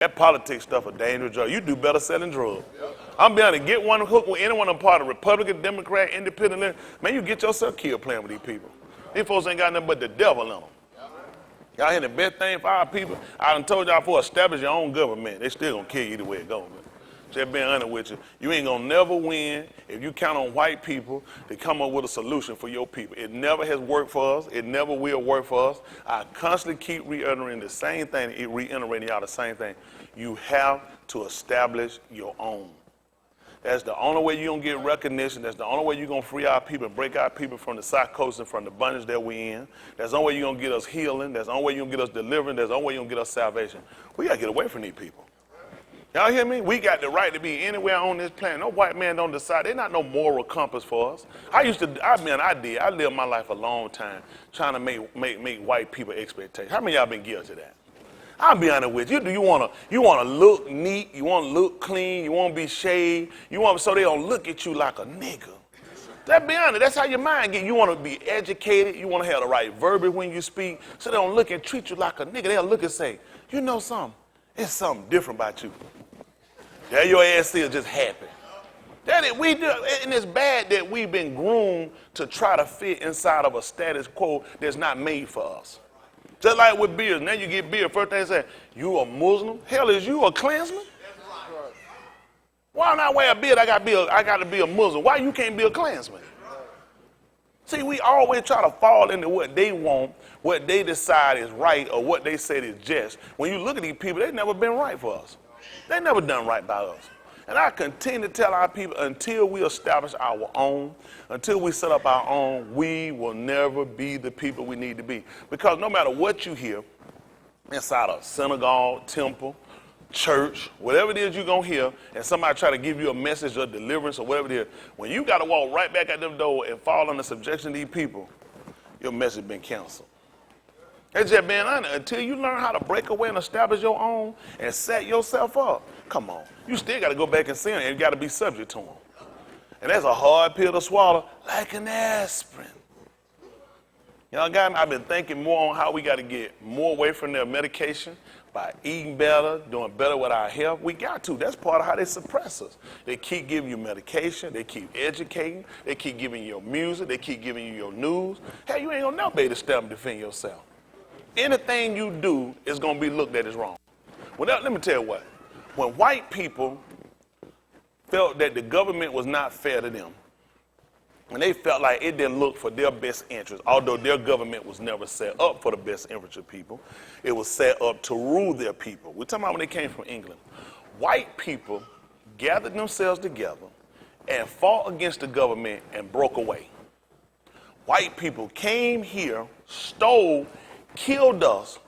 That politics stuff a dangerous drug. You do better selling drugs. I'm being able to get one hook with anyone on part of Republican, Democrat, Independent. Man, you get yourself killed playing with these people. These folks ain't got nothing but the devil in them. Y'all hear the best thing for our people? I done told y'all before, establish your own government. They still gonna kill you either way it goes. Just being honest with you, you ain't gonna never win if you count on white people to come up with a solution for your people. It never has worked for us. It never will work for us. I constantly keep reiterating the same thing, reiterating y'all the same thing. You have to establish your own. That's the only way you're going to get recognition. That's the only way you're going to free our people and break our people from the psychosis and from the bondage that we're in. That's the only way you're going to get us healing. That's the only way you're going to get us delivering. That's the only way you're going to get us salvation. We got to get away from these people. Y'all hear me? We got the right to be anywhere on this planet. No white man don't decide. They're not no moral compass for us. I lived my life a long time trying to make white people expectations. How many of y'all been guilty of that? I'll be honest with you. You want to look neat, you want to look clean, you want to be shaved, so they don't look at you like a nigga. Let's be honest, that's how your mind get. You want to be educated, you want to have the right verbiage when you speak, so they don't look and treat you like a nigga. They'll look and say, you know something, it's something different about you. There your ass still just happy. That it, we do, and it's bad that we've been groomed to try to fit inside of a status quo that's not made for us. Just like with beard. Now you get beard. First thing they say, you a Muslim? Hell, is you a Klansman? Why not wear a beard? I got to be a Muslim. Why you can't be a Klansman? See, we always try to fall into what they want, what they decide is right, or what they say is just. When you look at these people, they've never been right for us. They never done right by us. And I continue to tell our people, until we establish our own, until we set up our own, we will never be the people we need to be. Because no matter what you hear inside a synagogue, temple, church, whatever it is you're going to hear, and somebody try to give you a message of deliverance or whatever it is, when you got to walk right back at them door and fall under subjection to these people, your message been canceled. It's just being honest. Until you learn how to break away and establish your own and set yourself up, come on. You still got to go back and sin and you got to be subject to them. And that's a hard pill to swallow, like an aspirin. Y'all got me? I've been thinking more on how we got to get more away from their medication by eating better, doing better with our health. We got to. That's part of how they suppress us. They keep giving you medication. They keep educating. They keep giving you your music. They keep giving you your news. Hell, you ain't going to never be able to stand and defend yourself. Anything you do is going to be looked at as wrong. Well, let me tell you what. When white people felt that the government was not fair to them, when they felt like it didn't look for their best interest, although their government was never set up for the best interest of people, it was set up to rule their people. We're talking about when they came from England. White people gathered themselves together and fought against the government and broke away. White people came here, stole, killed us,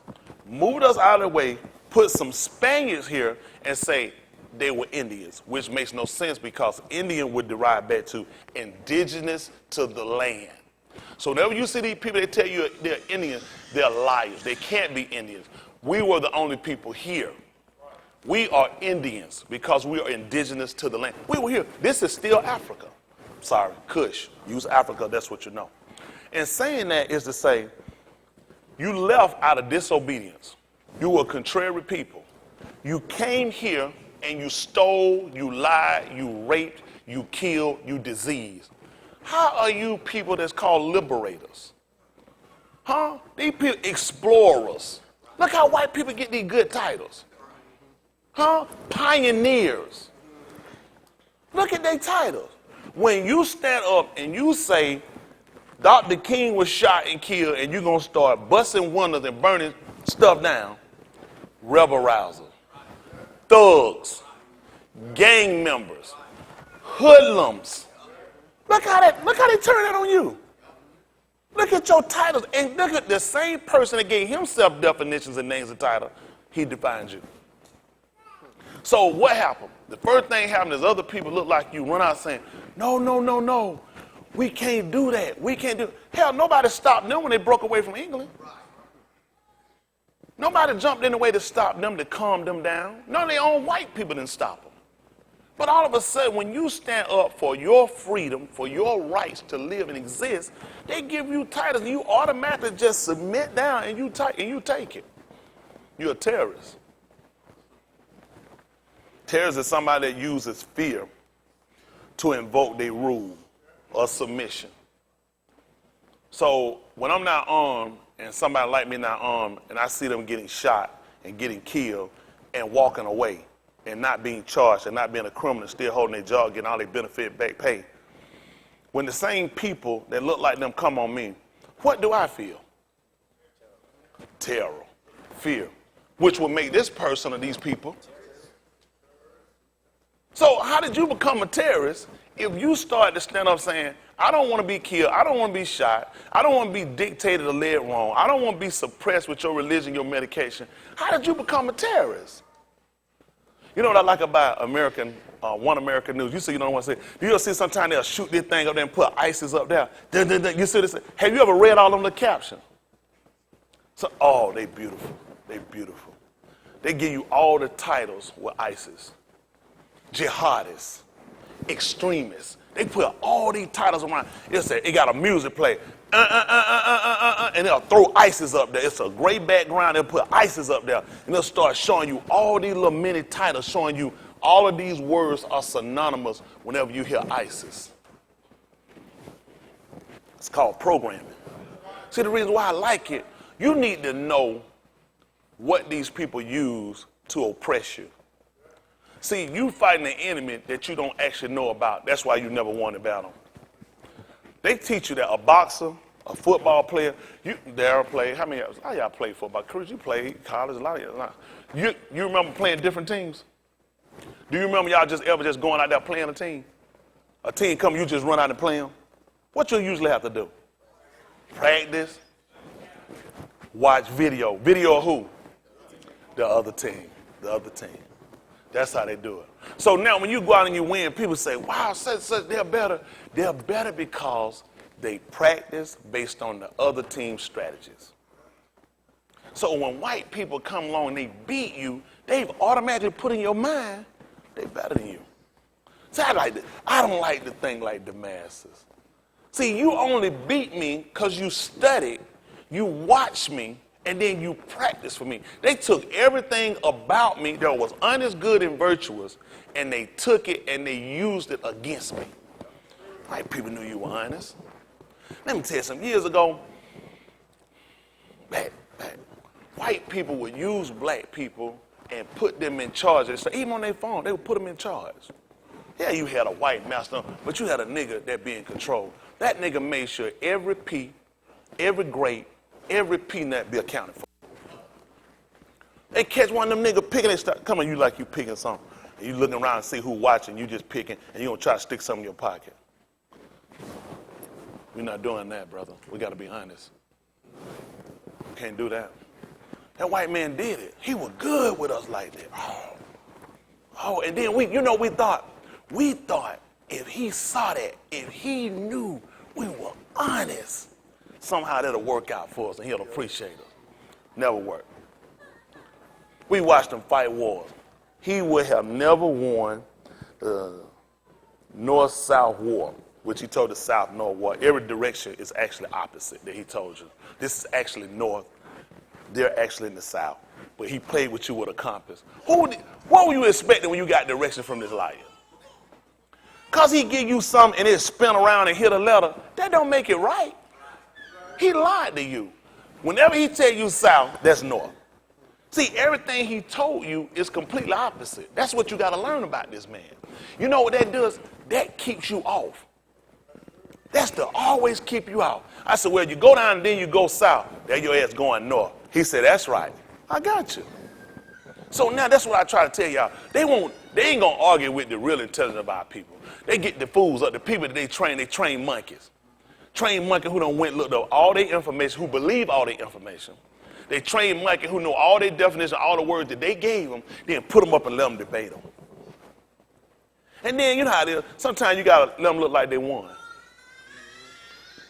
moved us out of the way, put some Spaniards here and say they were Indians, which makes no sense because Indian would derive back to indigenous to the land. So whenever you see these people that tell you they're Indians, they're liars. They can't be Indians. We were the only people here. We are Indians because we are indigenous to the land. We were here. This is still Africa. Sorry, Kush. Use Africa, that's what you know. And saying that is to say, you left out of disobedience. You were contrary people. You came here and you stole, you lied, you raped, you killed, you diseased. How are you people that's called liberators? Huh? These people, explorers. Look how white people get these good titles. Huh? Pioneers. Look at their titles. When you stand up and you say, Dr. King was shot and killed, and you're going to start busting windows and burning stuff down, rebel rousers, thugs, gang members, hoodlums. Look how they turn that on you. Look at your titles, and look at the same person that gave himself definitions and names and titles, he defines you. So what happened? The first thing happened is other people look like you run out saying, no. We can't do that. We can't do it. Hell, nobody stopped them when they broke away from England. Nobody jumped in the way to stop them, to calm them down. None of their own white people didn't stop them. But all of a sudden, when you stand up for your freedom, for your rights to live and exist, they give you titles and you automatically just submit down and you take it. You're a terrorist. Terrorist is somebody that uses fear to invoke their rule or submission. So when I'm not armed and somebody like me not armed and I see them getting shot and getting killed and walking away and not being charged and not being a criminal, still holding their job, getting all their benefit back pay, when the same people that look like them come on me, what do I feel? Terror, fear, which will make this person or these people. So how did you become a terrorist if you start to stand up saying, I don't want to be killed, I don't want to be shot, I don't want to be dictated or led wrong, I don't want to be suppressed with your religion, your medication. How did you become a terrorist? You know what I like about One American News? You see, you don't want to say, you'll see sometimes they'll shoot this thing up there and put ISIS up there. You see this? Have you ever read all of them captions? So, oh, they beautiful. They beautiful. They give you all the titles with ISIS. Jihadists, extremists. They put all these titles around. It got a music play. And they'll throw ISIS up there. It's a gray background. They'll put ISIS up there. And they'll start showing you all these little mini titles, showing you all of these words are synonymous whenever you hear ISIS. It's called programming. See, the reason why I like it, you need to know what these people use to oppress you. See, you fighting an enemy that you don't actually know about. That's why you never won the battle. They teach you that a boxer, a football player, Darryl played. How y'all play football? Chris, you played college, a lot of y'all. You remember playing different teams? Do you remember y'all just going out there playing a team? A team come, you just run out and play them? What you usually have to do? Practice, watch video. Video of who? The other team. That's how they do it. So now when you go out and you win, people say, wow, such, they're better. They're better because they practice based on the other team's strategies. So when white people come along and they beat you, they've automatically put in your mind, they're better than you. See, I don't like to think like the masses. See, you only beat me because you studied, you watched me, and then you practice for me. They took everything about me that was honest, good, and virtuous, and they took it and they used it against me. White people knew you were honest. Let me tell you something. Years ago, white people would use black people and put them in charge. So even on their phone, they would put them in charge. Yeah, you had a white master, but you had a nigga that be in control. That nigga made sure every P, every grape, every peanut be accounted for. They catch one of them niggas picking and start coming, you like you picking something. And you looking around and see who watching, you just picking, and you gonna try to stick something in your pocket. We're not doing that, brother. We gotta be honest. We can't do that. That white man did it. He was good with us like that. Oh, and then we thought if he saw that, if he knew we were honest, somehow that'll work out for us and he'll appreciate us. Never worked. We watched him fight wars. He would have never won the North-South war, which he told the South-North war. Every direction is actually opposite that he told you. This is actually north. They're actually in the South. But he played with you with a compass. What were you expecting when you got direction from this liar? Because he give you something and it spin around and hit a letter, that don't make it right. He lied to you. Whenever he tell you south, that's north. See, everything he told you is completely opposite. That's what you got to learn about this man. You know what that does? That keeps you off. That's to always keep you out. I said, well, you go down and then you go south. There your ass going north. He said, that's right. I got you. So now that's what I try to tell y'all. They ain't going to argue with the real intelligent about people. They get the fools up, the people that they train monkeys. Train monkey who don't went looked up all their information, who believe all their information. They train monkey who know all their definitions, all the words that they gave them, then put them up and let them debate them. And then you know how it is. Sometimes you got to let them look like they won.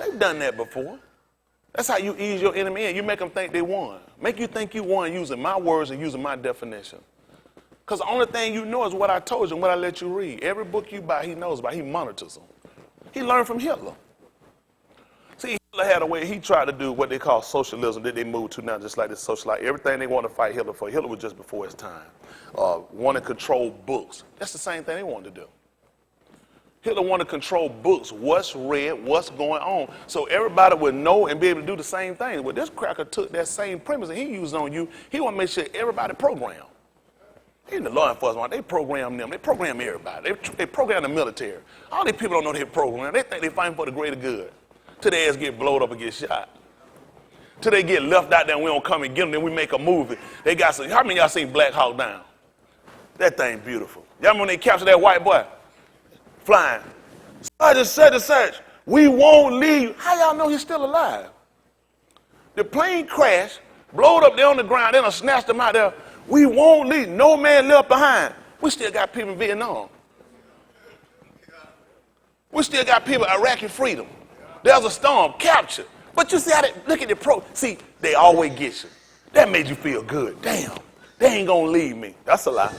They've done that before. That's how you ease your enemy in. You make them think they won. Make you think you won using my words and using my definition. Because the only thing you know is what I told you and what I let you read. Every book you buy, he knows about. He monitors them. He learned from Hitler. See, Hitler had a way, he tried to do what they call socialism that they moved to now, just like this socialite. Everything they want to fight Hitler for. Hitler was just before his time. Want to control books. That's the same thing they wanted to do. Hitler wanted to control books, what's read, what's going on, so everybody would know and be able to do the same thing. Well, this cracker took that same premise and he used on you. He want to make sure everybody programmed. In the law enforcement, they program them. They program everybody. They program the military. All these people don't know they program. They think they fighting for the greater good. Till their ass get blowed up and get shot. Till they get left out there and we don't come and get them, then we make a movie. They got some, how many of y'all seen Black Hawk Down? That thing beautiful. Y'all remember when they captured that white boy? Flying. Such and such. We won't leave. How y'all know he's still alive? The plane crashed, blowed up there on the ground, then I snatched him out there. We won't leave. No man left behind. We still got people in Vietnam. We still got people Iraqi freedom. There's a storm, captured. But you see how they, look at the see, they always get you. That made you feel good. Damn, they ain't gonna leave me. That's a lie.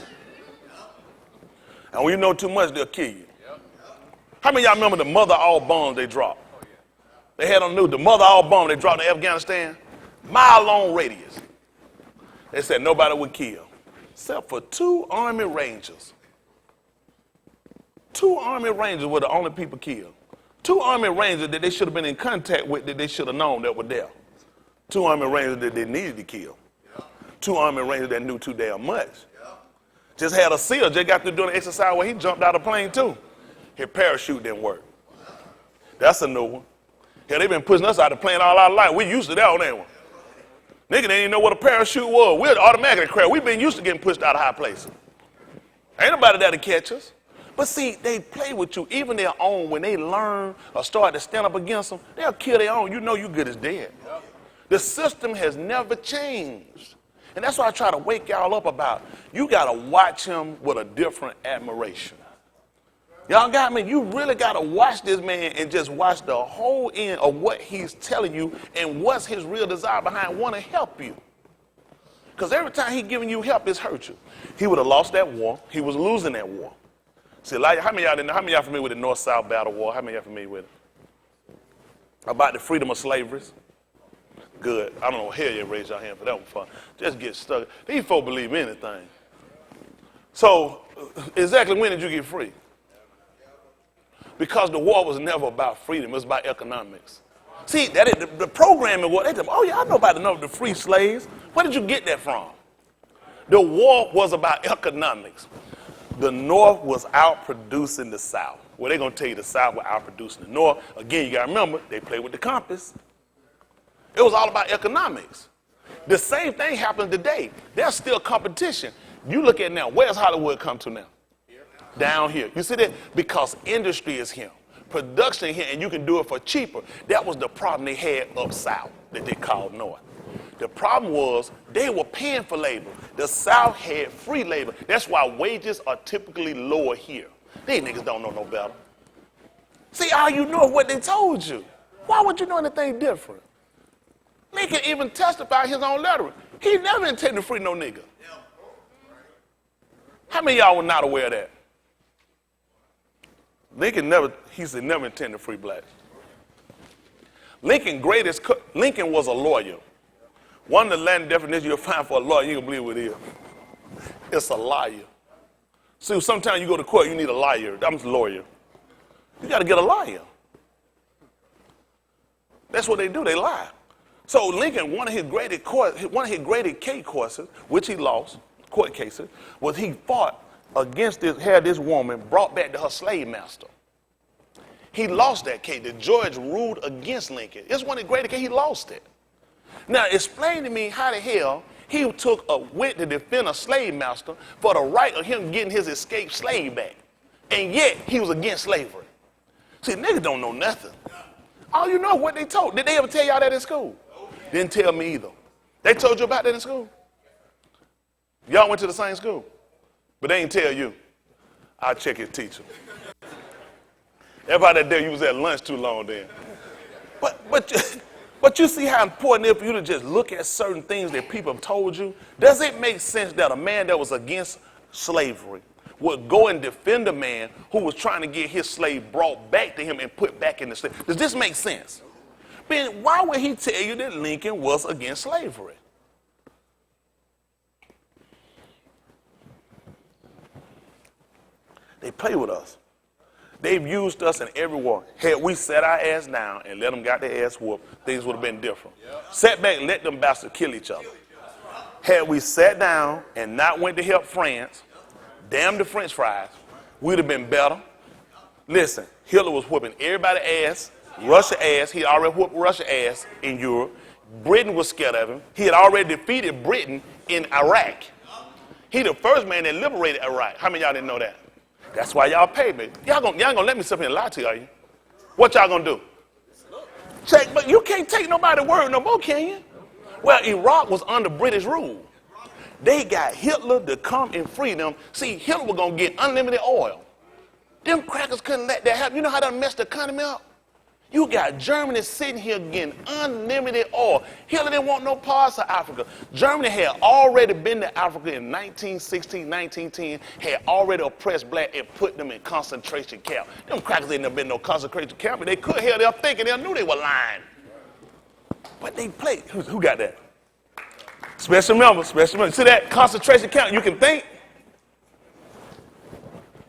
And when you know too much, they'll kill you. How many of y'all remember the mother of all bombs they dropped? They had on the news, the mother of all bombs they dropped in Afghanistan, mile-long radius. They said nobody would kill, except for 2 Army Rangers. 2 Army Rangers were the only people killed. 2 Army Rangers that they should have been in contact with, that they should have known that were there. 2 Army Rangers that they needed to kill. 2 Army Rangers that knew too damn much. Just had a SEAL, just got through doing an exercise where he jumped out of a plane too. His parachute didn't work. That's a new one. Hell, they've been pushing us out of the plane all our life. We used to that on that one. Nigga didn't even know what a parachute was. We'd automatically crash. We've been used to getting pushed out of high places. Ain't nobody there to catch us. But see, they play with you. Even their own, when they learn or start to stand up against them, they'll kill their own. You know you good as dead. The system has never changed. And that's why I try to wake y'all up about, you got to watch him with a different admiration. Y'all got me? You really got to watch this man and just watch the whole end of what he's telling you and what's his real desire behind wanting to help you. Because every time he's giving you help, it's hurt you. He would have lost that war. He was losing that war. See, like, how many of y'all familiar with the North-South Battle War? How many of y'all familiar with it? About the freedom of slavery? Good. I don't know, hell you raise your hand for that one fun. Just get stuck. These folks believe anything. So, exactly when did you get free? Because the war was never about freedom, it was about economics. See, the programming was, they tell me, oh yeah, I know about the free slaves. Where did you get that from? The war was about economics. The North was outproducing the South. Well, they're going to tell you the South was outproducing the North. Again, you got to remember, they played with the compass. It was all about economics. The same thing happens today. There's still competition. You look at now, where's Hollywood come to now? Down here. You see that? Because industry is here. Production here, and you can do it for cheaper. That was the problem they had up south that they called north. The problem was they were paying for labor. The South had free labor. That's why wages are typically lower here. These niggas don't know no better. See, all you know is what they told you. Why would you know anything different? Lincoln even testified his own letter. He never intended to free no nigga. How many of y'all were not aware of that? Lincoln never intended to free blacks. Lincoln was a lawyer. One of the Latin definitions you'll find for a lawyer, you can believe what it is. It's a liar. See, sometimes you go to court, you need a liar. I'm a lawyer. You got to get a liar. That's what they do, they lie. So Lincoln, one of his graded K courses, which he lost, court cases, was he fought against had this woman brought back to her slave master. He lost that case. The judge ruled against Lincoln. It's one of the greatest cases, he lost it. Now, explain to me how the hell he went to defend a slave master for the right of him getting his escaped slave back. And yet, he was against slavery. See, niggas don't know nothing. All you know is what they told. Did they ever tell y'all that in school? Didn't tell me either. They told you about that in school? Y'all went to the same school? But they ain't tell you. I'll check his teacher. Everybody that day you was at lunch too long then. But you see how important it is for you to just look at certain things that people have told you? Does it make sense that a man that was against slavery would go and defend a man who was trying to get his slave brought back to him and put back in the slave? Does this make sense? Man, why would he tell you that Lincoln was against slavery? They play with us. They've used us in every war. Had we sat our ass down and let them got their ass whooped, things would have been different. Sat back and let them bastards kill each other. Had we sat down and not went to help France, damn the French fries, we'd have been better. Listen, Hitler was whooping everybody's ass, Russia ass. He already whooped Russia ass in Europe. Britain was scared of him. He had already defeated Britain in Iraq. He the first man that liberated Iraq. How many of y'all didn't know that? That's why y'all pay me. Y'all gonna let me sit here and lie to you, are you? What y'all gonna do? Check, but you can't take nobody's word no more, can you? Well, Iraq was under British rule. They got Hitler to come and free them. See, Hitler was gonna get unlimited oil. Them crackers couldn't let that happen. You know how that messed the economy up? You got Germany sitting here getting unlimited oil. Hitler didn't want no parts of Africa. Germany had already been to Africa in 1916, 1910, had already oppressed black and put them in concentration camp. Them crackers ain't never been no concentration camp, but they could hell they thinking they knew they were lying. But they played. Who got that? Special members, special members. See that concentration camp, you can think.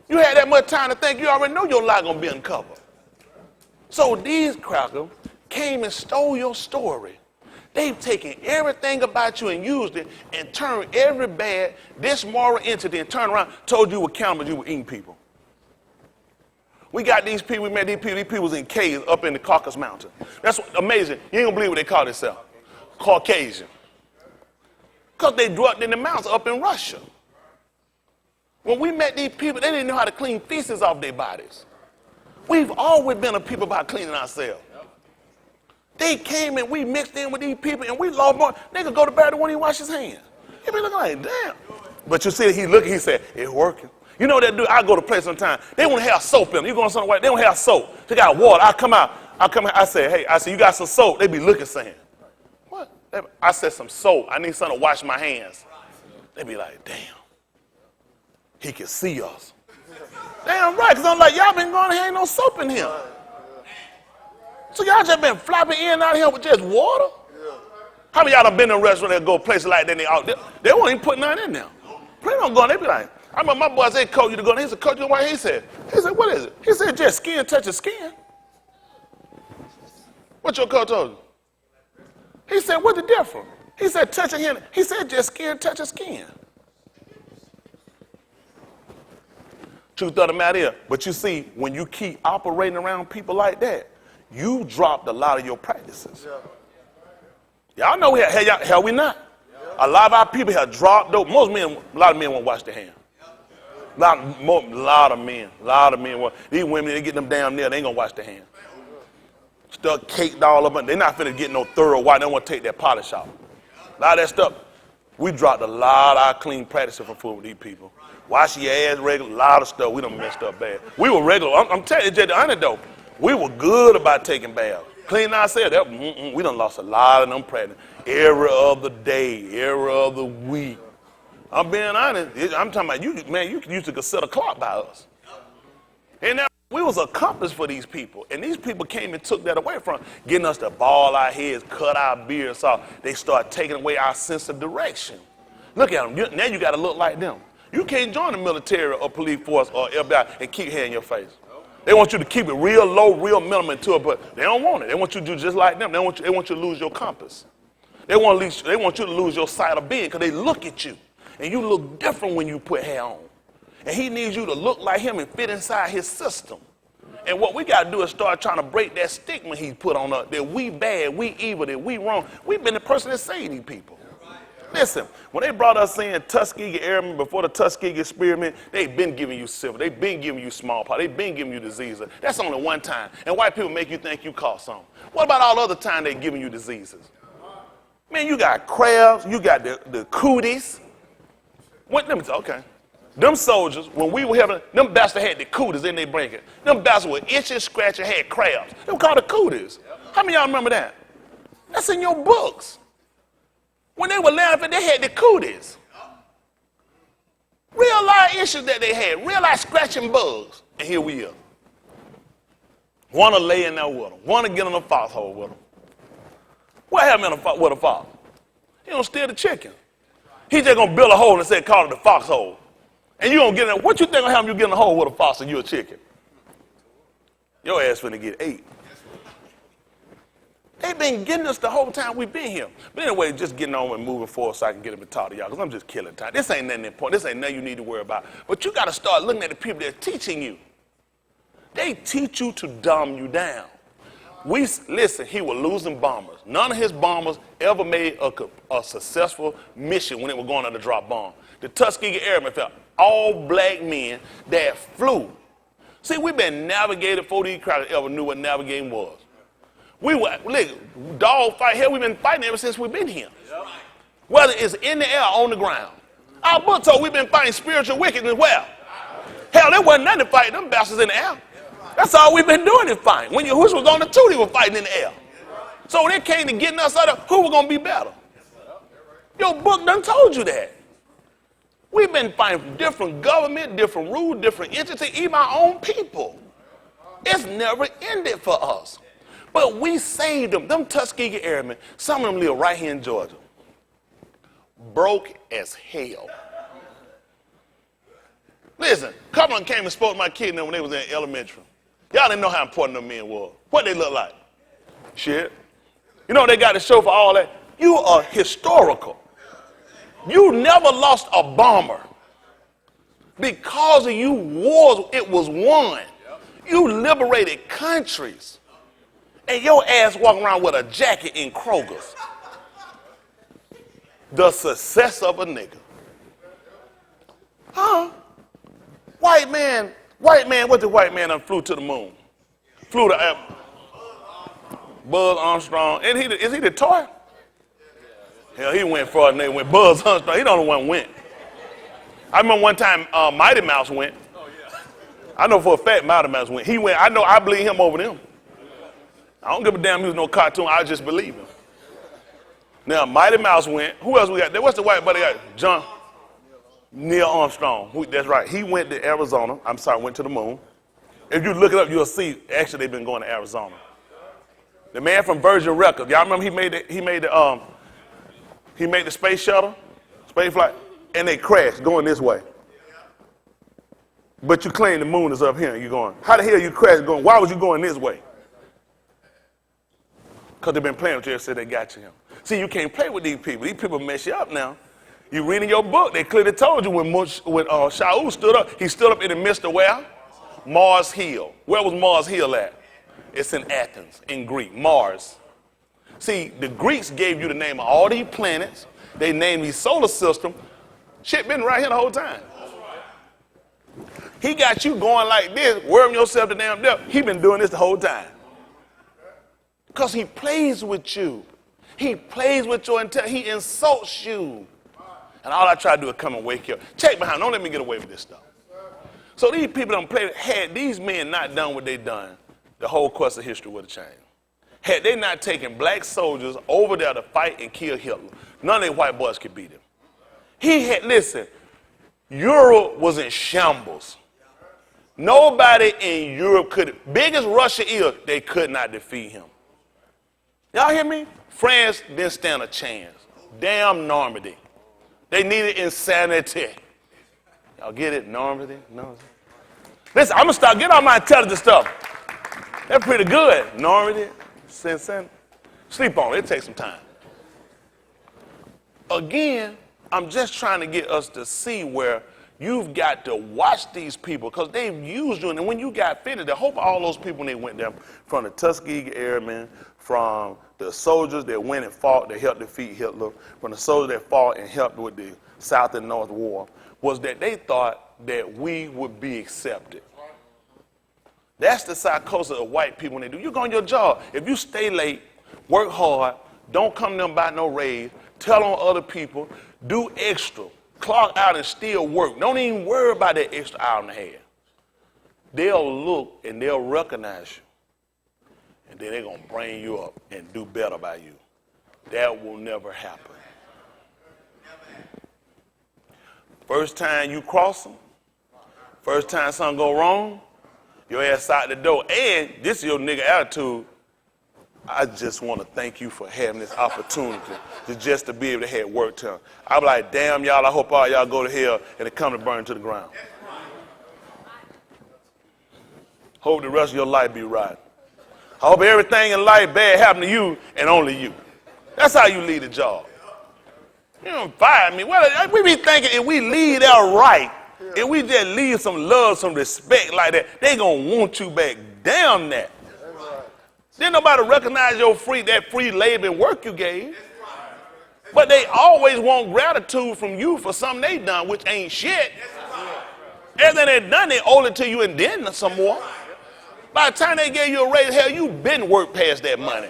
You had that much time to think, you already know your lie gonna be uncovered. So these crackers came and stole your story. They've taken everything about you and used it and turned every bad, dismoral entity and turned around, told you were cannibals, you were eating people. We got these people, we met these people was in caves up in the Caucasus Mountain. That's amazing. You ain't gonna believe what they call themselves. Caucasian. Because they grew up in the mountains up in Russia. When we met these people, they didn't know how to clean feces off their bodies. We've always been a people about cleaning ourselves. They came and we mixed in with these people and we lost more. They could go to bed when he wash his hands. He be looking like, damn. But you see, he said, it's working. You know that dude, I go to play sometime. They want to have soap in them. You go on something white, they don't have soap. They got water. I come out, I say, hey, you got some soap? They be looking saying, what? I said some soap. I need something to wash my hands. They be like, damn. He can see us. Damn right, because I'm like, y'all been going here, ain't no soap in here. So y'all just been flopping in and out here with just water? How many of y'all done been in a restaurant that go places like that, they won't even put nothing in there. Please don't go, they be like, I remember my boy said, coach you to go, and he said, coach you what he said, what is it? He said, just skin touches skin. What your coach told you? He said, what's the difference? He said, touching him, he said, just skin touches skin. Truth of the matter is, but you see, when you keep operating around people like that, you dropped a lot of your practices. Y'all know hell we not. A lot of our people have dropped those. A lot of men won't wash their hands. A lot of men won't. These women, they get them down there, they ain't gonna wash their hands. Stuff caked all up, they're not finna get no thorough white. They don't want to take that polish off. A lot of that stuff. We dropped a lot of our clean practices for food with these people. Wash your ass regular, a lot of stuff. We done messed up bad. We were regular. I'm telling you, just the antidote. We were good about taking baths. Cleaning ourselves. We done lost a lot of them practices. Every other day, every other week. I'm being honest. I'm talking about you, man, you used to set a clock by us. And now we was accomplished for these people. And these people came and took that away from getting us to ball our heads, cut our beards off. They start taking away our sense of direction. Look at them. Now you got to look like them. You can't join the military or police force or FBI and keep hair in your face. They want you to keep it real low, real minimum to it, but they don't want it. They want you to do just like them. They want you to lose your compass. They want you to lose your sight of being because they look at you. And you look different when you put hair on. And he needs you to look like him and fit inside his system. And what we got to do is start trying to break that stigma he put on us, that we bad, we evil, that we wrong. We've been the person that saved these people. Listen, when they brought us in Tuskegee Airmen before the Tuskegee experiment, they've been giving you syphilis. They've been giving you smallpox. They've been giving you diseases. That's only one time. And white people make you think you caught something. What about all the other time they're giving you diseases? Man, you got crabs. You got the cooties. Okay. Them soldiers, when we were having, them bastards had the cooties in their blanket. Them bastards were itching, scratching, had crabs. They were called the cooties. How many of y'all remember that? That's in your books. When they were laughing, they had the cooties. Real life issues that they had, real life scratching bugs. And here we are. Want to lay in there with them, want to get in a foxhole with them. What happened with a fox? He don't steal the chicken. He just gonna build a hole and say, call it the foxhole. And you gonna get in. What you think gonna happen? You get in a hole with a fox and you a chicken? Your ass finna get ate. They've been getting us the whole time we've been here. But anyway, just getting on and moving forward so I can get them to talk to y'all, because I'm just killing time. This ain't nothing important. This ain't nothing you need to worry about. But you got to start looking at the people that are teaching you. They teach you to dumb you down. Listen, he was losing bombers. None of his bombers ever made a successful mission when it was going on to drop bomb. The Tuskegee Airmen felt all black men that flew. See, we've been navigated before these crowds ever knew what navigating was. Dog fight, hell, we've been fighting ever since we've been here. Whether it's in the air or on the ground. Our book told we've been fighting spiritual wickedness as well. Hell, there wasn't nothing to fight them bastards in the air. That's all we've been doing is fighting. When Yahushua was on the two, they were fighting in the air. So when it came to getting us out of, who was going to be better? Your book done told you that. We've been fighting from different government, different rules, different entities, even our own people. It's never ended for us. But we saved them. Them Tuskegee Airmen, some of them live right here in Georgia. Broke as hell. Listen, a couple of them came and spoke to my kid when they was in elementary. Y'all didn't know how important them men were. What they look like? Shit. You know they got to show for all that? You are historical. You never lost a bomber. Because of you wars, it was won. You liberated countries. And your ass walking around with a jacket in Kroger's. The success of a nigga. Huh? White man, what the white man done flew to the moon? Flew to Buzz Armstrong. And is he the toy? Hell, he went for it and went Buzz Armstrong. He the only one went. I remember one time Mighty Mouse went. I know for a fact Mighty Mouse went. He went, I believe him over them. I don't give a damn he was no cartoon. I just believe him. Now, Mighty Mouse went. Who else we got? What's the white buddy got? Neil Armstrong. That's right. He went to Arizona. Went to the moon. If you look it up, you'll see, actually, they've been going to Arizona. The man from Virgin Records. Y'all remember he made the space shuttle, space flight, and they crashed going this way. But you claim the moon is up here and you're going, how the hell you crashed going? Why was you going this way? Because they've been playing with you and said they got you. See, you can't play with these people. These people mess you up now. You reading your book, they clearly told you when Shaul stood up, he stood up in the midst of where? Mars Hill. Where was Mars Hill at? It's in Athens, in Greek, Mars. See, the Greeks gave you the name of all these planets. They named these solar system. Shit been right here the whole time. He got you going like this, worrying yourself to damn death. He been doing this the whole time. Because he plays with you. He plays with your intelligence. He insults you. And all I try to do is come and wake you up. Check behind. Don't let me get away with this stuff. So these people don't play. Had these men not done what they done, the whole course of history would have changed. Had they not taken black soldiers over there to fight and kill Hitler, none of their white boys could beat him. Listen, Europe was in shambles. Nobody in Europe big as Russia is, they could not defeat him. Y'all hear me? France didn't stand a chance. Damn Normandy. They needed insanity. Y'all get it? Normandy? No. Listen, I'm going to start getting all my intelligent stuff. That's pretty good. Normandy, insanity. Sleep on it. It takes some time. Again, I'm just trying to get us to see where you've got to watch these people because they've used you. And when you got finished, I hope all those people when they went there, from the Tuskegee Airmen, from the soldiers that went and fought to help defeat Hitler, from the soldiers that fought and helped with the South and North War, was that they thought that we would be accepted. That's the psychosis of white people when they do. You go on your job. If you stay late, work hard, don't come to them by no raise, tell on other people, do extra, clock out and still work. Don't even worry about that extra hour and a half. They'll look and they'll recognize you. And then they're going to bring you up and do better by you. That will never happen. First time you cross them, first time something go wrong, your ass out the door. And this is your nigga attitude. I just want to thank you for having this opportunity to be able to have work done. I'm like, damn y'all, I hope all y'all go to hell and it come to burn to the ground. Hope the rest of your life be right. I hope everything in life bad happen to you and only you. That's how you lead a job. You don't fire me. Well, we be thinking if we lead out right, if we just leave some love, some respect like that, they gonna want you back. Damn that. Didn't nobody recognize that free labor and work you gave. But they always want gratitude from you for something they done, which ain't shit. Everything they done, they owe it to you and then some more. By the time they gave you a raise, hell, you been worked past that money.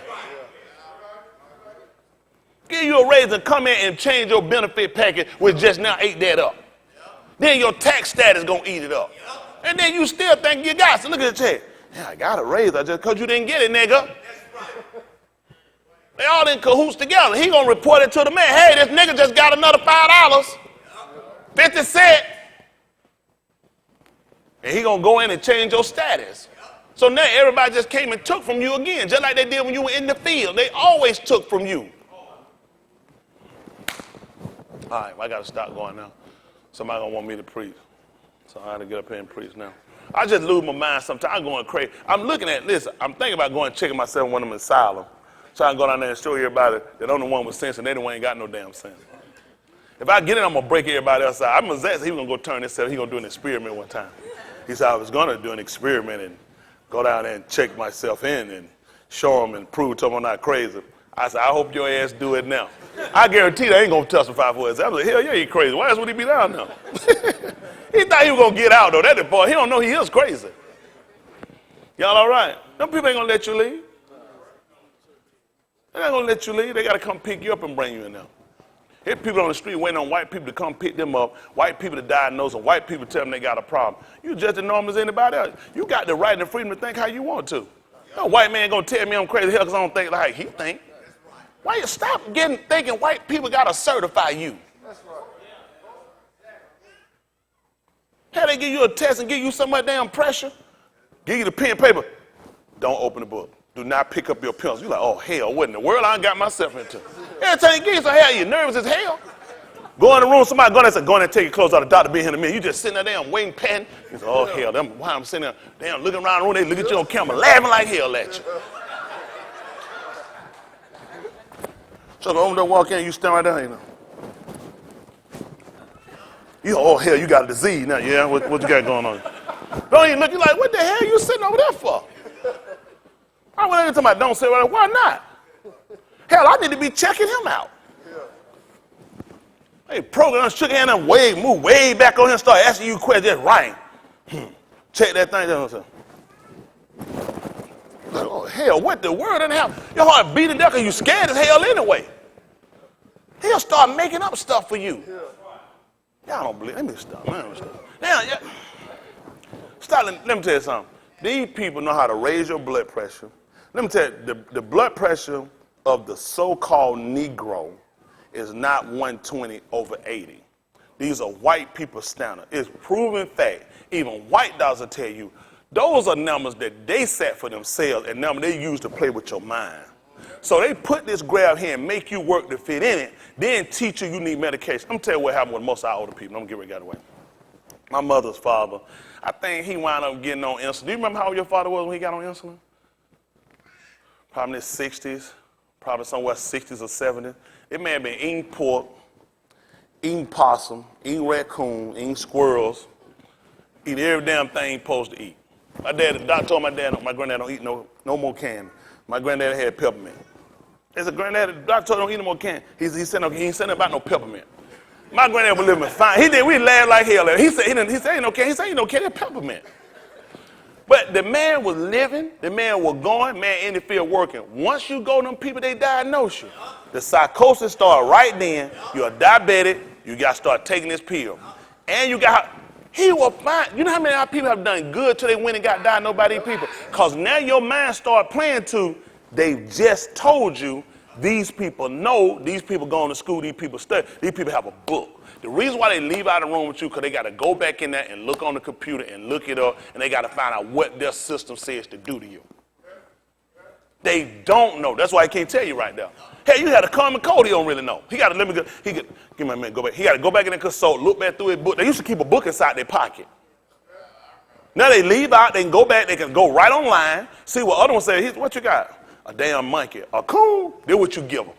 Give you a raise and come in and change your benefit package, which just now ate that up. Then your tax status gonna eat it up. And then you still think you got it. So look at the check. Yeah, I got a raise. I just because you didn't get it, nigga. They all in cahoots together. He gonna report it to the man. Hey, this nigga just got another $5, 50 cents. And he gonna go in and change your status. So now everybody just came and took from you again, just like they did when you were in the field. They always took from you. All right, well, I got to stop going now. Somebody going to want me to preach. So I got to get up here and preach now. I just lose my mind sometimes. I'm going crazy. I'm looking at this. I'm thinking about going and checking myself in one of them asylum. So I can go down there and show everybody that I'm the one with sense and they the one ain't got no damn sense. If I get in, I'm going to break everybody else out. I'm Zach, he was going to go turn himself. He going to do an experiment one time. He said I was going to do an experiment and go down there and check myself in and show them and prove to them I'm not crazy. I said, I hope your ass do it now. I guarantee they ain't going to testify for us. I was like, hell yeah, he crazy. Why else would he be down now? He thought he was going to get out, though. That's the point. He don't know he is crazy. Y'all all right? Them people ain't going to let you leave. They're not going to let you leave. They got to come pick you up and bring you in there. There's people on the street waiting on white people to come pick them up, white people to diagnose them, white people tell them they got a problem. You just as normal as anybody else. You got the right and the freedom to think how you want to. No white man going to tell me I'm crazy hell because I don't think like he think. Why you stop thinking white people got to certify you? How they give you a test and give you so much damn pressure? Give you the pen and paper. Don't open the book. Do not pick up your pencil. You're like, oh, hell, what in the world I done got myself into? Every time you get some hell, you're nervous as hell. Go in the room, somebody go in there and say, go in there and take your clothes out. The doctor be here in a minute. You just sitting there damn waiting, panting. You say, oh, hell, why I'm sitting there damn looking around the room, they look at you on camera, laughing like hell at you. So the owner walk in, you stand right there, you know. Oh, hell, you got a disease now. Yeah, what you got going on? Don't even look, you like, what the hell you sitting over there for? I went into my don't say, well, why not? Hell, I need to be checking him out. Hey, program shook hand and moved way back on him, start asking you questions, just right. Check that thing down. Oh, hell, what the world in hell? Your heart beating down because you scared as hell anyway. He'll start making up stuff for you. Y'all don't believe. Let me stop. Now, let me tell you something. These people know how to raise your blood pressure. Let me tell you, the blood pressure of the so-called Negro is not 120/80. These are white people standard. It's proven fact. Even white dogs will tell you, those are numbers that they set for themselves and numbers they use to play with your mind. So they put this grab here and make you work to fit in it, then teach you need medication. I'm going to tell you what happened with most of our older people. I'm going to get ready to get away. My mother's father, I think he wound up getting on insulin. Do you remember how old your father was when he got on insulin? Probably in his 60s, probably somewhere 60s or 70s. It may have been eating pork, eating possum, eating raccoon, eating squirrels, eating every damn thing he's supposed to eat. My doctor told my granddad don't eat no more candy. My granddad had peppermint. They said, granddad, the doctor told him don't eat no more candy. He said he ain't said nothing about no peppermint. My granddad was living fine. We laughed like hell. He said ain't no candy. He said ain't no candy, peppermint. But the man was living, the man was going, man in the field working. Once you go to them people, they diagnose you. The psychosis start right then. You're diabetic. You got to start taking this pill. And he will find, you know how many of our people have done good till they went and got diagnosed by these people? Because now your mind start playing to, they've just told you, these people know, these people going to school, these people study, these people have a book. The reason why they leave out of the room with you because they got to go back in there and look on the computer and look it up, and they got to find out what their system says to do to you. They don't know. That's why I can't tell you right now. Hey, you had a common cold he don't really know. He got to let me go. Give me a minute, go back. He got to go back in the console, look back through his book. They used to keep a book inside their pocket. Now they leave out, they can go back, they can go right online, see what other one says. What you got? A damn monkey, a coon. Then what you give them?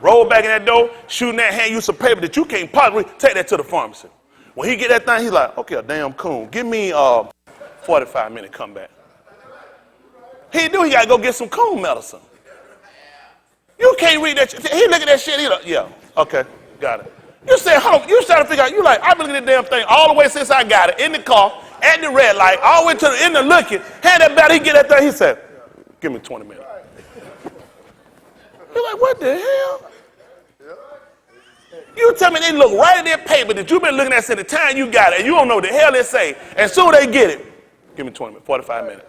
Roll back in that door, shooting that hand, use some paper that you can't possibly take that to the pharmacy. When he get that thing, he's like, okay, a damn coon. Give me 45 minutes, come back. He got to go get some coon medicine. You can't read that. He look at that shit, he like, yeah, okay, got it. You said, hold on, you trying to figure out, you like, I've been looking at that damn thing all the way since I got it, in the car, at the red light, all the way to the end of looking, hand that battle, he get that thing, he said, give me 20 minutes. You're like, what the hell? You tell me they look right at that paper that you've been looking at since the time you got it, and you don't know what the hell they say, and soon they get it, give me 20 minutes, 45 minutes.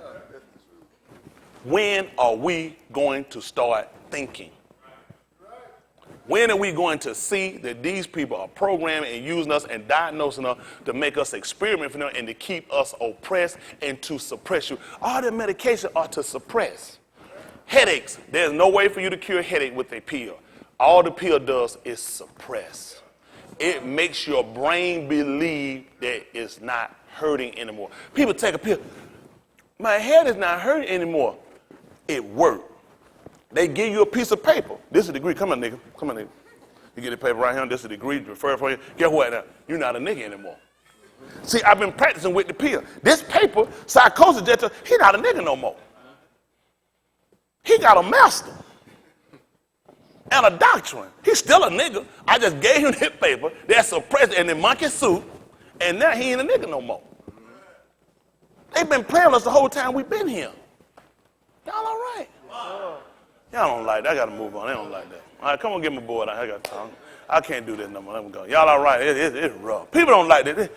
When are we going to start thinking? When are we going to see that these people are programming and using us and diagnosing us to make us experiment for them and to keep us oppressed and to suppress you? All the medications are to suppress. Headaches, there's no way for you to cure a headache with a pill. All the pill does is suppress. It makes your brain believe that it's not hurting anymore. People take a pill. My head is not hurting anymore. It worked. They give you a piece of paper. This is a degree. Come on, nigga. Come on, nigga. You get the paper right here. This is a degree. Refer for you. Guess what now? You're not a nigga anymore. See, I've been practicing with the pill. This paper, psychosis, he's not a nigga no more. He got a master and a doctrine. He's still a nigga. I just gave him that paper. That's a president in the monkey suit, and now he ain't a nigga no more. They've been playing with us the whole time we've been here. Y'all all right? Y'all don't like that. I got to move on. They don't like that. All right, come on, get my board. I got time. I can't do this no more. Let me go. Y'all all right? It's rough. People don't like that.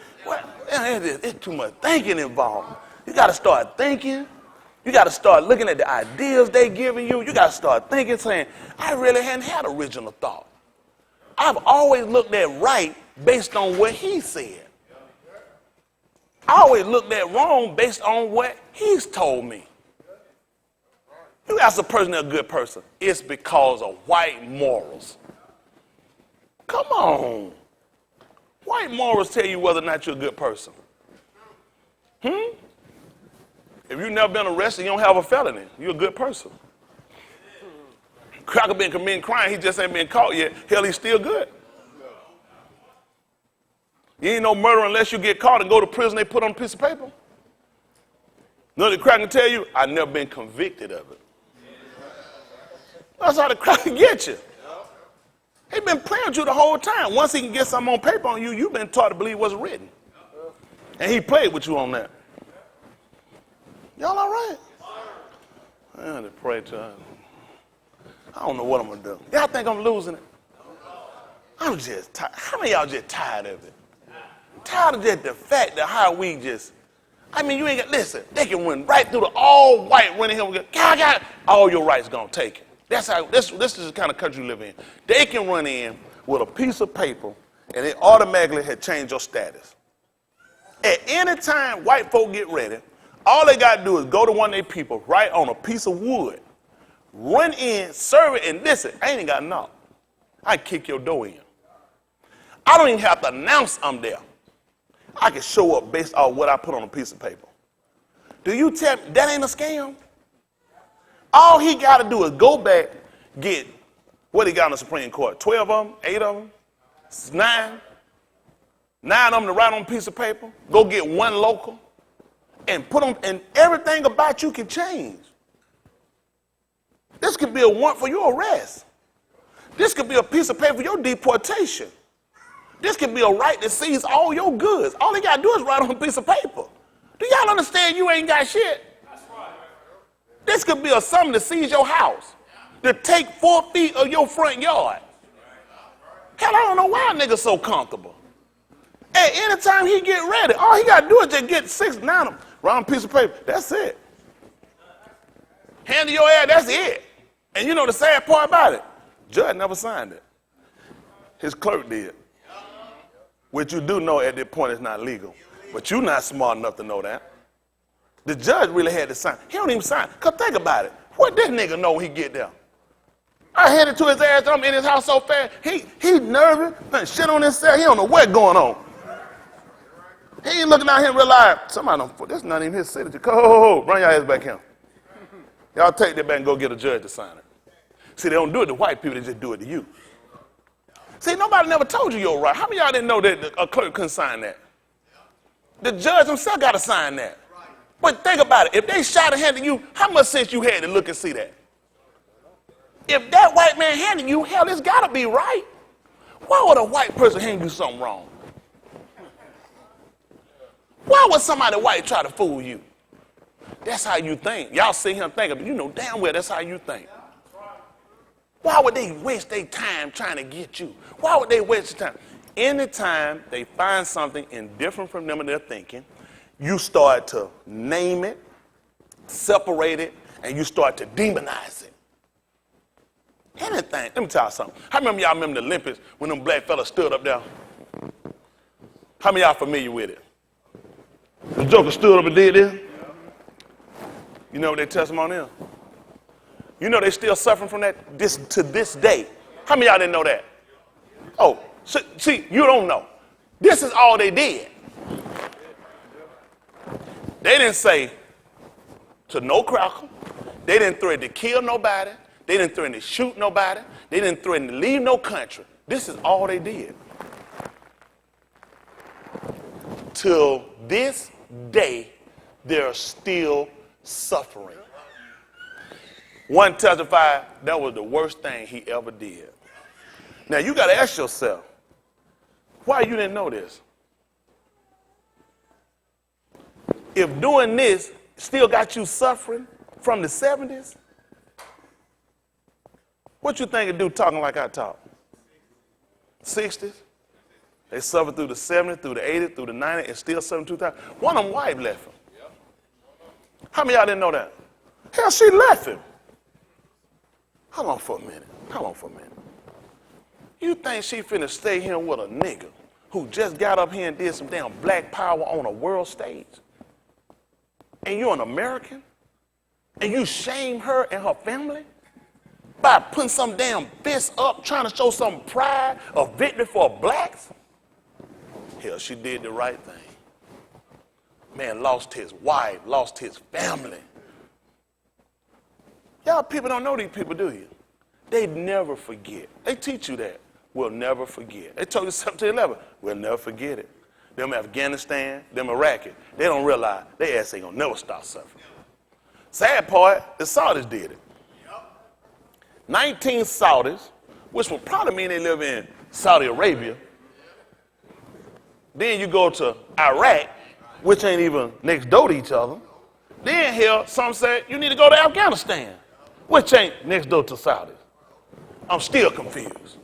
It's too much thinking involved. You got to start thinking. You got to start looking at the ideas they giving you. You got to start thinking, saying, I really hadn't had original thought. I've always looked at right based on what he said. I always looked at wrong based on what he's told me. You ask a person they're a good person, it's because of white morals. Come on. White morals tell you whether or not you're a good person. If you've never been arrested, you don't have a felony. You're a good person. Cracker been committing crime, he just ain't been caught yet. Hell, he's still good. You ain't no murder unless you get caught and go to prison, they put on a piece of paper. None of the cracker can tell you, I've never been convicted of it. That's how the cracker get you. He been playing with you the whole time. Once he can get something on paper on you, you've been taught to believe what's written. And he played with you on that. Y'all all right? I had to pray to him. I don't know what I'm going to do. Y'all think I'm losing it? I'm just tired. How many of y'all just tired of it? Tired of just the fact that how we just, I mean, you ain't got, listen, they can run right through the all white running here. God, all your rights going to take it. That's how, this is the kind of country you live in. They can run in with a piece of paper and they automatically had changed your status. At any time white folk get ready, all they got to do is go to one of their people, write on a piece of wood, run in, serve it, and listen, I ain't even got to knock. I kick your door in. I don't even have to announce I'm there. I can show up based on what I put on a piece of paper. Do you tell me that ain't a scam? All he got to do is go back, get what he got in the Supreme Court, 12 of them, 8 of them, 9 of them to write on a piece of paper, go get one local, and put them, and everything about you can change. This could be a warrant for your arrest. This could be a piece of paper for your deportation. This could be a right to seize all your goods. All he got to do is write on a piece of paper. Do y'all understand you ain't got shit? This could be a something to seize your house, to take 4 feet of your front yard. Hell, I don't know why a nigga so comfortable. At any time he get ready, all he got to do is just get 6, 9 of them, round piece of paper. That's it. Hand to your ass, that's it. And you know the sad part about it? Judge never signed it. His clerk did. Which you do know at that point it's not legal. But you're not smart enough to know that. The judge really had to sign. He don't even sign. Because think about it. What this nigga know when he get there? I headed to his ass. I'm in his house so fast. He nervous. Shit on his cell. He don't know what's going on. He ain't looking out here and realize somebody don't. This not even his signature. Bring your ass back here. Y'all take that back and go get a judge to sign it. See, they don't do it to white people. They just do it to you. See, nobody never told you you're right. How many of y'all didn't know that a clerk couldn't sign that? The judge himself got to sign that. But think about it. If they shot and handed you, how much sense you had to look and see that? If that white man handed you, hell, it's got to be right. Why would a white person hand you something wrong? Why would somebody white try to fool you? That's how you think. Y'all sit here thinking, but you know damn well that's how you think. Why would they waste their time trying to get you? Why would they waste their time? Anytime they find something indifferent from them and their thinking, you start to name it, separate it, and you start to demonize it. Anything. Let me tell you something. How many of y'all remember the Olympics when them black fellas stood up there? How many of y'all familiar with it? The Joker stood up and did this. You know what their testimony is? You know they still suffering from that to this day. How many of y'all didn't know that? Oh, see, you don't know. This is all they did. They didn't say to no cracker. They didn't threaten to kill nobody. They didn't threaten to shoot nobody. They didn't threaten to leave no country. This is all they did. Till this day, they're still suffering. One testified that was the worst thing he ever did. Now, you got to ask yourself, why you didn't know this? If doing this still got you suffering from the 70s, what you think it do talking like I talk? 60s? They suffered through the 70s, through the 80s, through the 90s, and still suffering 2000. One of them wife left him. How many of y'all didn't know that? Hell, she left him. Hold on for a minute. You think she finna stay here with a nigga who just got up here and did some damn black power on a world stage? And you're an American? And you shame her and her family by putting some damn fist up, trying to show some pride or victory for blacks? Hell, she did the right thing. Man lost his wife, lost his family. Y'all people don't know these people, do you? They never forget. They teach you that. We'll never forget. They told you 1711. We'll never forget it. Them Afghanistan, them Iraqi, they don't realize they ass ain't gonna never stop suffering. Sad part, the Saudis did it. 19 Saudis, which would probably mean they live in Saudi Arabia. Then you go to Iraq, which ain't even next door to each other. Then here, some say you need to go to Afghanistan, which ain't next door to Saudis. I'm still confused.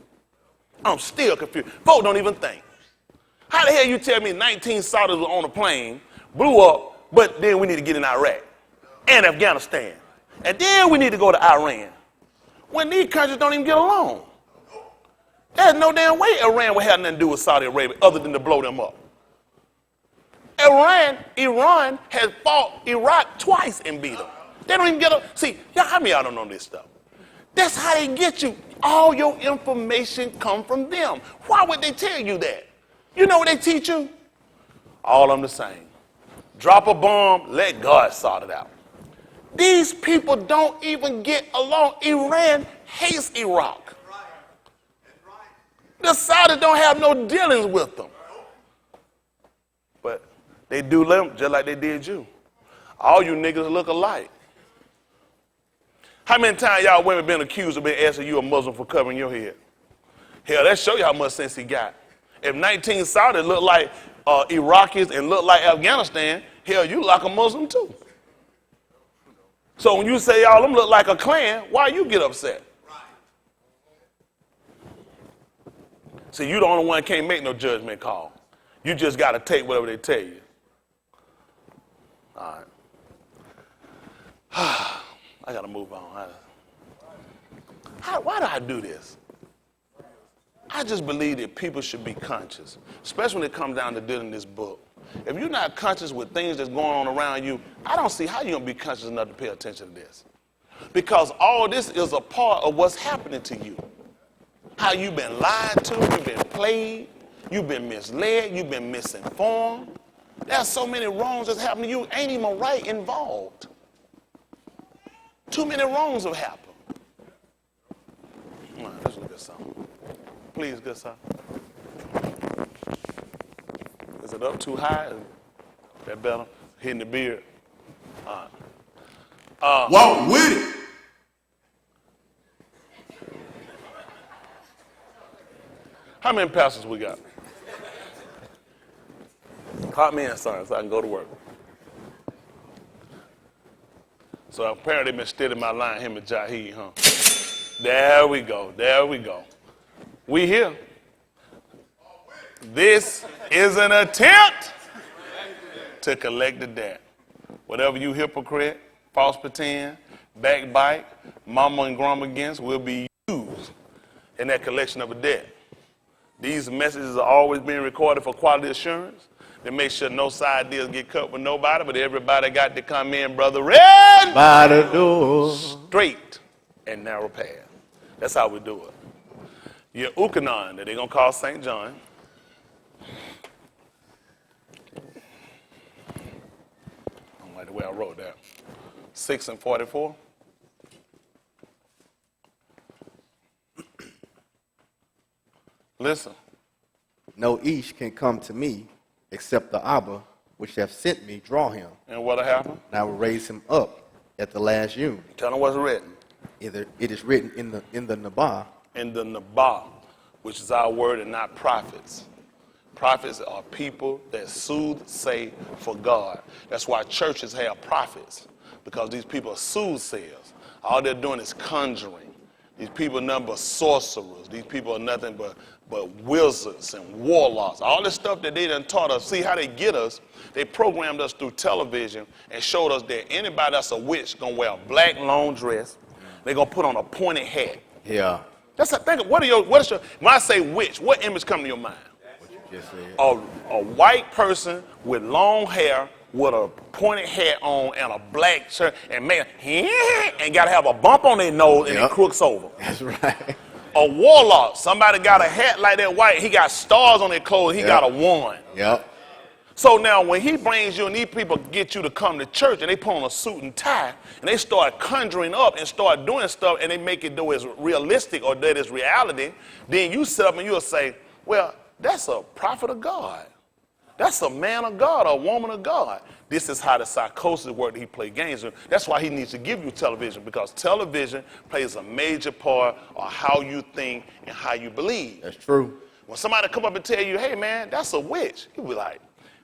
Folks don't even think. How the hell you tell me 19 Saudis were on a plane, blew up, but then we need to get in Iraq and Afghanistan, and then we need to go to Iran, when these countries don't even get along? There's no damn way Iran would have nothing to do with Saudi Arabia other than to blow them up. Iran has fought Iraq twice and beat them. They don't even get a, see, y'all, how many of y'all don't know this stuff? That's how they get you. All your information come from them. Why would they tell you that? You know what they teach you? All of them the same. Drop a bomb, let God sort it out. These people don't even get along. Iran hates Iraq. The Saudis don't have no dealings with them. But they do them just like they did you. All you niggas look alike. How many times y'all women been accused of being asking you a Muslim for covering your head? Hell, that show you how much sense he got. If 19 Saudis look like Iraqis and look like Afghanistan, hell, you like a Muslim too. So when you say y'all them look like a clan, why you get upset? See, you the only one that can't make no judgment call. You just got to take whatever they tell you. All right. I got to move on. Why do I do this? I just believe that people should be conscious, especially when it comes down to dealing this book. If you're not conscious with things that's going on around you, I don't see how you're going to be conscious enough to pay attention to this. Because all this is a part of what's happening to you. How you've been lied to, you've been played, you've been misled, you've been misinformed. There's so many wrongs that's happening to you, ain't even right involved. Too many wrongs have happened. All right, let's look at something. Please, good sir. Is it up too high? Is that better? Hitting the beard. All right. Walk with it. How many pastors we got? Caught me in, son, so I can go to work. So apparently they've been stealing my line, him and Jahid, huh? There we go. There we go. We here. This is an attempt to collect the debt. Whatever you hypocrite, false pretend, backbite, mama and grandma against will be used in that collection of a debt. These messages are always being recorded for quality assurance. They make sure no side deals get cut with nobody, but everybody got to come in, brother, red By the door. straight and narrow path. That's how we do it. Your Ukanon, that they're going to call St. John. I don't like the way I wrote that. 6 and 44. Listen. No ish can come to me except the Abba, which have sent me, draw him. And what'll happen? And I will raise him up at the last yom. Tell them what's written. It is written in the Nabah. In the Nabah, which is our word and not prophets. Prophets are people that soothsay for God. That's why churches have prophets, because these people are soothsayers. All they're doing is conjuring. These people are nothing but sorcerers. These people are nothing but wizards and warlocks. All this stuff that they done taught us. See how they get us? They programmed us through television and showed us that anybody that's a witch gonna wear a black long dress. They're gonna put on a pointed hat. Yeah. That's a think. What is your? When I say witch, what image come to your mind? What you just said. A white person with long hair with a pointed hat on and a black shirt and and got to have a bump on their nose and it crooks over. That's right. A warlock, somebody got a hat like that white, he got stars on their clothes, he got a wand. Yep. So now when he brings you and these people get you to come to church and they put on a suit and tie and they start conjuring up and start doing stuff and they make it though it's realistic or that it's reality, then you sit up and you'll say, well, that's a prophet of God. That's a man of God, a woman of God. This is how the psychosis works. He play games with. That's why he needs to give you television, because television plays a major part of how you think and how you believe. That's true. When somebody come up and tell you, hey, man, that's a witch, you be like,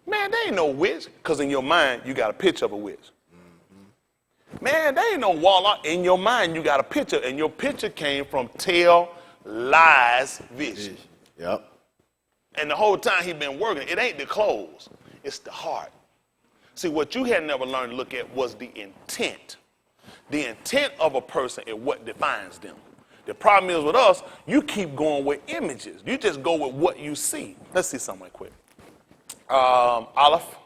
man, there ain't no witch, because in your mind, you got a picture of a witch. Mm-hmm. Man, there ain't no warlock. In your mind, you got a picture, and your picture came from tell, lies, vision. Yep. And the whole time he been working, it ain't the clothes, it's the heart. See, what you had never learned to look at was the intent. The intent of a person is what defines them. The problem is with us, you keep going with images. You just go with what you see. Let's see something right quick. Aleph,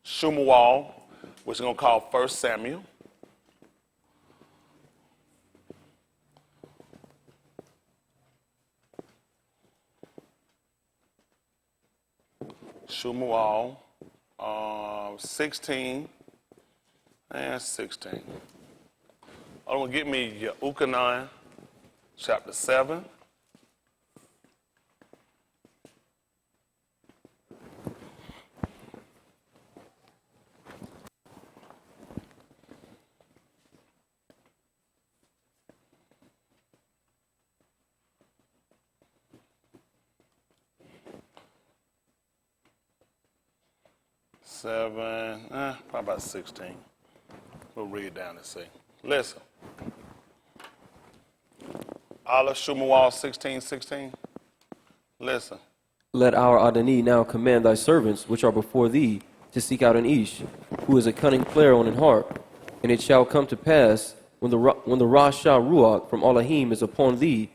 Shumuel, which we're going to call 1 Samuel. Shumuel, 16 and 16. I'm going to get me Ukanon, chapter 7. Probably about 16. We'll read down and see. Listen. Aleph Shumuel 16:16. Listen. Let our Adonai now command thy servants which are before thee to seek out an Ish, who is a cunning player on an harp. And it shall come to pass, when the Rasha Ruach from Elohim is upon thee,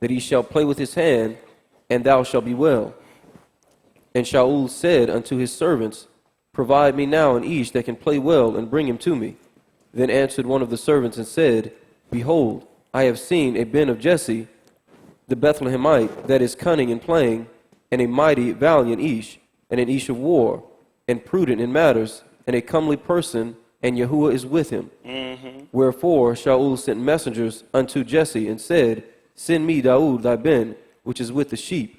that he shall play with his hand, and thou shalt be well. And Shaul said unto his servants, provide me now an Ish that can play well, and bring him to me. Then answered one of the servants and said, Behold, I have seen a Ben of Jesse, the Bethlehemite, that is cunning in playing, and a mighty valiant Ish, and an Ish of war, and prudent in matters, and a comely person, and Yahuwah is with him. Wherefore Shaul sent messengers unto Jesse, and said, Send me Daud thy Ben, which is with the sheep.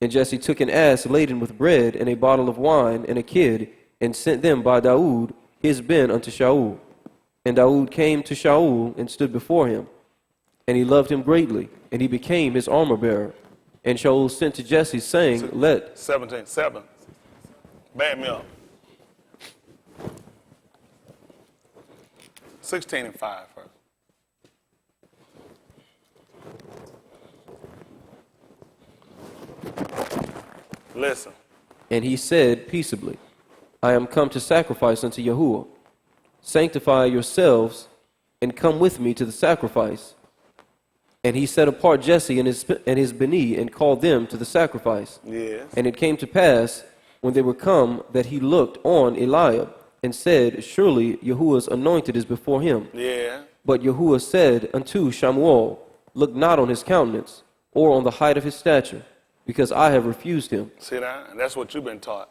And Jesse took an ass laden with bread, and a bottle of wine, and a kid, and sent them by Daud his Ben unto Shaul. And Daud came to Shaul, and stood before him. And he loved him greatly, and he became his armor-bearer. And Shaul sent to Jesse, saying, Let 17, 7. Back me up. 16 and 5 first. Listen. And he said peaceably, I am come to sacrifice unto Yahuwah. Sanctify yourselves, and come with me to the sacrifice. And he set apart Jesse and his Beni, and called them to the sacrifice. Yes. And it came to pass, when they were come, that he looked on Eliab, and said, Surely Yahuwah's anointed is before him. Yeah. But Yahuwah said unto Shamuel, Look not on his countenance, or on the height of his stature, because I have refused him. See that? And that's what you've been taught.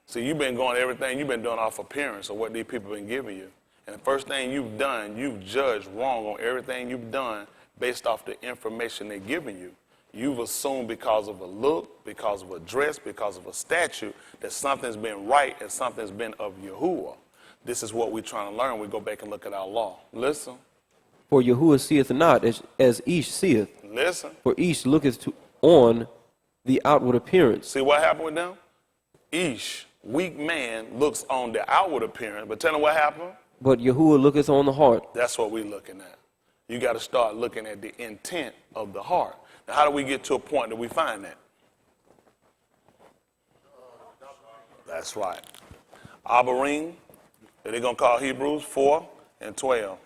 See, you've been going everything, you've been doing off appearance of what these people have been giving you. And the first thing you've done, you've judged wrong on everything you've done based off the information they're giving you. You've assumed because of a look, because of a dress, because of a statue, that something's been right and something's been of Yahuwah. This is what we're trying to learn. We go back and look at our law. Listen. For Yahuwah seeth not as Ish seeth. Listen. For Ish looketh on the outward appearance. See what happened with them? Ish, weak man, looks on the outward appearance, but tell them what happened? But Yahuwah looketh on the heart. That's what we're looking at. You got to start looking at the intent of the heart. Now, how do we get to a point that we find that? That's right. Abarim, they're going to call Hebrews 4 and 12.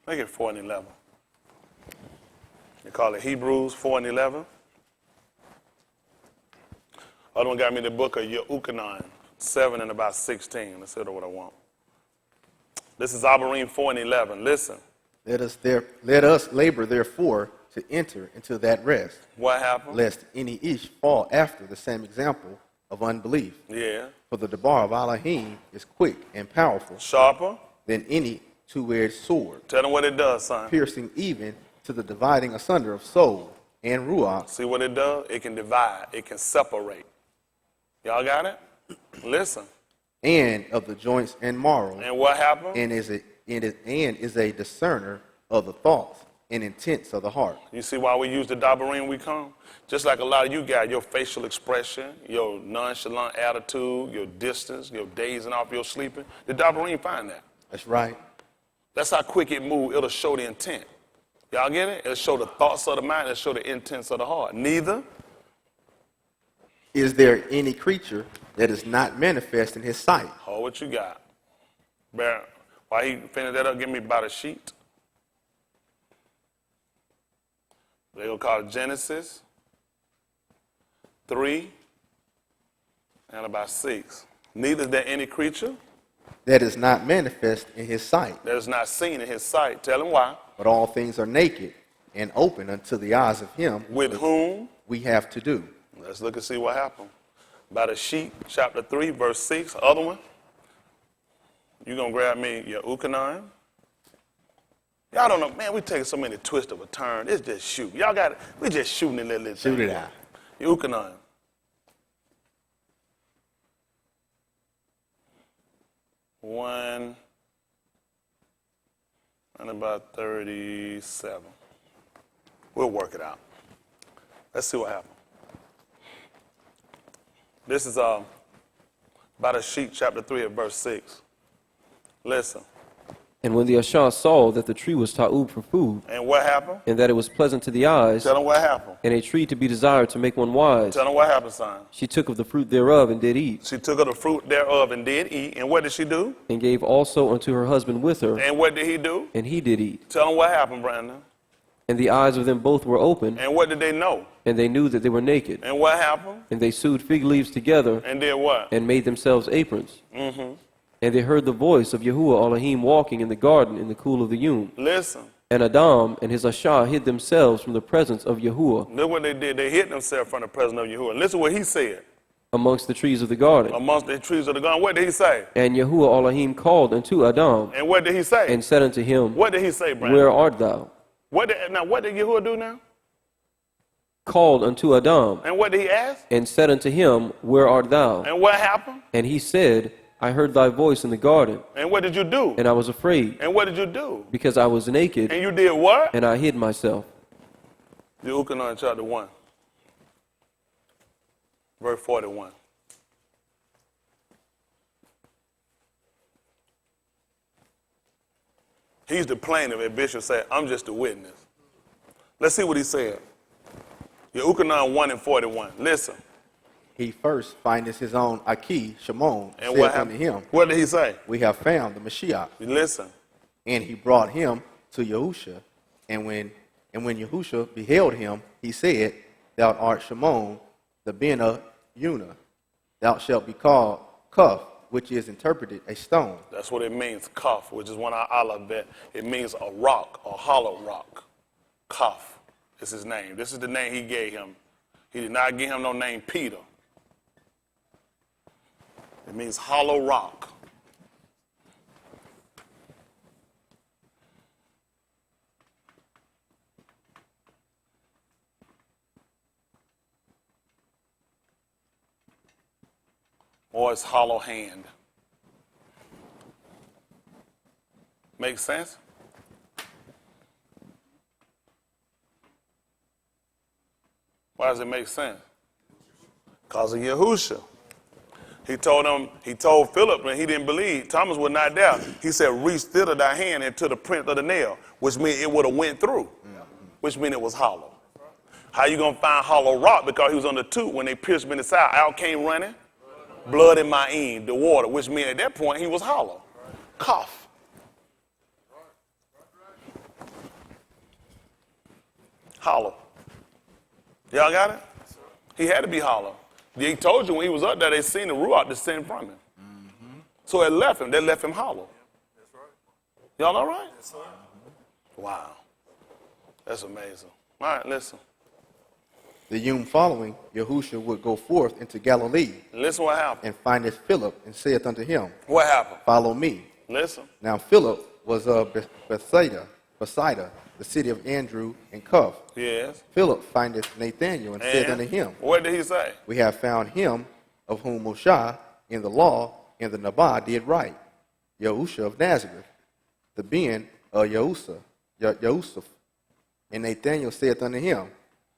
Make it 4 and 11. They call it Hebrews 4 and 11. Other one got me the book of Yehukanan, 7 and about 16. Let's hit what I want. This is Abarim 4 and 11. Listen. Let us labor, therefore, to enter into that rest, What happened? lest any Ish fall after the same example of unbelief. Yeah. For the debar of Elohim is quick and powerful Sharper. than any two-edged sword, Tell them what it does, son. piercing even to the dividing asunder of soul and ruach, See what it does? It can divide. It can separate. Y'all got it? Listen. and of the joints and marrow, And what happened? and is a discerner of the thoughts and intents of the heart. You see why we use the Dabarim we come? Just like a lot of you got your facial expression, your nonchalant attitude, your distance, your dazing off your sleeping. The Dabarim find that. That's right. That's how quick it moves. It'll show the intent. Y'all get it? It'll show the thoughts of the mind. It'll show the intents of the heart. Neither Is there any creature that is not manifest in his sight? hold what you got. Bear, while he finish that up, give me about a sheet. They're going to call it Genesis 3 and about 6. Neither is there any creature That is not manifest in his sight, that is not seen in his sight. Tell him why. but all things are naked and open unto the eyes of him With whom? we have to do. Let's look and see what happened. About a sheet, chapter 3, verse 6. Other one. You're going to grab me your Ukanan. Y'all don't know, man, we taking so many twists of a turn. It's just shooting. Y'all got it. We just shooting in that little Shoot thing. it out. Your Ukanan. One and about 37. We'll work it out. Let's see what happens. This is about a sheet, chapter 3 at verse 6. Listen. And when the Ashah saw that the tree was ta'ub for food, And what happened? and that it was pleasant to the eyes, Tell them what happened. and a tree to be desired to make one wise, Tell them what happened, son. she took of the fruit thereof and did eat, She took of the fruit thereof and did eat. And what did she do? and gave also unto her husband with her, And what did he do? and he did eat. Tell them what happened, Brandon. And the eyes of them both were opened, And what did they know? and they knew that they were naked. And what happened? And they sewed fig leaves together And did what? and made themselves aprons. And they heard the voice of Yahuwah Elohim walking in the garden in the cool of the Yom. Listen. And Adam and his Ashah hid themselves from the presence of Yahuwah Look what they did. They hid themselves from the presence of Yahuwah. Listen what he said. amongst the trees of the garden. Amongst the trees of the garden. What did he say? And Yahuwah Elohim called unto Adam And what did he say? and said unto him, What did he say, Brandon? Where art thou? What did Yahuwah do now? Called unto Adam And what did he ask? and said unto him, Where art thou? And what happened? And he said, I heard thy voice in the garden, And what did you do? and I was afraid, And what did you do? because I was naked, And you did what? and I hid myself. Euchanan chapter 1, verse 41. He's the plaintiff, and Bishop said, I'm just a witness. Let's see what he said. Euchanan 1 and 41. Listen. He first findeth his own Aki, Shimon, And said what unto happened? him, What did he say? We have found the Mashiach. Listen. And he brought him to Yahusha. And when Yahusha beheld him, he said, Thou art Shimon, the ben of Yuna. Thou shalt be called Cuff, which is interpreted a stone. That's what it means, kaf, which is one of our alphabet. It means a rock, a hollow rock. Kaf is his name. This is the name he gave him. He did not give him no name Peter. It means hollow rock. Or it's hollow hand. Make sense? Why does it make sense? Because of Yahusha. He told Philip when he didn't believe, Thomas was not there. He said, reach thither thy hand into the print of the nail, which means it would have went through, which means it was hollow. How you going to find hollow rock? Because he was on the tooth when they pierced him in the side. Out came running blood in my end, the water, which meant at that point he was hollow. Cough. Hollow. Y'all got it? He had to be hollow. He told you when he was up there, they seen the Ruach descend from him. So it left him. They left him hollow. Y'all all right? Wow. That's amazing. All right, listen. The Yom following, Yahusha would go forth into Galilee, Listen what happened. and findeth Philip, and saith unto him, What happened? Follow me. Listen. Now Philip was of Bethsaida, the city of Andrew and Cuff. Yes. Philip findeth Nathanael, and said unto him, What did he say? We have found him of whom Moshe in the law and the Nabah did write, Yahusha of Nazareth, the ben of Yahusuf. And Nathanael saith unto him,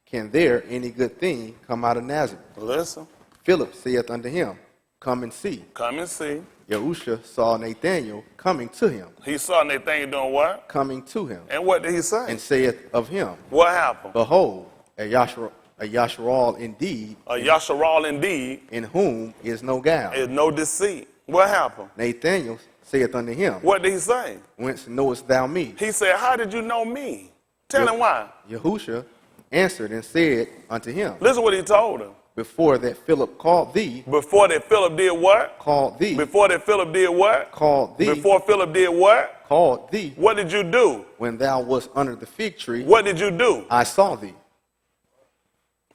Can there any good thing come out of Nazareth? Listen. Philip saith unto him, Come and see. Come and see. Yahusha saw Nathanael coming to him, He saw Nathanael doing what? coming to him, And what did he say? and saith of him, What happened? Behold, a Yasharal indeed, A Yasharal indeed in whom is no guile. is no deceit. What happened? Nathanael saith unto him, What did he say? Whence knowest thou me? He said, how did you know me? Tell him why. Yahusha answered and said unto him, Listen what he told him. Before that Philip called thee, Before that Philip did what? called thee, Before that Philip did what? called thee, Before Philip did what? called thee, What did you do? when thou wast under the fig tree, What did you do? I saw thee.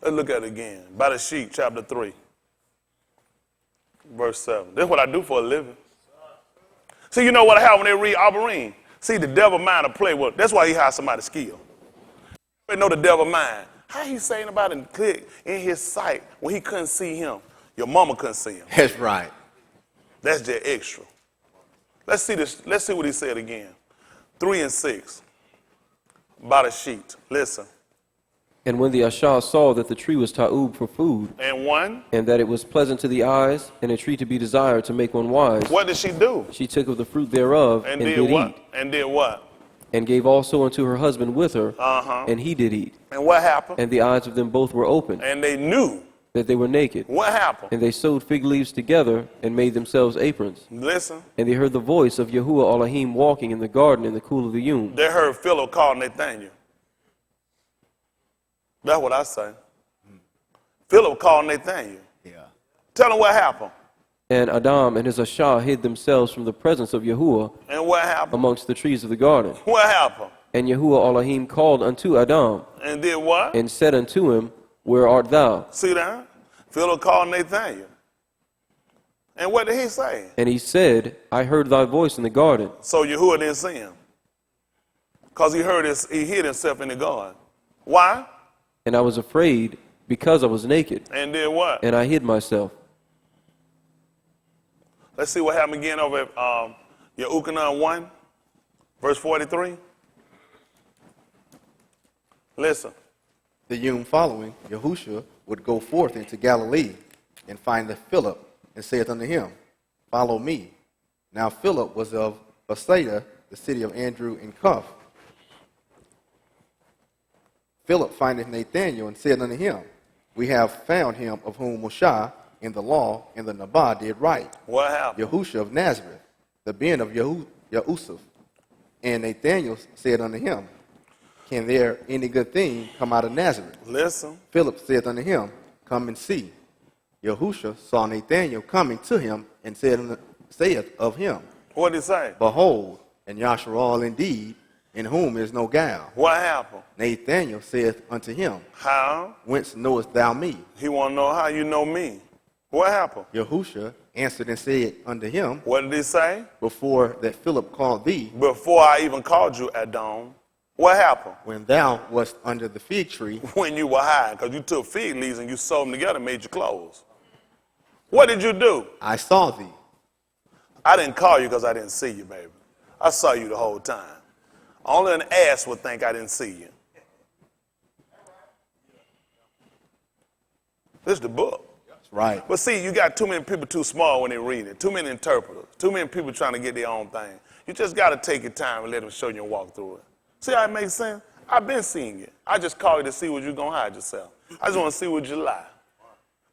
Let's look at it again. By the sheep, chapter 3, verse 7. This is what I do for a living. See, you know what I have when they read Abarim? See, the devil mind to play with. That's why he has somebody's skill. They know the devil mind. How he saying about it clear in his sight when he couldn't see him? Your mama couldn't see him. That's right. That's just extra. Let's see this. Let's see what he said again. 3 and 6. By the sheet. Listen. And when the Ashah saw that the tree was ta'ub for food, And 1. and that it was pleasant to the eyes, and a tree to be desired to make one wise, What did she do? she took of the fruit thereof, And and did did what? eat, And did what? and gave also unto her husband with her, and he did eat. And what happened? And the eyes of them both were opened, And they knew. that they were naked. What happened? And they sewed fig leaves together, and made themselves aprons. Listen. And they heard the voice of Yahuwah Elohim walking in the garden in the cool of the Yom. They heard Philip call Nathanael. That's what I say. Philip called Nathaniel. Yeah. Tell him what happened. And Adam and his Ashah hid themselves from the presence of Yahuwah And what happened? amongst the trees of the garden. What happened? And Yahuwah Elohim called unto Adam, And did what? and said unto him, Where art thou? See that? Philip called Nathaniel. And what did he say? And he said, I heard thy voice in the garden, So Yahuwah didn't see him. Because he hid himself in the garden. Why? and I was afraid because I was naked, And did what? and I hid myself. Let's see what happened again over at Yehukanan 1, verse 43. Listen. The year following, Yahushua would go forth into Galilee and find the Philip and saith unto him, Follow me. Now Philip was of Bethsaida, the city of Andrew and Cuff. Philip findeth Nathanael and said unto him, We have found him of whom Moshe in the law and the Nabah did write. What happened? Yahushua of Nazareth, the ben of Yahusuf. And Nathanael said unto him, Can there any good thing come out of Nazareth? Listen. Philip saith unto him, Come and see. Yahushua saw Nathanael coming to him and saith of him, What did he say? Behold, and Yasharal indeed, in whom is no guile. What happened? Nathanael saith unto him, How? Whence knowest thou me? He want to know how you know me. What happened? Yahushua answered and said unto him, What did he say? Before that Philip called thee, Before I even called you Adam, what happened? when thou wast under the fig tree, When you were high, because you took fig leaves and you sewed them together and made your clothes. What did you do? I saw thee. I didn't call you because I didn't see you, baby. I saw you the whole time. Only an ass would think I didn't see you. This is the book. That's right. But see, you got too many people too small when they read it. Too many interpreters. Too many people trying to get their own thing. You just got to take your time and let them show you and walk through it. See how it makes sense? I've been seeing it. I just called you to see what you're going to hide yourself. I just want to see what you lie.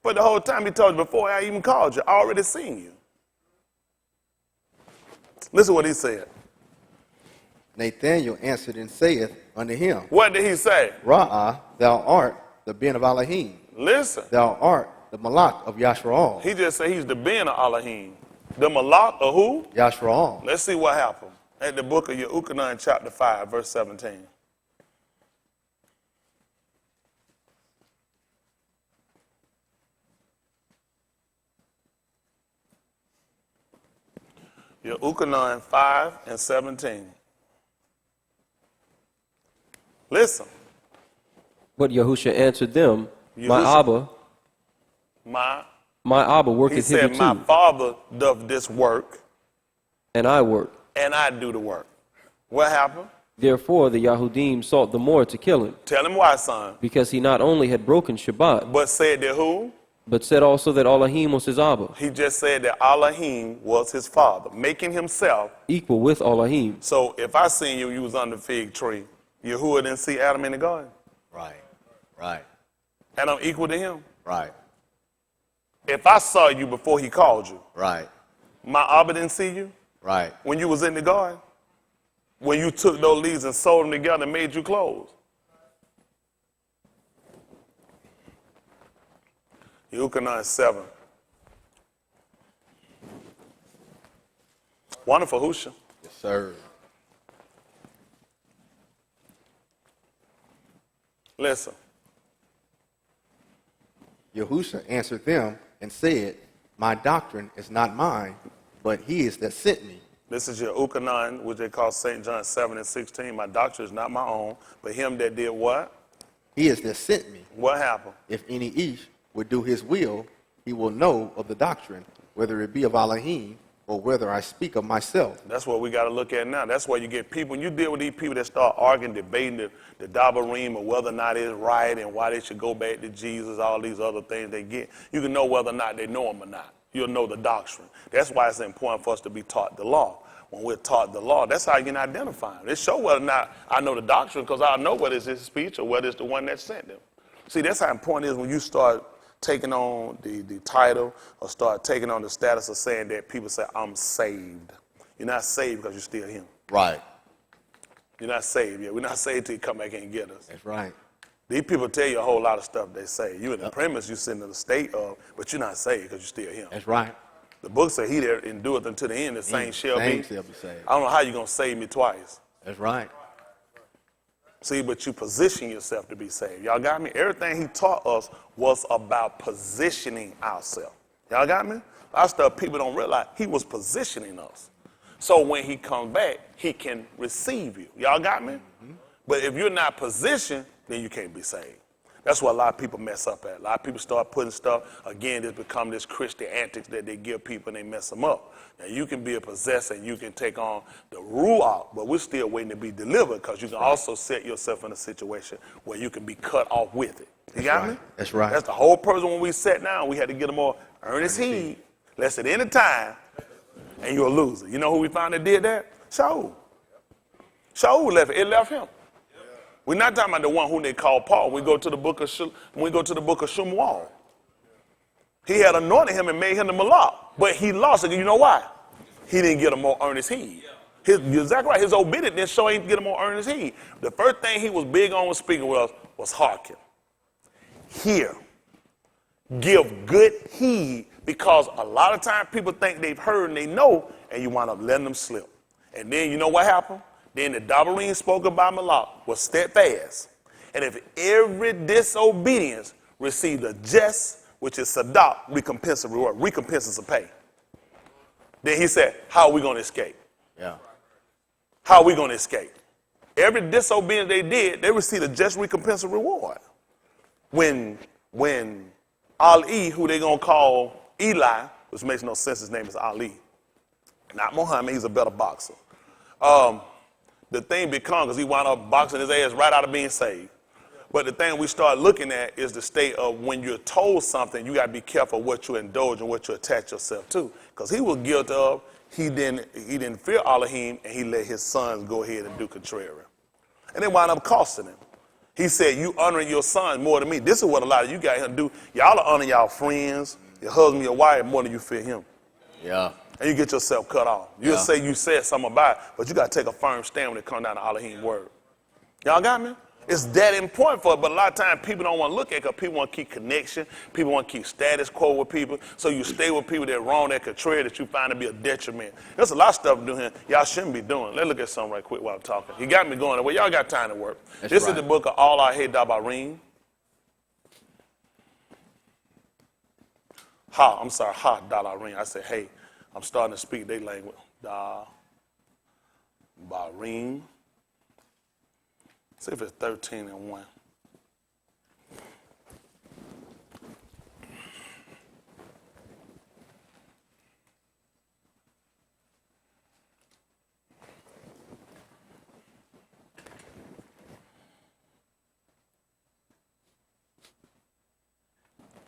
But the whole time he told you before I even called you, I already seen you. Listen what he said. Nathanael answered and saith unto him, What did he say? Ra'ah, thou art the ben of Elohim. Listen. Thou art the Malak of Yashraal. He just said he's the Ben of Elohim. The Malak of who? Yashraal. Let's see what happened. At the book of Yehukanan, chapter 5, verse 17. Yehukanan 5 and 17. Listen. But Yahushua answered them, My Yahushua- Abba, my Abba He worketh said, hitherto, my Father doth this work, and I work. and I do the work. What happened? Therefore the Yahudim sought the more to kill him, Tell him why, son. because he not only had broken Shabbat, But said that who? but said also that Elohim was his Abba, He just said that Elohim was his father, making himself. equal with Elohim. So if I seen you, you was under the fig tree. Yahuwah didn't see Adam in the garden. Right. Right. And I'm equal to him. Right. If I saw you before he called you, Right. my Abba didn't see you Right. when you was in the garden? When you took those leaves and sewed them together and made you clothes? Yehukanan 7. Wonderful, Husha. Yes, sir. Listen. Yahushua answered them and said, My doctrine is not mine, but he is that sent me. This is your Ukanan, which they call St. John 7 and 16. My doctrine is not my own, but him that did what? He is that sent me. What happened? If any ish would do his will, he will know of the doctrine, whether it be of Elohim or whether I speak of myself. That's what we got to look at now. That's why you get people, when you deal with these people that start arguing, debating the Dabarim or whether or not it's right and why they should go back to Jesus, all these other things they get, you can know whether or not they know him or not. You'll know the doctrine. That's why it's important for us to be taught the law. When we're taught the law, that's how you can identify them. It show whether or not I know the doctrine, because I know whether it's his speech or whether it's the one that sent them. See, that's how important it is when you start taking on the title or start taking on the status of saying that people say, I'm saved. You're not saved because you're still him. Right. You're not saved yet. We're not saved till you come back and get us. That's right. These people tell you a whole lot of stuff they say. You in the premise, you sitting in the state of, but you're not saved because you're still him. That's right. The book says he that endureth unto the end, the same shall be. saved. I don't know how you're going to save me twice. That's right. See, but you position yourself to be saved. Y'all got me? Everything he taught us was about positioning ourselves. Y'all got me? A lot of stuff people don't realize, he was positioning us. So when he comes back, he can receive you. Y'all got me? Mm-hmm. But if you're not positioned, then you can't be saved. That's what a lot of people mess up at. A lot of people start putting stuff, again, it's become this Christian antics that they give people and they mess them up. Now, you can be a possessor and you can take on the ruach, but we're still waiting to be delivered because you can also set yourself in a situation where you can be cut off with it. You got me? That's right. That's the whole purpose when we sat down. We had to get a more earnest heed, lest at any time, and you're a loser. You know who we found that did that? Shaul. Shaul left it. It left him. We're not talking about the one who they call Paul. We go to the book of Shmuel. He had anointed him and made him the malak, but he lost it. You know why? He didn't get a more earnest heed. You're exactly right. His obedience didn't show he didn't get a more earnest heed. The first thing he was big on was speaking was hearken. Hear. Give good heed, because a lot of times people think they've heard and they know, and you wind up letting them slip. And then you know what happened? Then the Dabarim spoken by Malak was steadfast. And if every disobedience received a just, which is sadak, recompense of reward, recompenses of pay. Then he said, how are we going to escape? Yeah. How are we going to escape? Every disobedience they did, they received a just recompense of reward. When Ali, who they going to call Eli, which makes no sense, his name is Ali, not Muhammad, he's a better boxer. The thing becomes, because he wound up boxing his ass right out of being saved. But the thing we start looking at is the state of when you're told something, you got to be careful what you indulge and what you attach yourself to. Because he was guilty of, he didn't fear Elohim, and he let his sons go ahead and do contrary. And it wound up costing him. He said, you honoring your sons more than me. This is what a lot of you got here to do. Y'all are honoring y'all friends, your husband, your wife, more than you fear him. Yeah. And you get yourself cut off. You'll say you said something about it, but you got to take a firm stand when it comes down to Elohim word. Y'all got me? It's that important for it, but a lot of times people don't want to look at it because people want to keep connection. People want to keep status quo with people. So you stay with people that are wrong, that contrary, that you find to be a detriment. There's a lot of stuff doing here y'all shouldn't be doing. Let's look at something right quick while I'm talking. You got me going. Well, y'all got time to work. This is the book of All Our Head Dabarim. Ha Dabarim. I said, hey, I'm starting to speak their language. Dabarim. See if it's 13 and 1.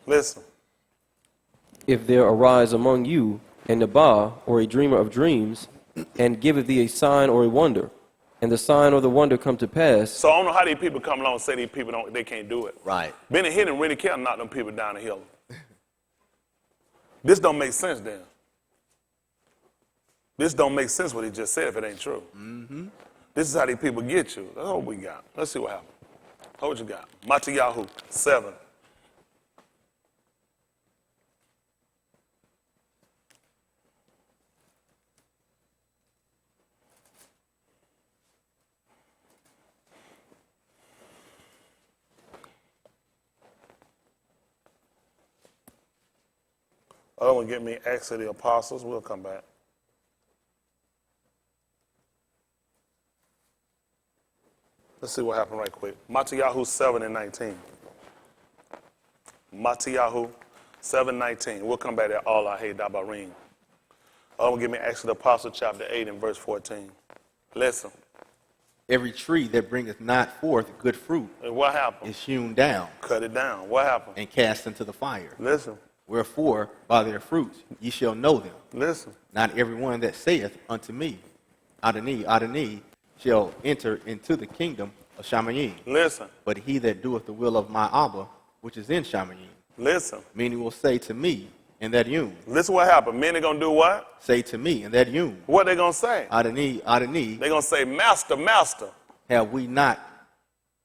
Listen. If there arise among you a Nabah or a dreamer of dreams, and giveth thee a sign or a wonder, and the sign or the wonder come to pass. So I don't know how these people come along and say these people they can't do it. Right. Benny Hinn really can't knock them people down the hill. This don't make sense then. This don't make sense what he just said if it ain't true. Mm-hmm. This is how these people get you. That's what we got. Let's see what happens. What you got? Matayahu 7. Oh, and get me Acts of the Apostles. We'll come back. Let's see what happened right quick. Matayahu 7 and 19. Matayahu 7:19. We'll come back to all our hey dabarim. Oh, and get me Acts of the Apostles chapter 8 and verse 14. Listen. Every tree that bringeth not forth good fruit And what happened? is hewn down. Cut it down. What happened? And cast into the fire. Listen. Wherefore, by their fruits ye shall know them. Listen. Not every one that saith unto me, Adonai, Adonai, shall enter into the kingdom of Shamayim. Listen. But he that doeth the will of my Abba, which is in Shamayim. Listen. Many will say to me in that yom. Listen what happened. Men are going to do what? Say to me in that yom. What they going to say? Adonai, Adonai. They're going to say, Master, Master. Have we not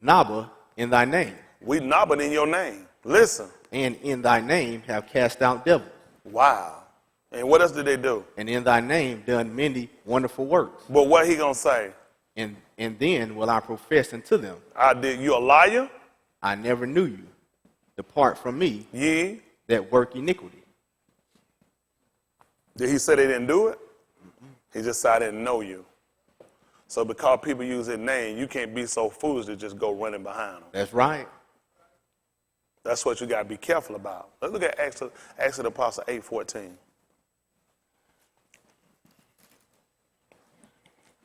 Nabba in thy name? We knobbing in your name. Listen. And in thy name have cast out devils. Wow. And what else did they do? And in thy name done many wonderful works. But what he gonna say? And then will I profess unto them, You a liar? I never knew you. Depart from me, Ye. that work iniquity. Did he say they didn't do it? He just said I didn't know you. So because people use his name, you can't be so foolish to just go running behind them. That's right. That's what you got to be careful about. Let's look at Acts of the Apostle 8:14.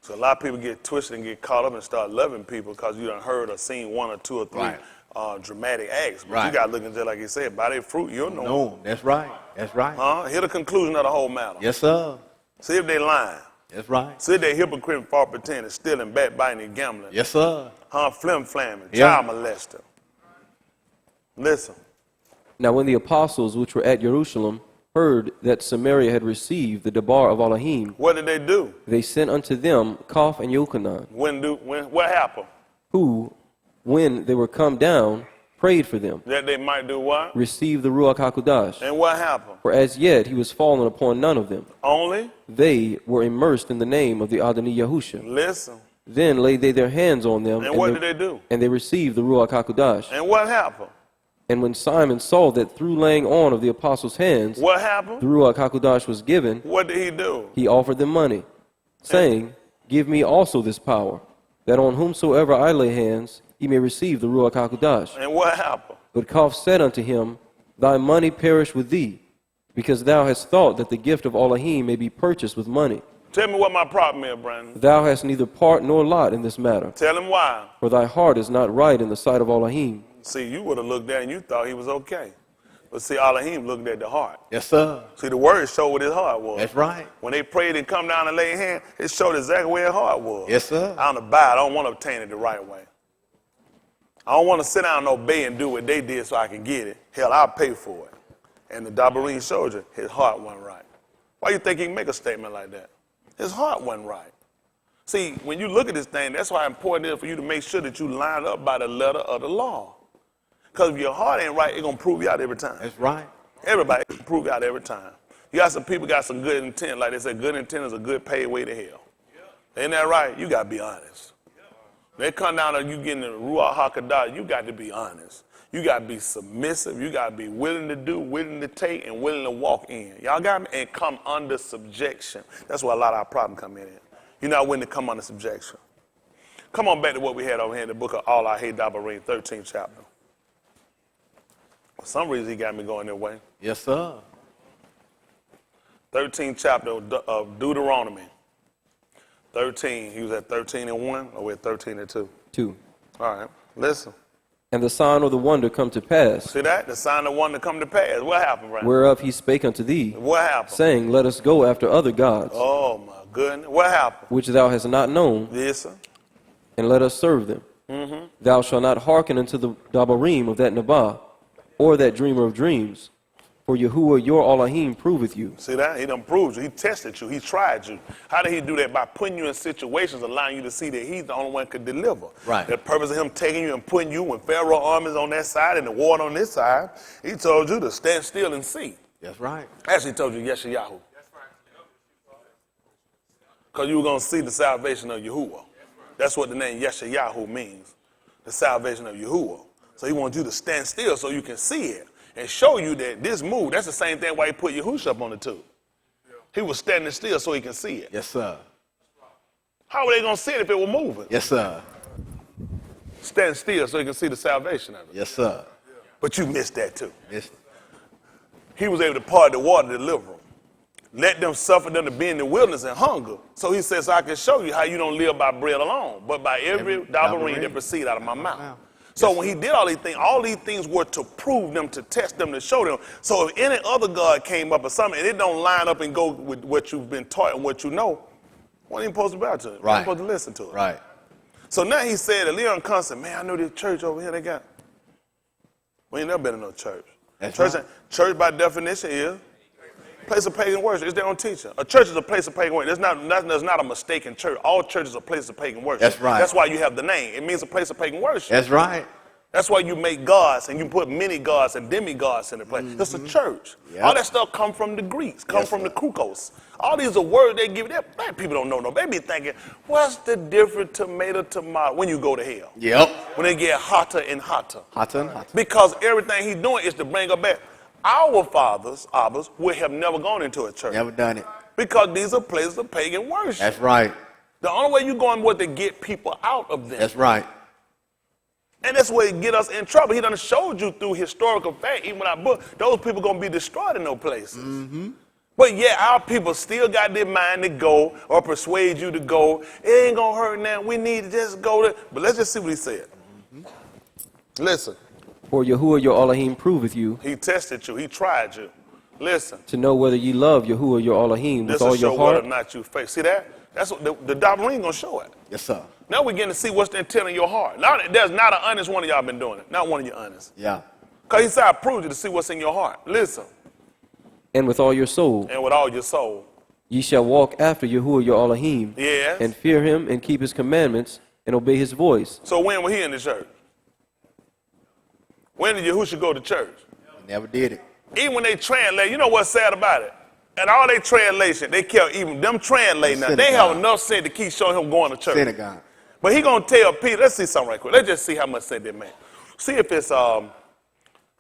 So a lot of people get twisted and get caught up and start loving people because you done heard or seen one or two or three dramatic acts. But you got to look at it like he said, by their fruit, you'll know. No, that's right. That's right. Hear the conclusion of the whole matter. Yes, sir. See if they lying. That's right. See if they hypocrite, false pretending, stealing, backbiting, and gambling. Yes, sir. Flim-flamming, Yeah. child molester. Listen. Now when the apostles which were at Jerusalem heard that Samaria had received the debar of Elohim, What did they do? they sent unto them Koph and Yochanan, What happened? who, when they were come down, prayed for them, That they might do what? received the Ruach HaKodesh. And what happened? For as yet he was fallen upon none of them. Only? They were immersed in the name of the Adonai Yahusha. Listen. Then laid they their hands on them, And what did they do? and they received the Ruach HaKodesh. And what happened? And when Simon saw that through laying on of the apostles' hands, What the happened? Ruach HaKodesh was given, What did he do? he offered them money, saying, Give me also this power, that on whomsoever I lay hands, he may receive the Ruach HaKodesh. And what happened? But Koph said unto him, Thy money perish with thee, because thou hast thought that the gift of Elohim may be purchased with money. Tell me what my problem is, Brandon. Thou hast neither part nor lot in this matter, Tell him why. for thy heart is not right in the sight of Elohim. See, you would have looked at it and you thought he was okay. But see, Elohim looked at the heart. Yes, sir. See, the word showed what his heart was. That's right. When they prayed and come down and lay hands, it showed exactly where his heart was. Yes, sir. I don't buy it. I don't want to obtain it the right way. I don't want to sit down and obey and do what they did so I can get it. Hell, I'll pay for it. And the Dabarine soldier, his heart wasn't right. Why do you think he can make a statement like that? His heart wasn't right. See, when you look at this thing, that's why important it is for you to make sure that you line up by the letter of the law. Because if your heart ain't right, it's going to prove you out every time. That's right. Everybody can prove you out every time. You got some people got some good intent. Like they said, good intent is a good paid way to hell. Ain't that right? You got to be honest. They come down and you getting the Ruach HaKodesh, you got to be honest. You got to be submissive. You got to be willing to do, willing to take, and willing to walk in. Y'all got me? And come under subjection. That's where a lot of our problems come in. You're not willing to come under subjection. Come on back to what we had over here in the book of All I Hate Dabarine, 13th chapter. For some reason, he got me going that way. Yes, sir. 13th chapter of Deuteronomy. 13. He was at 13:1, or we're at 13:2. 2. All right. Listen. And the sign or the wonder come to pass, See that? The sign of one to come to pass. What happened, right? whereof he spake unto thee, What happened? saying, Let us go after other gods, Oh, my goodness. What happened? which thou hast not known, Yes, sir. and let us serve them. Thou shalt not hearken unto the Dabarim of that Nabah, or that dreamer of dreams, for Yahuwah your Elohim proveth you. See that? He done proved you. He tested you. He tried you. How did he do that? By putting you in situations, allowing you to see that he's the only one who could deliver. Right. The purpose of him taking you and putting you when Pharaoh armies on that side and the war on this side, he told you to stand still and see. That's right. Actually, he told you Yeshayahu. Because you were going to see the salvation of Yahuwah. That's what the name Yeshayahu means, the salvation of Yahuwah. So he wants you to stand still so you can see it and show you that this move, that's the same thing why he put Yahushua up on the tube. He was standing still so he can see it. Yes, sir. How were they going to see it if it were moving? Yes, sir. Stand still so he can see the salvation of it. Yes, sir. But you missed that too. Yes. He was able to part the water to deliver them. Let them suffer them to be in the wilderness and hunger. So he says, I can show you how you don't live by bread alone, but by every dabarine that proceed out of my mouth. So when he did all these things were to prove them, to test them, to show them. So if any other God came up or something, and it don't line up and go with what you've been taught and what you know, what are you supposed to bow to it? Right. You're supposed to listen to it. Right. So now he said, Leon Constant, man, I know this church over here they got. We ain't never been in no church. That's Church, right. church by definition is a place of pagan worship. It's their own teaching. A church is a place of pagan worship. There's not a mistake in church. All churches are places of pagan worship. That's right. That's why you have the name. It means a place of pagan worship. That's right. That's why you make gods and you put many gods and demigods in the place. It's a church. Yep. All that stuff come from the Greeks, come from the Krukos. All these are words they give you. Black people don't know no. They be thinking, what's the difference tomato when you go to hell? Yep. When they get hotter and hotter. Hotter and hotter. Because everything he's doing is to bring us back. Our fathers, Abbas, would have never gone into a church. Never done it. Because these are places of pagan worship. That's right. The only way you're going was to get people out of them. That's right. And that's where he get us in trouble. He done showed you through historical fact, even with our book, those people going to be destroyed in those places. But yeah, our people still got their mind to go or persuade you to go. It ain't going to hurt now. We need to just go there. But let's just see what he said. Listen. For Yahuwah your Elohim proveth you, He tested you. He tried you. Listen. to know whether ye love Yahuwah your Elohim This with will all show your whether uh, heart. or not you face. See that? That's what the doctrine ain't going to show it. Yes, sir. Now we're getting to see what's the intent of your heart. Now, there's not an honest one of y'all been doing it. Not one of you honest. Yeah. Because he said, I proved you to see what's in your heart. Listen. And with all your soul, And with all your soul. ye shall walk after Yahuwah your Elohim, Yes. and fear him, and keep his commandments, and obey his voice. So when was he in the church? When did Yahushua go to church? Never did it. Even when they translate, you know what's sad about it? And all they translation, they kept even them translating. Now, they have enough sense to keep showing him going to church. Synagogue. But he gonna tell Peter, let's see something right quick. Let's just see how much sense they make. See if it's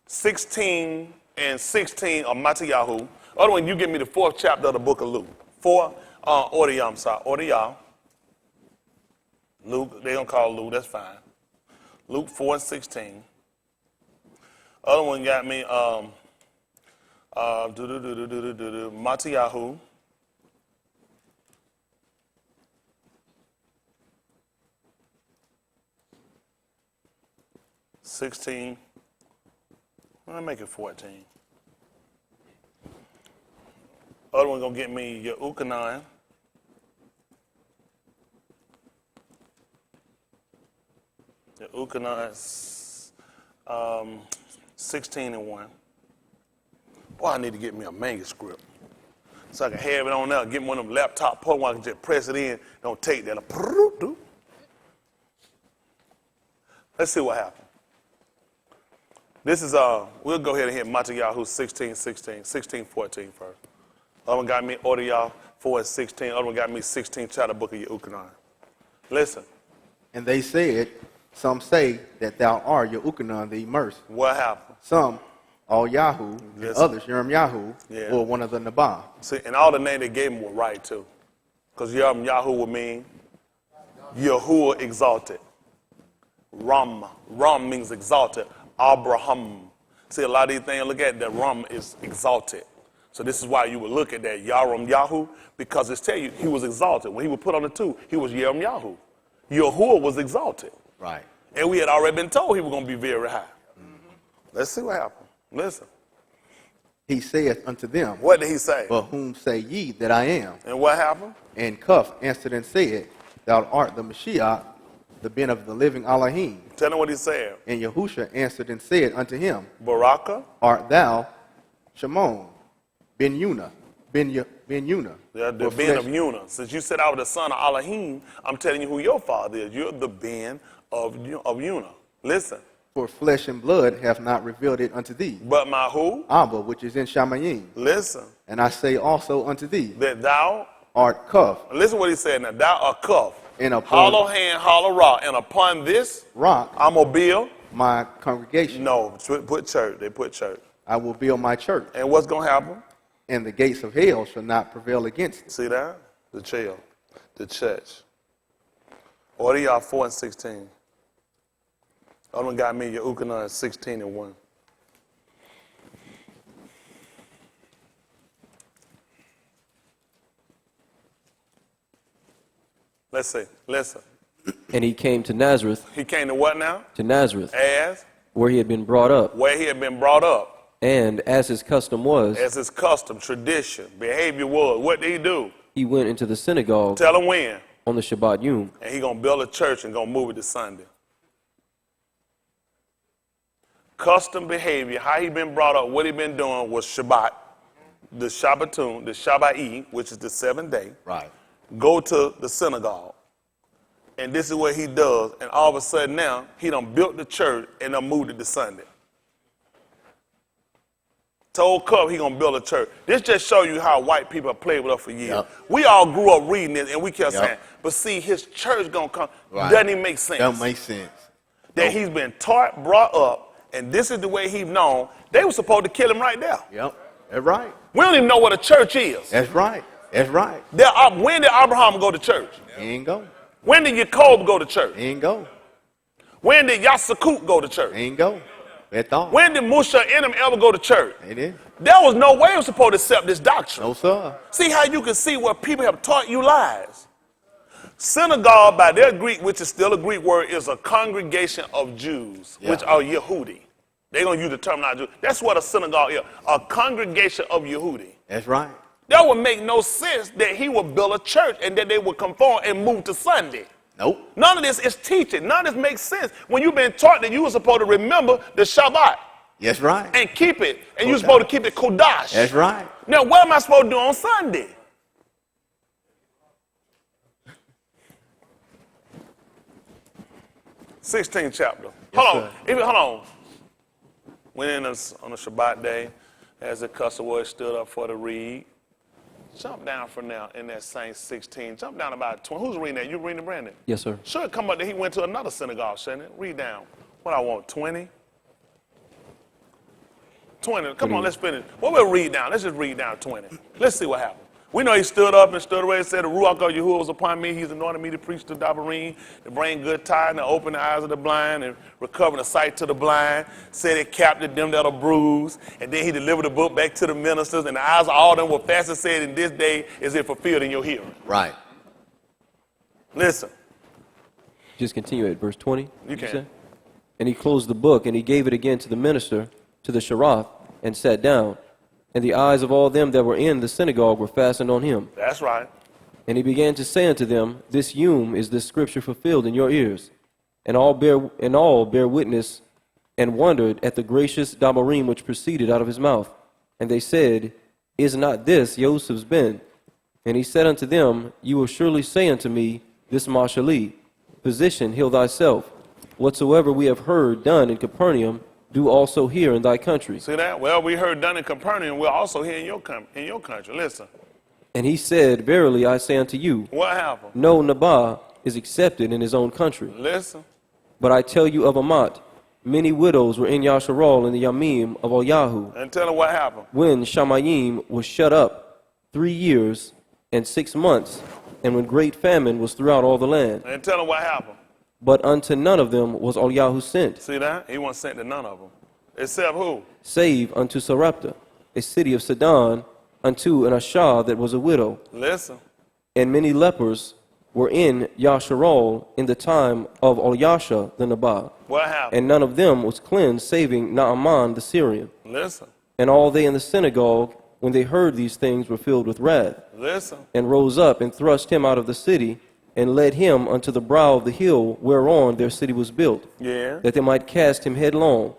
16 and 16 of Matthew. Other one, you give me the 4th chapter of the book of Luke. 4, I'm sorry, Order Luke, they don't call Luke, that's fine. Luke 4 and 16. Other one got me Matthew. $16. Let me make it 14. Other one gonna get me your Ukanan. Your Ukanan 16 and 1. Boy, I need to get me a manuscript so I can have it on there. Get me one of them laptop phones where I can just press it in. Don't take that. Let's see what happens. This is, we'll go ahead and hit Matthew 16, 14 first. Other one got me Order 4 and 16. Other one got me 16 chapter book of Yehukanan. Listen. And they said, some say that thou art Yehukanan the immersed. What happened? Some, all Yahoo, and Yes. others, Yerim Yahoo, Yeah. or one of the Nabah. See, and all the names they gave him were right too. Because Yahoo would mean Yahuwah exalted. Ram means exalted. Abraham. See, a lot of these things, look at that Ram is exalted. So this is why you would look at that Yaram Yahu, because it's tell you he was exalted. When he was put on the 2, he was Yaram Yahu. Yahuwah was exalted. Right. And we had already been told he was going to be very high. Let's see what happened. Listen. He saith unto them, What did he say? but whom say ye that I am? And what happened? And Cuff answered and said, thou art the Mashiach, the ben of the living Elohim. Tell him what he said. And Yahusha answered and said unto him, Baraka. art thou Shimon, Ben Yuna, Ben Yuna. The for Ben of flesh- Yuna. Since you said I was the son of Elohim, I'm telling you who your father is. You're the Ben of Yuna. Listen. For flesh and blood have not revealed it unto thee, But my who? Abba, which is in Shamayim. Listen. And I say also unto thee, That thou, art Cuff, listen what he said now. Thou art cuff. and Hollow upon hand, hollow rock. And upon this, rock I'm going to build. my congregation. No, put church. They put church. I will build my church, And what's going to happen? and the gates of hell shall not prevail against it. See that? The chill. The church. Order 4 and 16. Other one got me your Ukana 16 and 1. Let's see. Listen. And he came to Nazareth, He came to what now? As where he had been brought up. Where he had been brought up. And as his custom was, As his custom, tradition, behavior was. What did he do? he went into the synagogue Tell him when. on the Shabbat Yom, And he going to build a church and going to move it to Sunday. Custom behavior, how he been brought up, what he been doing was Shabbat, the Shabbatun, the Shabbat, which is the 7th day. Right. Go to the synagogue. and this is what he does, and all of a sudden now, he done built the church and done moved it to Sunday. Told Cup he gonna build a church. This just show you how white people have played with us for years. Yep. We all grew up reading it, and we kept Yep. saying, but see, his church gonna come. Right. Doesn't even make sense. Don't make sense. That he's been taught, brought up, and this is the way he's known. They were supposed to kill him right there. Yep. That's right. We don't even know what a church is. That's right. That's right. When did Abraham go to church? He ain't go. When did Jacob go to church? He ain't go. When did Yasakut go to church? He ain't go. That's all. When did Musha and them ever go to church? They did. There was no way we were supposed to accept this doctrine. No, sir. See how you can see where people have taught you lies. Synagogue, by their Greek, which is still a Greek word, is a congregation of Jews, which are Yehudi. They're going to use the terminology. That's what a synagogue is, a congregation of Yehudi. That's right. That would make no sense that he would build a church and that they would conform and move to Sunday. Nope. None of this is teaching. None of this makes sense when you've been taught that you were supposed to remember the Shabbat. That's right. And keep it. And you're supposed to keep it Kodash. That's right. Now, what am I supposed to do on Sunday? Chapter 16. Hold on. Went in on a Shabbat day, as the custom was, stood up for the read. Jump down for now in that same 16. Jump down about 20. Who's reading that? You reading it, Brandon? Yes, sir. Should come up that he went to another synagogue, shouldn't it? Read down. What I want, 20? 20. Come on, let's finish. What we'll read down. Let's just read down 20. Let's see what happened. We know he stood up and stood away and said, the Ruach of Yahuwah was upon me. He's anointed me to preach the Dabarim, to bring good tidings, to open the eyes of the blind, and recover the sight to the blind. Said it captured them that are bruised. And then he delivered the book back to the ministers, and the eyes of all of them were fastened, said, in this day is it fulfilled in your hearing. Right. Listen. Just continue at verse 20. You can. Say? And he closed the book, and he gave it again to the minister, to the Sharath, and sat down. And the eyes of all them that were in the synagogue were fastened on him. That's right. And he began to say unto them, This is this scripture fulfilled in your ears. And all bear witness, and wondered at the gracious Dabarim which proceeded out of his mouth. And they said, Is not this Joseph's ben? And he said unto them, You will surely say unto me, This Mashali, Physician, heal thyself. Whatsoever we have heard done in Capernaum, do also here in thy country. See that? Well, we heard done in Capernaum. We're also here in your country. Listen. And he said, Verily I say unto you, What happened? no Nabah is accepted in his own country. Listen. But I tell you of Amat, many widows were in Yasharal in the Yamim of Eliyahu, And tell them what happened. when Shamayim was shut up 3 years and 6 months, and when great famine was throughout all the land. And tell them what happened. But unto none of them was Eliyahu sent, See that? He wasn't sent to none of them. Except who? save unto Sarepta, a city of Sidon, unto an Ashah that was a widow. Listen. And many lepers were in Yasharal in the time of Elisha the Nabal. What happened? And none of them was cleansed, saving Naaman the Syrian. Listen. And all they in the synagogue, when they heard these things, were filled with wrath, Listen. and rose up and thrust him out of the city, and led him unto the brow of the hill whereon their city was built, Yeah. that they might cast him headlong.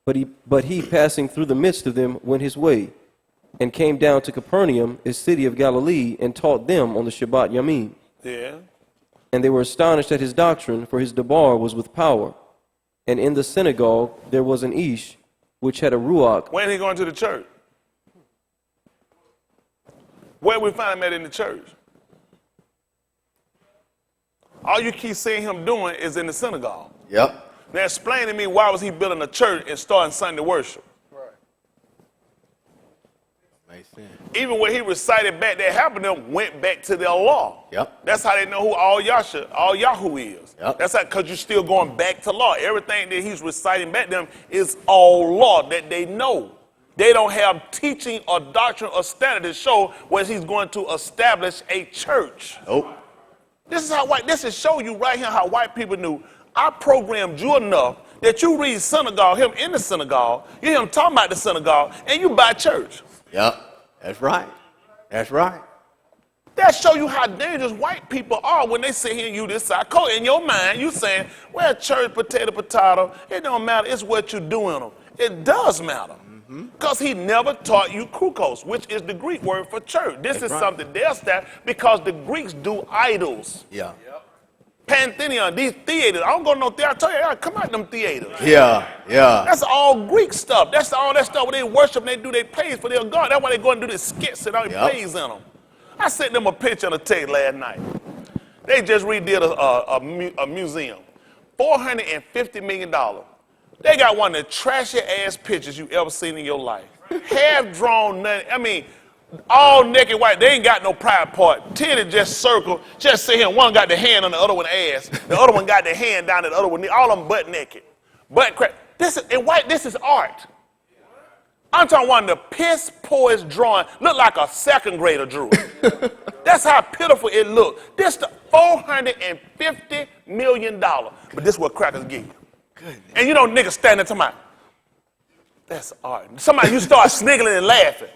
But he passing through the midst of them went his way, and came down to Capernaum, a city of Galilee, and taught them on the Shabbat Yamim. Yeah. And they were astonished at his doctrine, for his debar was with power. And in the synagogue there was an Ish, which had a Ruach. When he going to the church? Where we find him at in the church? All you keep seeing him doing is in the synagogue. Yep. Now explain to me, why was he building a church and starting Sunday worship? Makes sense. Even when he recited back, that happened to them went back to their law. Yep. That's how they know who all Yahoo is. Yep. That's how, because you're still going back to law. Everything that he's reciting back to them is all law that they know. They don't have teaching or doctrine or standard to show where he's going to establish a church. Nope. This is show you right here how white people knew. I programmed you enough that you read synagogue, him in the synagogue, you hear him talking about the synagogue, and you buy church. Yep. That's right. That's right. That show you how dangerous white people are when they sit here and you decide. In your mind, you saying, well, church, potato, it don't matter. It's what you do in them. It does matter. Because he never taught you krukos, which is the Greek word for church. This is something they'll start because the Greeks do idols. Yeah. Pantheon, these theaters. I don't go to no theater. I tell you, I come out them theaters. Yeah, yeah. That's all Greek stuff. That's all that stuff where they worship and they do their praise for their God. That's why they go and do this skits and all their praise in them. I sent them a picture on the tape last night. They just redid a museum. $450 million. They got one of the trashy ass pictures you ever seen in your life. Half drawn, nothing. I mean, all naked white. They ain't got no private part. Titty just circle. Just sit here. One got the hand on the other one ass. The other one got the hand down at the other one. All of them butt naked. Butt crack. This is in white. This is art. I'm talking one of the piss poorest drawing. Look like a second grader drew it. That's how pitiful it looked. This the $450 million. But this is what crackers give you. Goodness. And you know niggas standing to my. That's art. Somebody you start sniggling and laughing.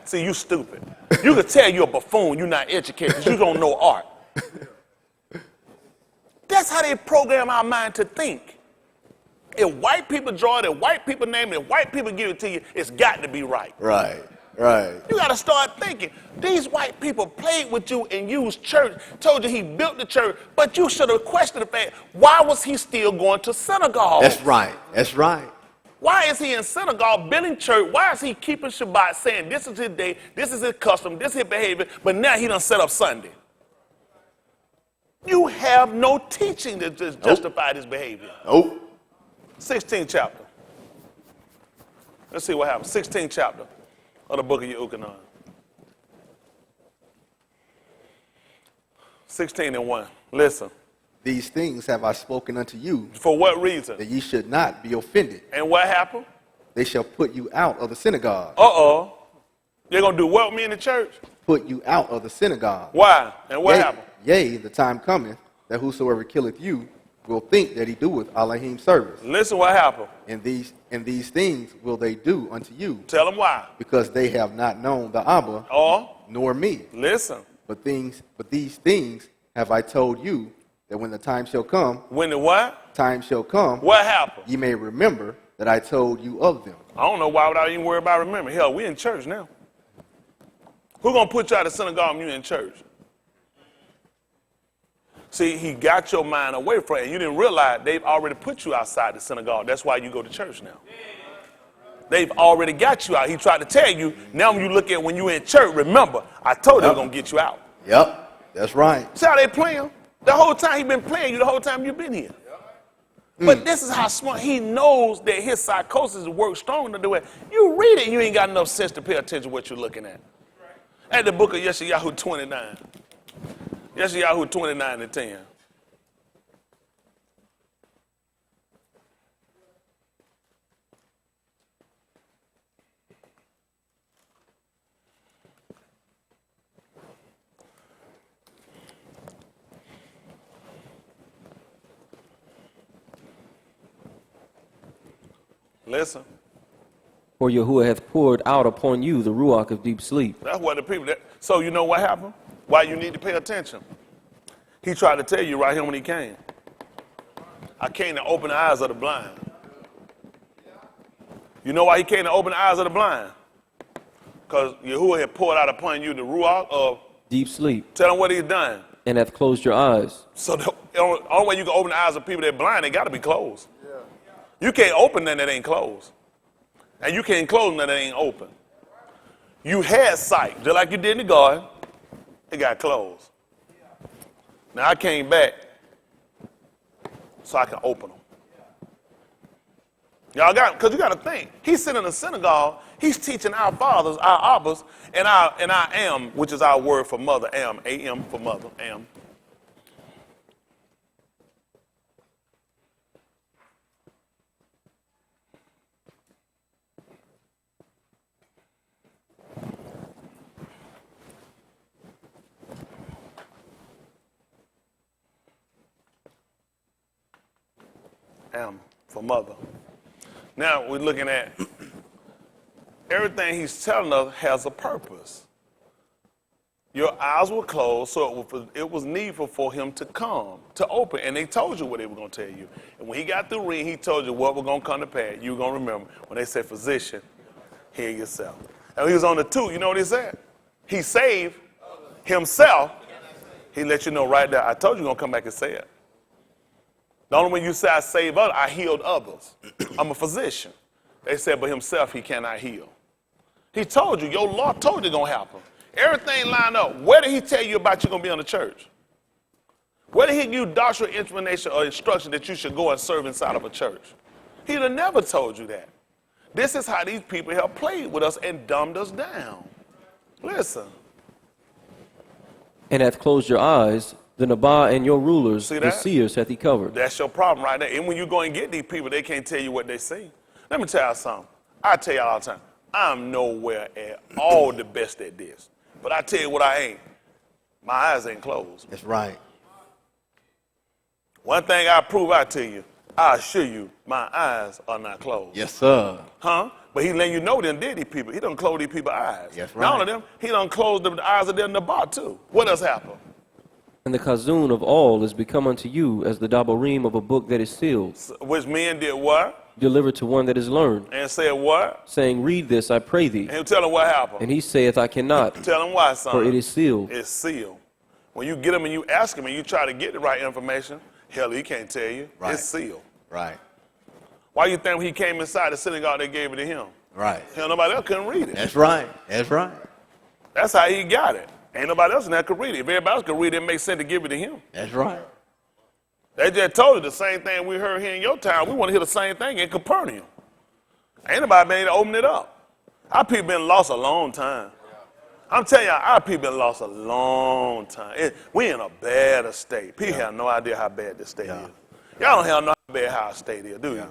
See, you stupid. You could tell you're a buffoon, you're not educated, because you don't know art. That's how they program our mind to think. If white people draw it, if white people name it, if white people give it to you, it's got to be right. Right, right. You got to start thinking. These white people played with you and used church, told you he built the church, but you should have questioned the fact, why was he still going to synagogue? That's right, that's right. Why is he in synagogue, building church? Why is he keeping Shabbat, saying this is his day, this is his custom, this is his behavior, but now he done set up Sunday? You have no teaching to justify this behavior. Nope. 16th chapter. Let's see what happens. 16th chapter of the book of Yochanan. 16:1. Listen. These things have I spoken unto you. For what reason? That ye should not be offended. And what happened? They shall put you out of the synagogue. Uh-oh. They're going to do what with me in the church? Put you out of the synagogue. Why? And what happened? Yea, the time cometh that whosoever killeth you will think that he doeth Elohim service. Listen what happened. And these things will they do unto you. Tell them why. Because they have not known the Abba, nor me. Listen. But these things have I told you, that when the time shall come. When the what? Time shall come. What happened? Ye may remember that I told you of them. I don't know why would I even worry about remembering. Hell, we in church now. Who gonna put you out of synagogue when you in church? See, he got your mind away from it, and you didn't realize they've already put you outside the synagogue. That's why you go to church now. They've already got you out. He tried to tell you, now when you look at when you in church, remember, I told you I was gonna get you out. Yep, that's right. See how they playing? The whole time he been playing you, the whole time you've been here. But this is how smart, he knows that his psychosis works strong to do it. You read it, you ain't got enough sense to pay attention to what you're looking at. At the book of Yeshayahu 29. Yeshayahu 29:10. Listen. For Yahuwah hath poured out upon you the ruach of deep sleep. That's what the people. So you know what happened? Why you need to pay attention? He tried to tell you right here when he came. I came to open the eyes of the blind. You know why he came to open the eyes of the blind? Because Yahuwah had poured out upon you the ruach of deep sleep. Tell him what he's done. And hath closed your eyes. So the only way you can open the eyes of people that are blind, they got to be closed. You can't open nothing that ain't closed. And you can't close nothing that ain't open. You had sight, just like you did in the garden. It got closed. Now I came back so I can open them. Y'all got, because you got to think. He's sitting in the synagogue. He's teaching our fathers, our abbas, and our am, which is our word for mother, am, A-M for mother, am. Am for mother. Now we're looking at everything he's telling us has a purpose. Your eyes were closed, so it was needful for him to come, to open. And they told you what they were going to tell you. And when he got through reading, he told you what was going to come to pass. You were going to remember when they said, physician, heal yourself. And he was on the 2, you know what he said? He saved himself. He let you know right there, I told you going to come back and say it. The only way you say I save others, I healed others. I'm a physician. They said, but himself he cannot heal. He told you, your Lord told you it's going to happen. Everything lined up. Where did he tell you about you going to be in the church? Where did he give you doctrinal information or instruction that you should go and serve inside of a church? He'd have never told you that. This is how these people have played with us and dumbed us down. Listen. And hath closed your eyes, the Nabah and your rulers, See the that? seers, hath he covered. That's your problem right there. And when you go and get these people, they can't tell you what they see. Let me tell you something. I tell you all the time, I'm nowhere at all the best at this. But I tell you what I ain't. My eyes ain't closed. That's right. One thing I prove out to you, I assure you, my eyes are not closed. Yes, sir. Huh? But he letting you know them did these people. He done close these people's eyes. That's right. Not only them, he done closed the eyes of them in the bar too. What else happened? And the Chazun of all is become unto you as the Dabarim of a book that is sealed, Which men did what? delivered to one that is learned, And said what? saying, Read this, I pray thee. And he tell him what happened. And he saith, I cannot, Tell him why, son. for it is sealed. It's sealed. When you get him and you ask him and you try to get the right information, hell, he can't tell you. Right. It's sealed. Right. Why you think when he came inside the synagogue, they gave it to him? Right. Hell, nobody else couldn't read it. That's right. That's right. That's how he got it. Ain't nobody else in there could read it. If everybody else could read it, it makes sense to give it to him. That's right. They just told you the same thing we heard here in your town. We want to hear the same thing in Capernaum. Ain't nobody been able to open it up. Our people been lost a long time. I'm telling you, our people been lost a long time. We in a bad state. People have no idea how bad this state is. Y'all don't have no idea how our state is, do you?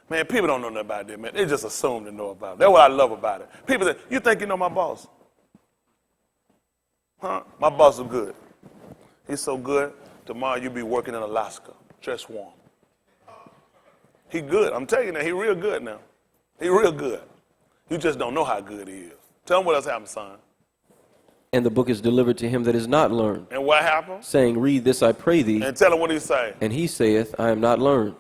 Man, people don't know nothing about this, man. They just assume they know about it. That's what I love about it. People say, you think you know my boss? Huh? My boss is good. He's so good, tomorrow you'll be working in Alaska, dress warm. He good. I'm telling you now, he real good now. He real good. You just don't know how good he is. Tell him what else happened, son. And the book is delivered to him that is not learned, And what happened? saying, Read this, I pray thee. And tell him what he say. And he saith, I am not learned.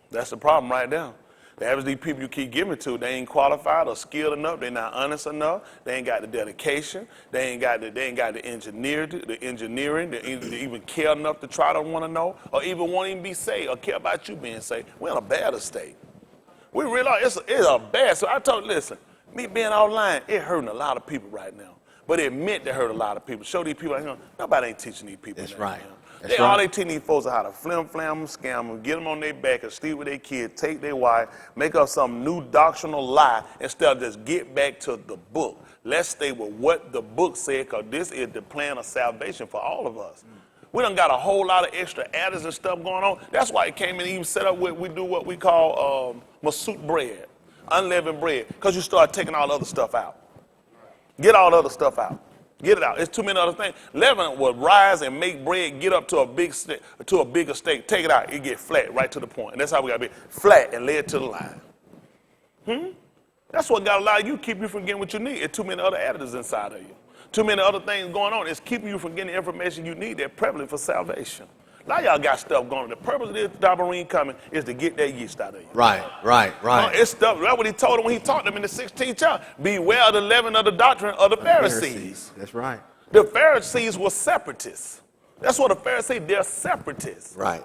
That's the problem right there. The average these people you keep giving to, they ain't qualified or skilled enough. They're not honest enough. They ain't got the dedication. They ain't got the engineering. They even care enough to try to want to know, or even want to even be saved, or care about you being saved. We're in a bad state. We realize it's a bad. So I told, listen, me being online, it hurting a lot of people right now. But it meant to hurt a lot of people. Show these people, nobody ain't teaching these people. That's that, right. Man. That's All right. they teaching these folks are how to flam them, scam them, get them on their back and sleep with their kids, take their wife, make up some new doctrinal lie instead of just get back to the book. Let's stay with what the book said, because this is the plan of salvation for all of us. We done got a whole lot of extra adders and stuff going on. That's why it came in and even set up with, we do what we call masoot bread, unleavened bread, because you start taking all the other stuff out. Get all the other stuff out. Get it out. It's too many other things. Leaven will rise and make bread get up to a bigger state. Take it out. It get flat right to the point. And that's how we got to be flat and lay it to the line. That's what got to allow you, keep you from getting what you need. It's too many other additives inside of you. Too many other things going on. It's keeping you from getting the information you need that's prevalent for salvation. Now y'all got stuff going on. The purpose of this Dabarim coming is to get that yeast out of you. Right. It's stuff. That's what he told them when he taught them in the 16th chapter. Beware of the leaven of the doctrine of the Pharisees. That's right. The Pharisees were separatists. That's what the Pharisees, they're separatists. Right.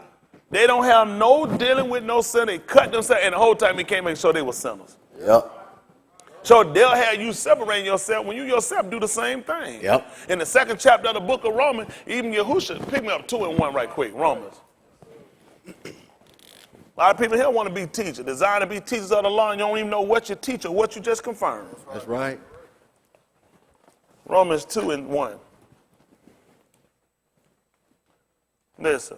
They don't have no dealing with no sin. They cut themselves, and the whole time he came and showed they were sinners. Yep. So they'll have you separating yourself when you yourself do the same thing. Yep. In the second chapter of the book of Romans, even Yahusha, pick me up 2 and 1 right quick, Romans. A lot of people here want to be teachers, designed to be teachers of the law, and you don't even know what you teach or what you just confirmed. That's right. Romans 2 and 1. Listen.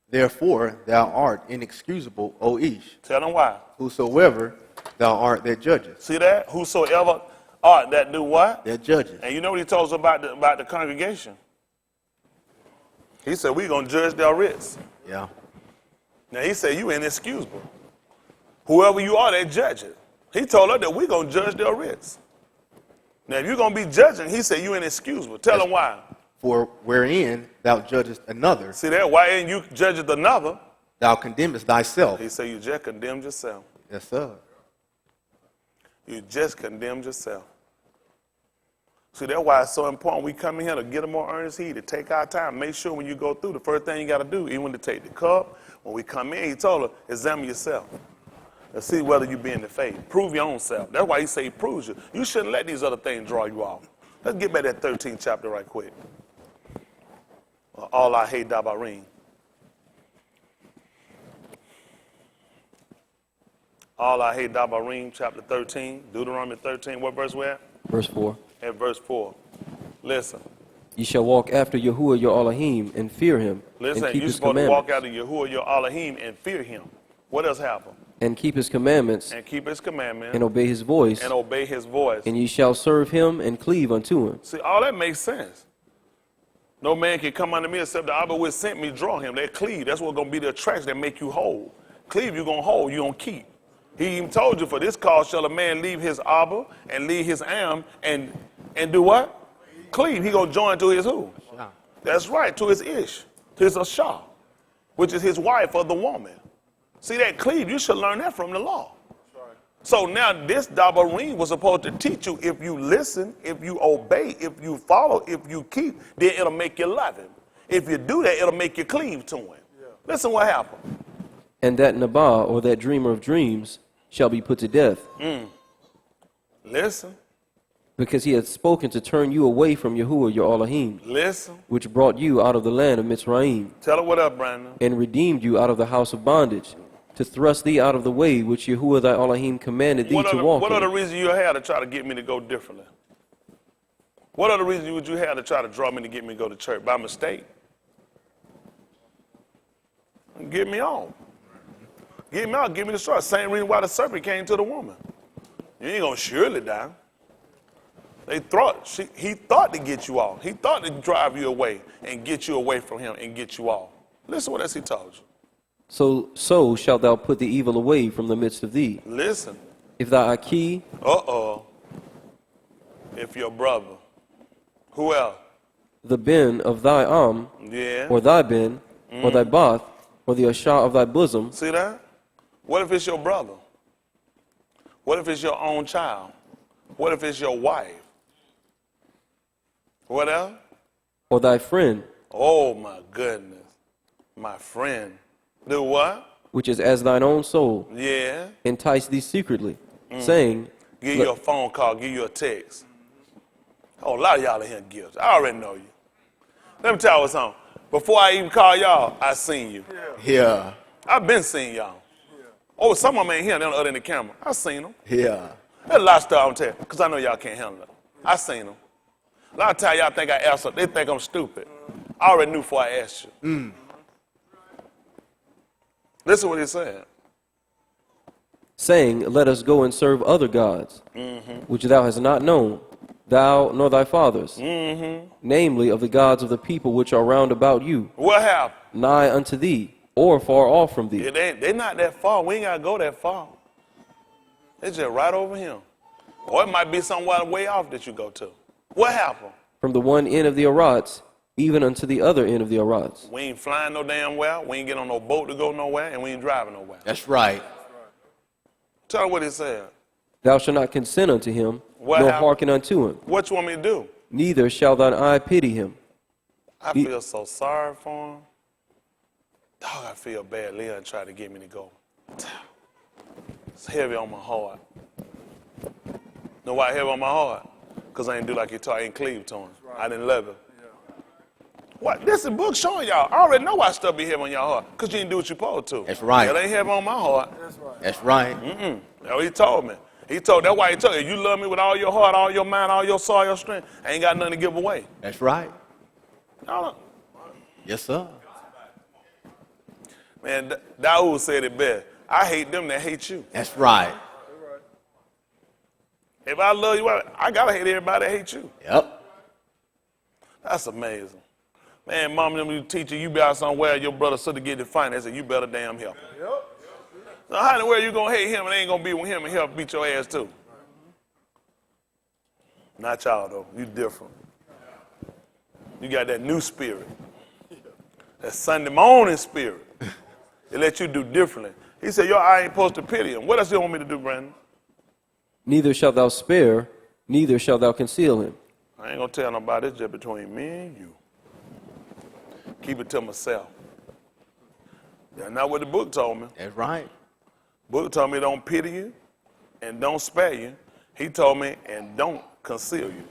Therefore, thou art inexcusable, O Ish, Tell them why. whosoever thou art that judges. See that? Whosoever art that do what? That judges. And you know what he told us about the congregation? He said, we're going to judge their writs. Yeah. Now, he said, you inexcusable. Whoever you are, that judge it. He told us that we're going to judge their writs. Now, if you're going to be judging, he said, you inexcusable. Tell them why. For wherein thou judgest another, See that? Why ain't you judging another? thou condemnest thyself. He said, you just condemned yourself. Yes, sir. You just condemned yourself. See, that's why it's so important we come in here to get a more earnest heed, to take our time. Make sure when you go through, the first thing you got to do, even to take the cup, when we come in, he told her, examine yourself. And see whether you be in the faith. Prove your own self. That's why he say he proves you. You shouldn't let these other things draw you off. Let's get back to that 13th chapter right quick. All I hate dabarim. All I hate dabarim, chapter 13, Deuteronomy 13. What verse we at? Verse 4. At verse 4. Listen. Ye shall walk after Yahuwah your Elohim and fear him, Listen, and keep you're his supposed to walk commandments. out of Yahuwah your Elohim and fear him. What else happened? And keep his commandments, And keep his commandments and obey his voice, and obey his voice. and ye shall serve him and cleave unto him. See, all that makes sense. No man can come unto me except the Abba which sent me draw him. That cleave, that's what's going to be the attraction that make you whole. Cleave, you're going to hold, you're going to keep. He even told you, for this cause shall a man leave his Abba and leave his Am and do what? Cleave. He going to join to his who? That's right, to his Ish, to his Ashah, which is his wife or the woman. See that cleave, you should learn that from the law. So now this Dabarim was supposed to teach you, if you listen, if you obey, if you follow, if you keep, then it'll make you love him. If you do that, it'll make you cleave to him. Yeah. Listen what happened. And that Nabah, or that dreamer of dreams, shall be put to death, Listen, because he hath spoken to turn you away from Yahuwah your Elohim, listen. which brought you out of the land of Mitzrayim, Tell her what up, Brandon. and redeemed you out of the house of bondage, to thrust thee out of the way which Yahuwah thy Elohim commanded thee to walk What are the in. reasons you had to try to get me to go differently? What are the reasons would you have to try to draw me to get me to go to church? By mistake? Get me on. Get me out, give me the story. Same reason why the serpent came to the woman. You ain't gonna surely die. He thought to get you off. He thought to drive you away and get you away from him and get you off. Listen what else he told you. So shalt thou put the evil away from the midst of thee. Listen. If thy Aki, If your brother. Who else? the Ben of thy Yeah. or thy Ben, or thy Bath, or the Ashah of thy bosom, See that? What if it's your brother? What if it's your own child? What if it's your wife? What else? or thy friend, Oh my goodness. My friend. Do what? which is as thine own soul, Yeah. entice thee secretly, saying, Give you a phone call, give you a text. Oh, a lot of y'all in here gifts. I already know you. Let me tell you something. Before I even call y'all, I seen you. Yeah. I've been seeing y'all. Oh, some of them ain't here, they're other than the camera. I seen them. Yeah. There's a lot of stuff I'm telling you, because I know y'all can't handle it. I seen them. A lot of times y'all think I asked them, they think I'm stupid. I already knew before I asked you. Listen what he said. saying, Let us go and serve other gods, which thou hast not known, thou nor thy fathers, namely of the gods of the people which are round about you, What happened? nigh unto thee, or far off from thee. They're not that far. We ain't got to go that far. It's just right over here. Or it might be somewhere way off that you go to. What happened? From the one end of the Arats, even unto the other end of the Arats. We ain't flying no damn well. We ain't get on no boat to go nowhere, and we ain't driving nowhere. That's right. Tell her what he said. Thou shalt not consent unto him, What nor happened? hearken unto him. What you want me to do? Neither shall thine eye pity him. I feel so sorry for him. Dog, I feel bad. Leon tried to get me to go. It's heavy on my heart. Know why it's heavy on my heart? Because I didn't do like you taught. I ain't cleave to him. I didn't love him. What? This is a book showing y'all. I already know why stuff be heavy on your heart. Because you didn't do what you supposed to. That's right. It ain't heavy on my heart. That's right. That's what he told me. That's why he told you, you love me with all your heart, all your mind, all your soul, all your strength. I ain't got nothing to give away. That's right. No. Yes, sir. Man, Daoud said it best. I hate them that hate you. That's right. If I love you, I got to hate everybody that hates you. Yep. That's amazing. Man, mom and them, you teacher, you be out somewhere, your brother sister get the finance, and you better damn help him. Yep. So how in the world you going to hate him and ain't going to be with him and help beat your ass too? Not y'all, though. You different. You got that new spirit. That Sunday morning spirit. It let you do differently. He said, your eye ain't supposed to pity him. What else you want me to do, Brandon? Neither shalt thou spare, neither shalt thou conceal him. I ain't gonna tell nobody. It's just between me and you. Keep it to myself. That's not what the book told me. That's right. Book told me don't pity you and don't spare you. He told me and don't conceal you.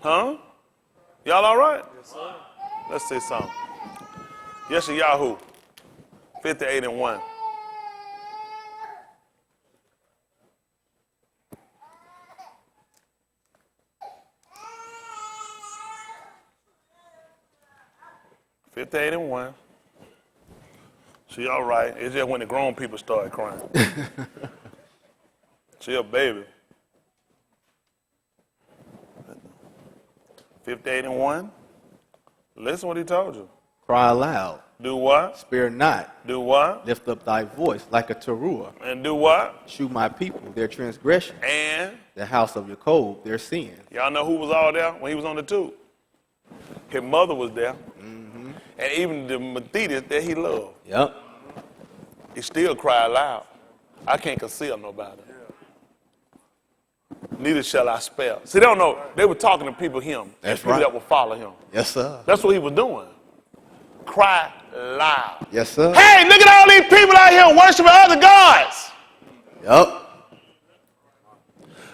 Huh? Y'all all right? Yes, sir. Let's say something. Yes, Yahoo. 58 and 1. She all right. It's just when the grown people start crying. She a baby. 58 and 1. Listen what he told you. Cry aloud. Do what? Spare not. Do what? Lift up thy voice like a teruah. And do what? Shew my people their transgression. And The house of Jacob their sin. y'all know who was all there when he was on the tube? His mother was there. And even the Methodist that he loved. Yep. He still cried loud. I can't conceal nobody. Neither shall I spare. See, they don't know. They were talking to people That's people right. that would follow him. Yes, sir. That's what he was doing. Cry loud. Yes, sir. Hey, look at all these people out here worshiping other gods. Yep.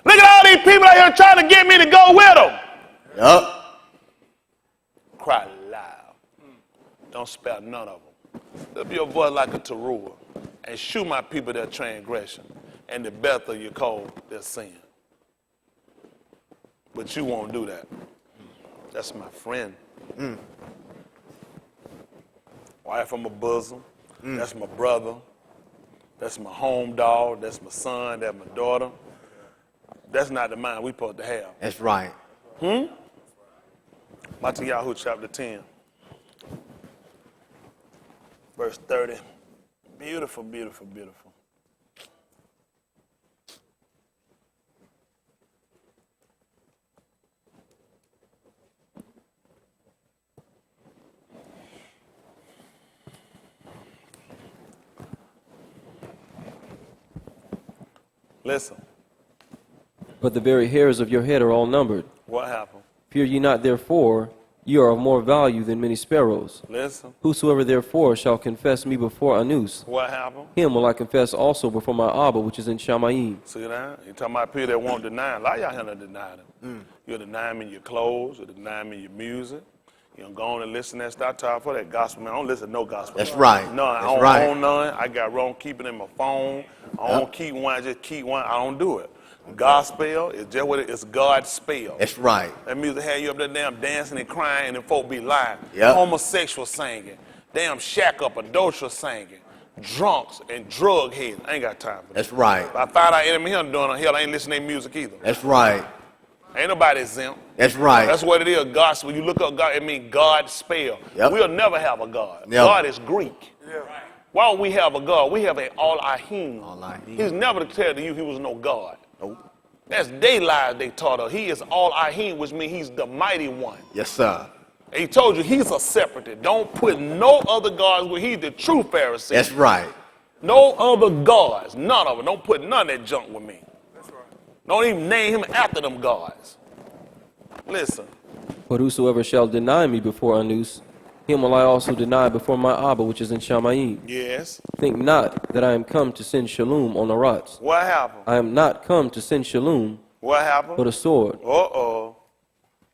Look at all these people out here trying to get me to go with them. Yep. Cry loud. Don't spare none of them. Lift your voice like a teruah and shew my people their transgression and the best of your cold their sin. But you won't do that. That's my friend. Wife from my bosom. That's my brother. That's my home dog. That's my son. That's my daughter. That's not the mind we supposed to have. That's right. Yahoo chapter 10. Verse 30. Beautiful, beautiful, beautiful. Listen. But the very hairs of your head are all numbered. What happened? Fear ye not, therefore, ye are of more value than many sparrows. Listen. Whosoever therefore shall confess me before Anus, What happened? him will I confess also before my Abba, which is in Shamayim. See that? You talking about people that won't deny him. A lot of y'all here don't deny them. You'll deny him in your clothes. You'll deny him in your music. You don't go on and listen to that stuff. Time for that gospel, man. I don't listen to no gospel. That's right. No, I That's don't right. own none. I got wrong keeping in my phone. I don't keep one. I just keep one. I don't do it. Gospel is just what it is. God's spell. That's right. That music had you up there damn dancing and crying and folk be lying. Yep. Homosexual singing. Damn shack up adulterous singing. Drunks and drug heads. I ain't got time for that. That's right. If I find out enemy here doing hell, I ain't listening to their music either. That's right. Ain't nobody exempt. That's right. That's what it is. Gospel. When you look up God, it means God's spell. Yep. We'll never have a God. Never. God is Greek. Yeah. Why don't we have a God? We have an All-Ahim. All-Ahim. He's never to tell you he was no God. Nope. That's they lies they taught us. He is All-Ahim, which means he's the mighty one. Yes, sir. And he told you he's a separatist. Don't put no other gods with he's the true Pharisee. That's right. No other gods. None of them. Don't put none of that junk with me. That's right. Don't even name him after them gods. Listen. But whosoever shall deny me before Anus, him will I also deny before my Abba, which is in Shamayim. Yes. Think not that I am come to send shalom on the rots. What happened? I am not come to send shalom, What happened? but a sword. Uh-oh.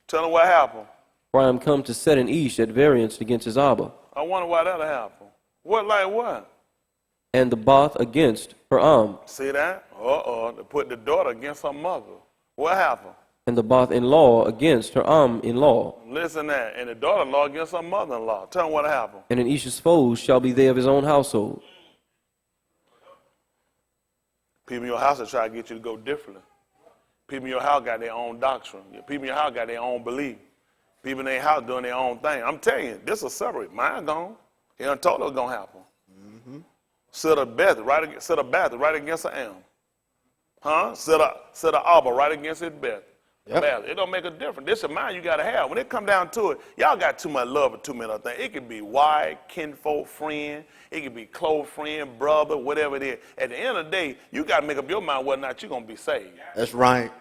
Tell him what happened. For I am come to set an Ish at variance against his Abba, I wonder why that'll happen. What like what? and the Bath against her See that? Uh-oh. They put the daughter against her mother. What happened? and the Bath-in-law against her in-law. Listen that. And the daughter-in-law against her mother-in-law. Tell him what happened. And an Ish's foes shall be they of his own household. People in your house will try to get you to go differently. People in your house got their own doctrine. People in your house got their own belief. People in their house doing their own thing. I'm telling you, this is separate. Mine gone. He done told her it's going to happen. Sit a Beth right against an elm. Huh? Sit a Abba right against his Beth. Yep. It don't make a difference. This is mine you got to have. When it come down to it, y'all got too much love for too many other things. It could be wife, kinfolk, friend. It could be close friend, brother, whatever it is. At the end of the day, you got to make up your mind whether or not you're going to be saved. That's right.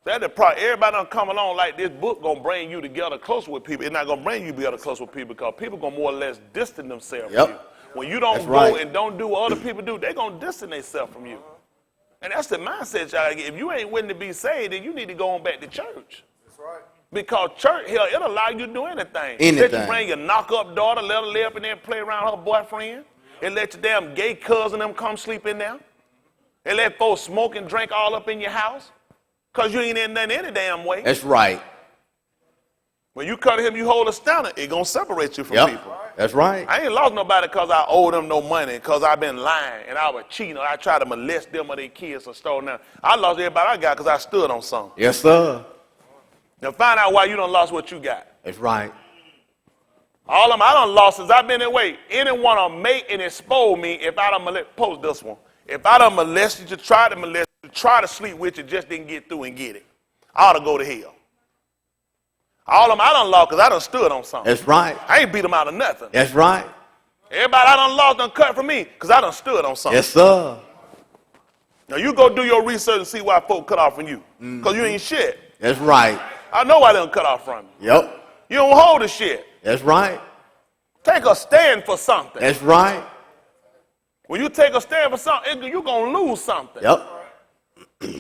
That's the problem. Everybody done come along like this book gonna bring you together closer with people. It's not gonna bring you together closer with people because people gonna more or less distance themselves from you. When you don't go and don't do what other people do, they gonna distance themselves from you. And that's the mindset y'all get. If you ain't willing to be saved, then you need to go on back to church. That's right. Because church, hell, it'll allow you to do anything. Let you bring your knock-up daughter, let her lay up in there and play around her boyfriend. It let your damn gay cousin them come sleep in there. It let folks smoke and drink all up in your house. Because you ain't in nothing any damn way. That's right. When you cut him, you hold a standard, it going to separate you from people. That's right. I ain't lost nobody because I owe them no money, because I've been lying, and I was cheating, or I tried to molest them or their kids or stolen them. I lost everybody I got because I stood on something. Yes, sir. Now find out why you done lost what you got. That's right. All of them I done lost since I've been that way. Anyone will make and expose me if I done molest. Post this one. If I done molested you, try to molest you, try to sleep with you, just didn't get through and get it, I ought to go to hell. All of them I done lost because I done stood on something. That's right. I ain't beat them out of nothing. That's right. Everybody I done lost done cut from me because I done stood on something. Yes, sir. Now you go do your research and see why folk cut off from you. Because you ain't shit. That's right. I know why they done cut off from you. Yep. You don't hold the shit. That's right. Take a stand for something. That's right. When you take a stand for something, you're going to lose something. Yep.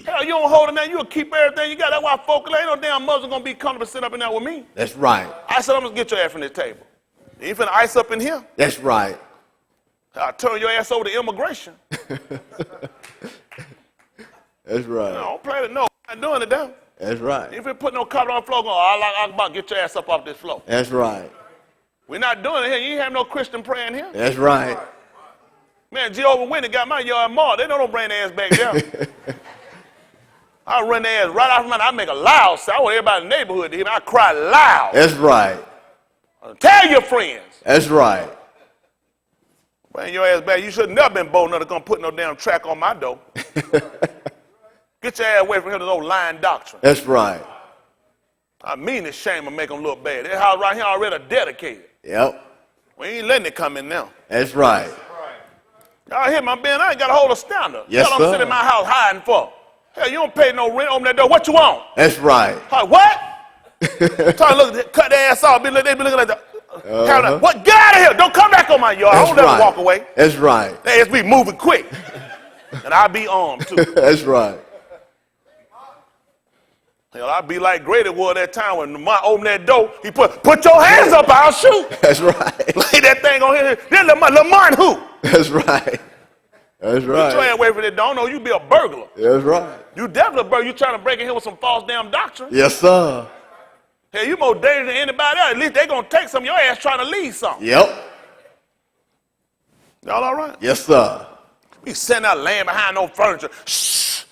Hell, you don't hold it now. You'll keep everything you got. That's why folk, ain't no damn Muslim going to be comfortable sitting up in there with me. That's right. I said, I'm going to get your ass from this table. You ain't finna ice up in here. That's right. I'll turn your ass over to immigration. That's right. No, don't play it. No, I'm not doing it down. That's right. If you put no carpet on the floor, I'm about to get your ass up off this floor. That's right. We're not doing it here. You ain't have no Christian praying here. That's right. Man, Jehovah's Witness got my yard marked. They don't bring their ass back down. I run their ass right off my. I make a loud sound. I want everybody in the neighborhood to hear me. I cry loud. That's right. Tell your friends. That's right. Bring your ass back. You should have never been bold enough to come put no damn track on my door. Get your ass away from here to those lying doctrine. That's right. I mean this shame will make them look bad. This house right here already dedicated. Yep. We ain't letting it come in now. That's right. Y'all hear my man? I ain't got to hold a standard. Yes, Hell, sir. I'm sitting in my house hiding for. Hell, you don't pay no rent. Open that door. What you want? That's right. Like, what? Try to look, cut their ass off. They be looking like that. What? Get out of here. Don't come back on my yard. That's I don't let right. them walk away. That's right. They just be moving quick. And I'll be armed, too. That's right. Hell, I'd be like Grady was that time when I opened that door. He put your hands up, I'll shoot. That's right. Lay that thing on here. Then Lamont who? That's right. That's right. You try away from that door. No, you be a burglar. That's right. You definitely a burglar. You trying to break in here with some false damn doctrine. Yes, sir. Hell, you more dangerous than anybody else. At least they gonna take some of your ass trying to leave something. Yep. Y'all all right? Yes, sir. We sitting out laying behind no furniture. Shh.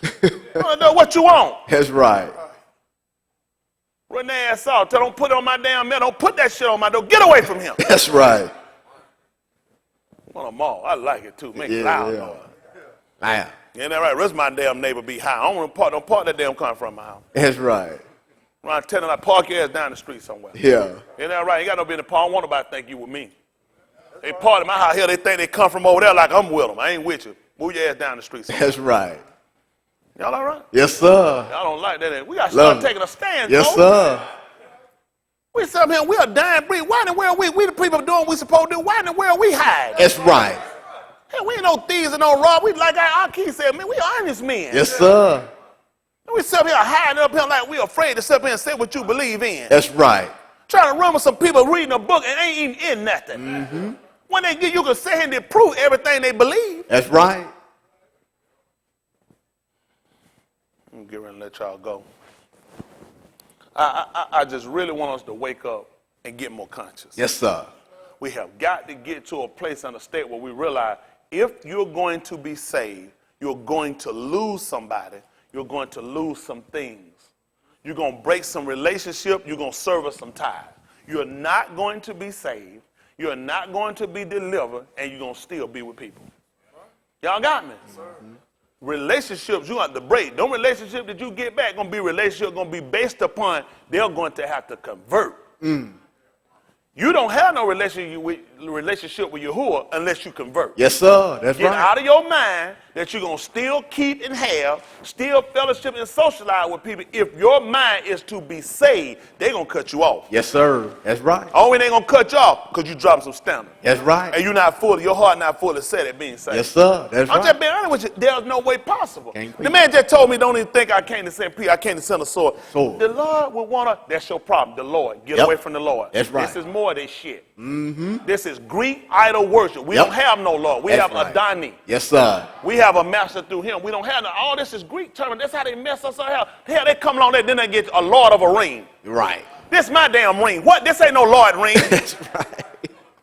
What you want? That's right. Run their ass off. Tell them don't put it on my damn man. Don't put that shit on my door. Get away from him. That's right. On a mall. I like it too. Make it loud noise. Yeah. Ain't that right? Rest my damn neighbor be high. I don't want to park that damn car from my house. That's right. I'm telling them, park your ass down the street somewhere. Yeah. Ain't that right? You got no business park. I don't want nobody to think you with me. They park in my house here. They think they come from over there like I'm with them. I ain't with you. Move your ass down the street somewhere. That's right. Y'all all right? Yes, sir. Y'all don't like that. We got to start taking a stand, Yes, folks. sir. We sit up here, we a dying breed. Why in the world we the people doing what we supposed to do? Why in the world we hide? That's right. Hey, we ain't no thieves and no robbers. We like our key said, man, we honest men. Yes, sir. We sit up here hiding up here like we afraid to sit up here and say what you believe in. That's right. Trying to run with some people reading a book and ain't even in nothing. Mm-hmm. When they get, you can sit here and prove everything they believe. That's right. I'm get ready and let y'all go. I just really want us to wake up and get more conscious. Yes, sir. We have got to get to a place in the state where we realize if you're going to be saved, you're going to lose somebody, you're going to lose some things. You're going to break some relationship, you're going to sever some ties. You're not going to be saved, you're not going to be delivered, and you're going to still be with people. Y'all got me? Mm-hmm. Relationships you have to break. Those relationships that you get back going to be relationships going to be based upon they're going to have to convert. Mm. You don't have no relationship with Yahuwah unless you convert. Yes, sir. That's right. Get out of your mind that you're going to still keep and have, still fellowship and socialize with people, if your mind is to be saved, they're going to cut you off. Yes, sir. That's right. Only they going to cut you off because you drop some standard. That's right. And your heart not fully set at being saved. Yes, sir. That's right. I'm just being honest with you. There's no way possible. Can't The man just told me, don't even think I came to send peace. I came to send a sword. Sword. The Lord will want to, that's your problem. The Lord. Get away from the Lord. That's right. This is more of this shit. This is Greek idol worship. We don't have no Lord. We have Adani. Yes, sir. We have a master through him. We don't have no, all this is Greek term. That's how they mess us up. Hell, they come along there, then they get a Lord of a ring. Right. This my damn ring. What? This ain't no Lord ring. That's right.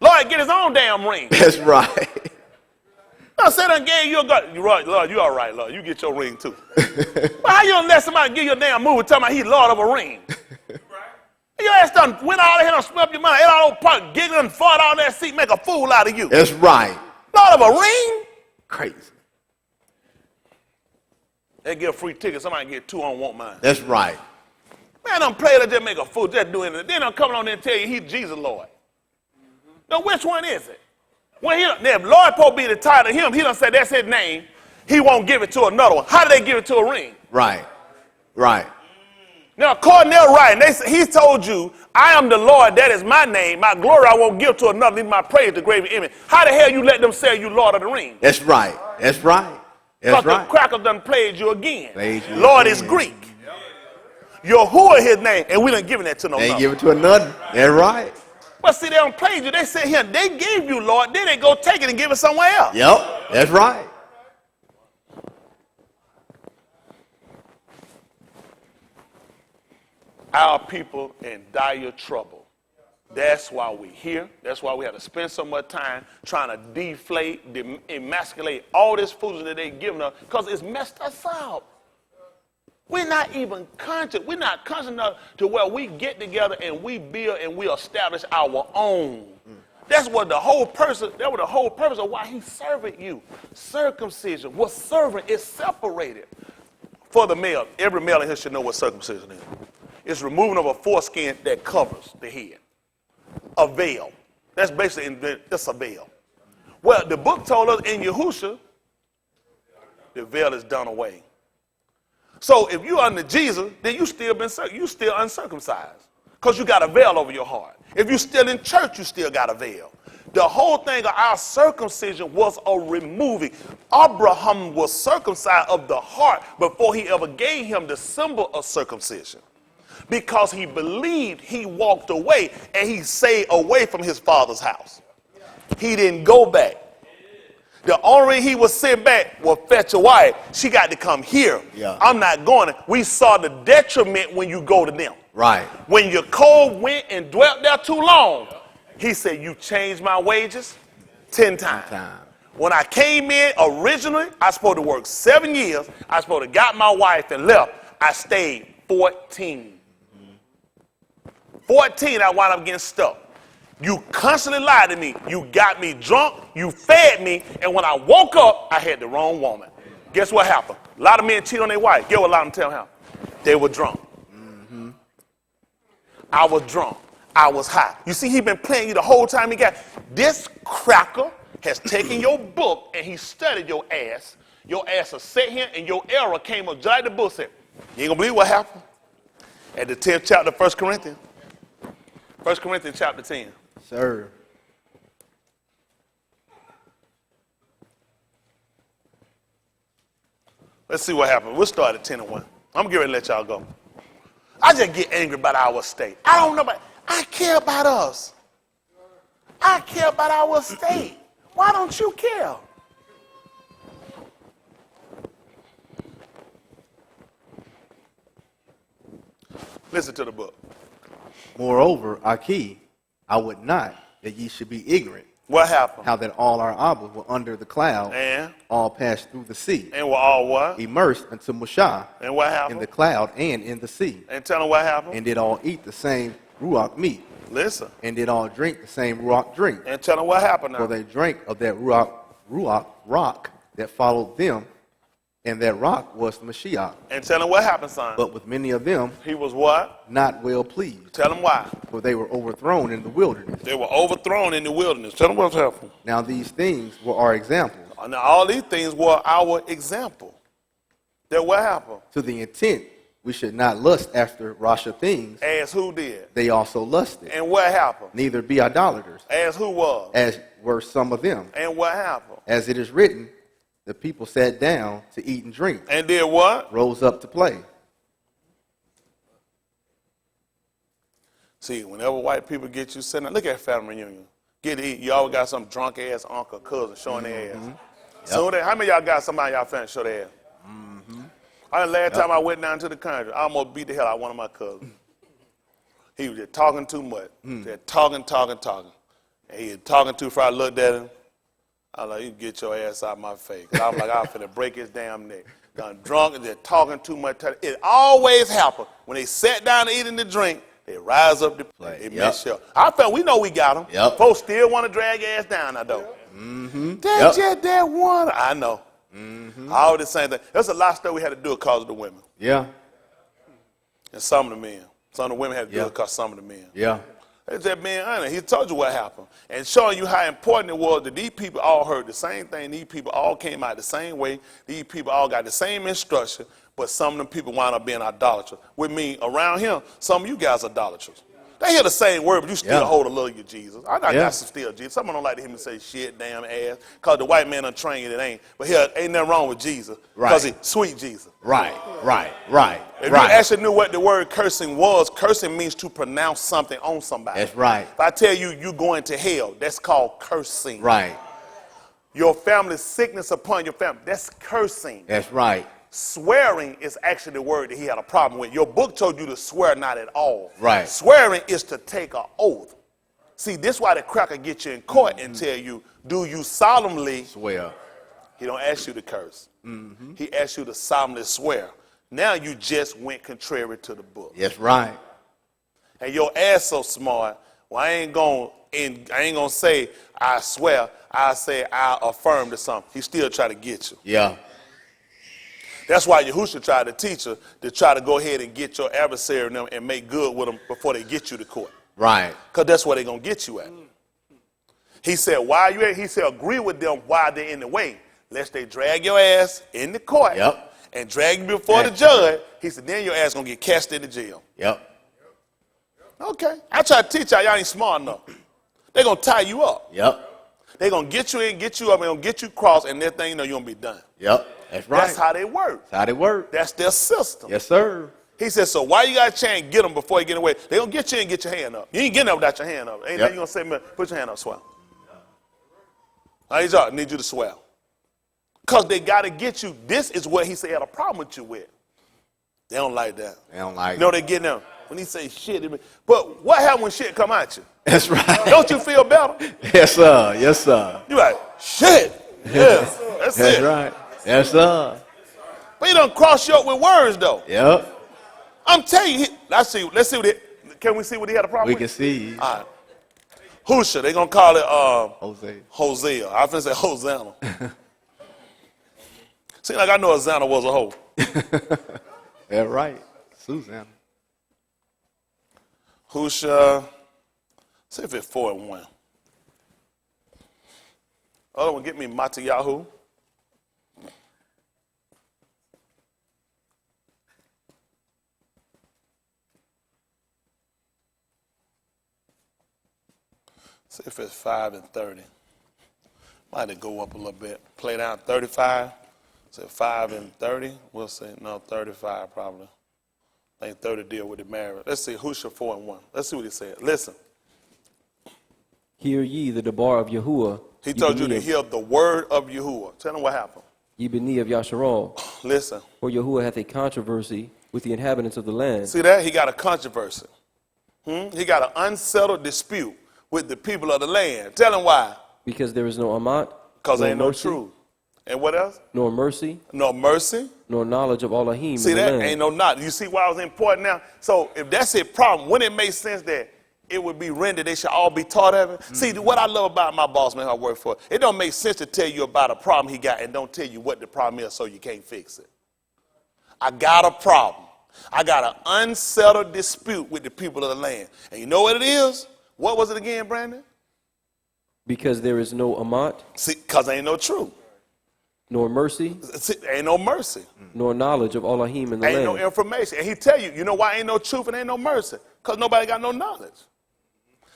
Lord get his own damn ring. That's right. I said I gave you a God. You're right, Lord. You all right, Lord. You get your ring too. But how you gonna let somebody give you a damn movie talking about he's Lord of a ring? Your ass done went all ahead and split up your money, ate all part, giggling, fought all that seat, make a fool out of you. That's right. Lord of a ring? Crazy. They get a free ticket, somebody get 2 on want mine. That's right. Man, them players just make a fool, just doing it. Then they'll come on there and tell you he's Jesus Lord. Now which one is it? When if Lord supposed to be the title of him, he done say that's his name, he won't give it to another one. How do they give it to a ring? Right. Right. Now, according to their writing, he told you, I am the Lord, that is my name. My glory I won't give to another, leave my praise to graven image. How the hell you let them say you Lord of the ring? That's right. That's right. That's right. The crackers done played you again. Played you Lord again. is Greek. Yahuwah his name, and we done given that to no They other. give it to another. That's right. But see, they don't play you. They sit here, they gave you Lord, then they go take it and give it somewhere else. Yep. That's right. Our people in dire trouble. That's why we're here. That's why we have to spend so much time trying to deflate, emasculate all this foolishness that they're giving us because it's messed us up. We're not even conscious. We're not conscious enough to where we get together and we build and we establish our own. That's what the whole purpose of why he served you. Circumcision was serving, it's separated. For the male, every male in here should know what circumcision is. It's removing of a foreskin that covers the head. A veil. That's basically, that's a veil. Well, the book told us in Yahusha, the veil is done away. So if you're under Jesus, then you still uncircumcised because you got a veil over your heart. If you're still in church, you still got a veil. The whole thing of our circumcision was a removing. Abraham was circumcised of the heart before he ever gave him the symbol of circumcision. Because he believed, he walked away and he stayed away from his father's house. He didn't go back. The only reason he was sent back was fetch a wife. She got to come here. Yeah. I'm not going. We saw the detriment when you go to them. Right. When your cold went and dwelt there too long, he said, you changed my wages 10 times. When I came in originally, I was supposed to work 7 years. I was supposed to got my wife and left. I stayed 14. 14, I wound up getting stuck. You constantly lied to me. You got me drunk. You fed me. And when I woke up, I had the wrong woman. Guess what happened? A lot of men cheat on their wife. Guess what a lot of them tell him? They were drunk. I was drunk. I was high. You see, he been playing you the whole time he got. This cracker has taken your book and he studied your ass. Your ass will sit here and your error came up just like the book said. You ain't gonna believe what happened? At the 10th chapter of 1 Corinthians. 1 Corinthians chapter 10. Sir. Let's see what happened. We'll start at 10 and 1. I'm getting ready to let y'all go. I just get angry about our state. I don't know about, I care about us. I care about our state. Why don't you care? Listen to the book. Moreover, Aki, I would not that ye should be ignorant. What happened? How that all our Abbas were under the cloud, And? all passed through the sea, And we're all what? immersed unto Mushah, And what in happened? the cloud and in the sea, And tell them what happened? and did all eat the same ruach meat, Listen. and did all drink the same ruach drink. And tell them what happened For now. they drank of that ruach rock that followed them, and that rock was the Mashiach. And tell them what happened, son. But with many of them, He was what? not well pleased, Tell them why. for they were overthrown in the wilderness. They were overthrown in the wilderness. Tell them what's happened. Now these things were our examples, Now, all these things were our example. That what happened? To the intent we should not lust after rasha things, As who did? they also lusted. And what happened? Neither be idolaters, As who was? as were some of them. And what happened? As it is written, the people sat down to eat and drink, And did what? rose up to play. See, whenever white people get you sitting, look at family reunion. Get to eat. You always got some drunk ass uncle, cousin showing their ass. So how many of y'all got somebody y'all family show their ass? Last time I went down to the country, I almost beat the hell out of one of my cousins. He was just talking too much. Just talking. And he was talking too far. I looked at him. I was like, you get your ass out of my face. I was like, I was finna break his damn neck. Done drunk and just talking too much. It always happened. When they sat down to eat and to drink, they rise up to play. They mess up. I felt we know we got them. Yep. Folks still want to drag ass down, I know. That's just that one. I know. All the same thing. There's a lot of stuff we had to do because of the women. Yeah. And some of the men. Some of the women had to do it because some of the men. Yeah. It's just being honest. He told you what happened. And showing you how important it was that these people all heard the same thing. These people all came out the same way. These people all got the same instruction. But some of them people wind up being idolaters. With me, around here, some of you guys are idolaters. They hear the same word, but you still hold a little of your Jesus. I got some still Jesus. Someone don't like to hear me say shit, damn ass, because the white man untrained it ain't. But here, ain't nothing wrong with Jesus, because he's sweet Jesus. Right. If you actually knew what the word cursing was, cursing means to pronounce something on somebody. That's right. If I tell you you're going to hell, that's called cursing. Right. Your family's sickness upon your family, that's cursing. That's right. Swearing is actually the word that he had a problem with. Your book told you to swear not at all. Right. Swearing is to take an oath. See, this is why the cracker get you in court and tell you, do you solemnly Swear. He don't ask you to curse. He asks you to solemnly swear. Now you just went contrary to the book. That's right. And your ass so smart, well, I ain't gonna say I swear, I say I affirm to something. He still try to get you. Yeah. That's why Yahushua tried to teach her to try to go ahead and get your adversary in them and make good with them before they get you to court. Right. Because that's where they're going to get you at. He said, why you at? He said, agree with them while they're in the way, lest they drag your ass in the court and drag you before the judge. He said, then your ass going to get cast into jail. Yep. Okay. I try to teach y'all ain't smart enough. They're going to tie you up. Yep. They're going to get you in, get you up, and going to get you crossed, and that thing, you know, you're going to be done. Yep. That's right. That's how they work. That's how they work. That's their system. Yes, sir. He said, so why you got to try and get them before you get away? They're going to get you and get your hand up. You ain't getting up without your hand up. Ain't that you going to say, put your hand up, swell. I need you to swell. Because they got to get you. This is what he said had a problem with you with. They don't like that. They don't like it. No, they get them. When he say shit, but what happens when shit come at you? That's right. Don't you feel better? Yes, sir. Yes, sir. You like, shit. Yeah, that's it. That's right. Yes, sir. But he don't cross you up with words, though. Yep. I'm telling you, let's see what can we see what he had a problem with? We can see. All right. Husha, they're going to call it Hosea. I was going to say Hosanna. Seems like I know Hosanna was a hoe. That's right. Susanna. Husha, see if it's 4-1. Other one, get me Matayahu. See if it's 5-30. Might have to go up a little bit. Play down 35. Say 5-30. We'll say no 35 probably. I think 30 deal with the marriage. Let's see Husha 4-1. Let's see what he said. Listen. Hear ye the debar of Yahuwah. He told you to hear the word of Yahuwah. Tell him what happened. Ye beni of Yasharal. Listen. For Yahuwah hath a controversy with the inhabitants of the land. See that? He got a controversy. He got an unsettled dispute with the people of the land. Tell him why. Because there is no amat. Because ain't no truth. And what else? Nor mercy. No mercy. Nor knowledge of Allahim. See that? Ain't no knowledge. You see why it was important now? So if that's a problem, wouldn't it make sense that it would be rendered, they should all be taught of it? See, what I love about my boss man I work for, it don't make sense to tell you about a problem he got and don't tell you what the problem is so you can't fix it. I got a problem. I got an unsettled dispute with the people of the land. And you know what it is? What was it again, Brandon? Because there is no amat. See, because ain't no truth. nor mercy, Ain't no mercy. nor knowledge of Elohim in the Ain't land. no information. And he tell you, you know why ain't no truth and ain't no mercy? Because nobody got no knowledge.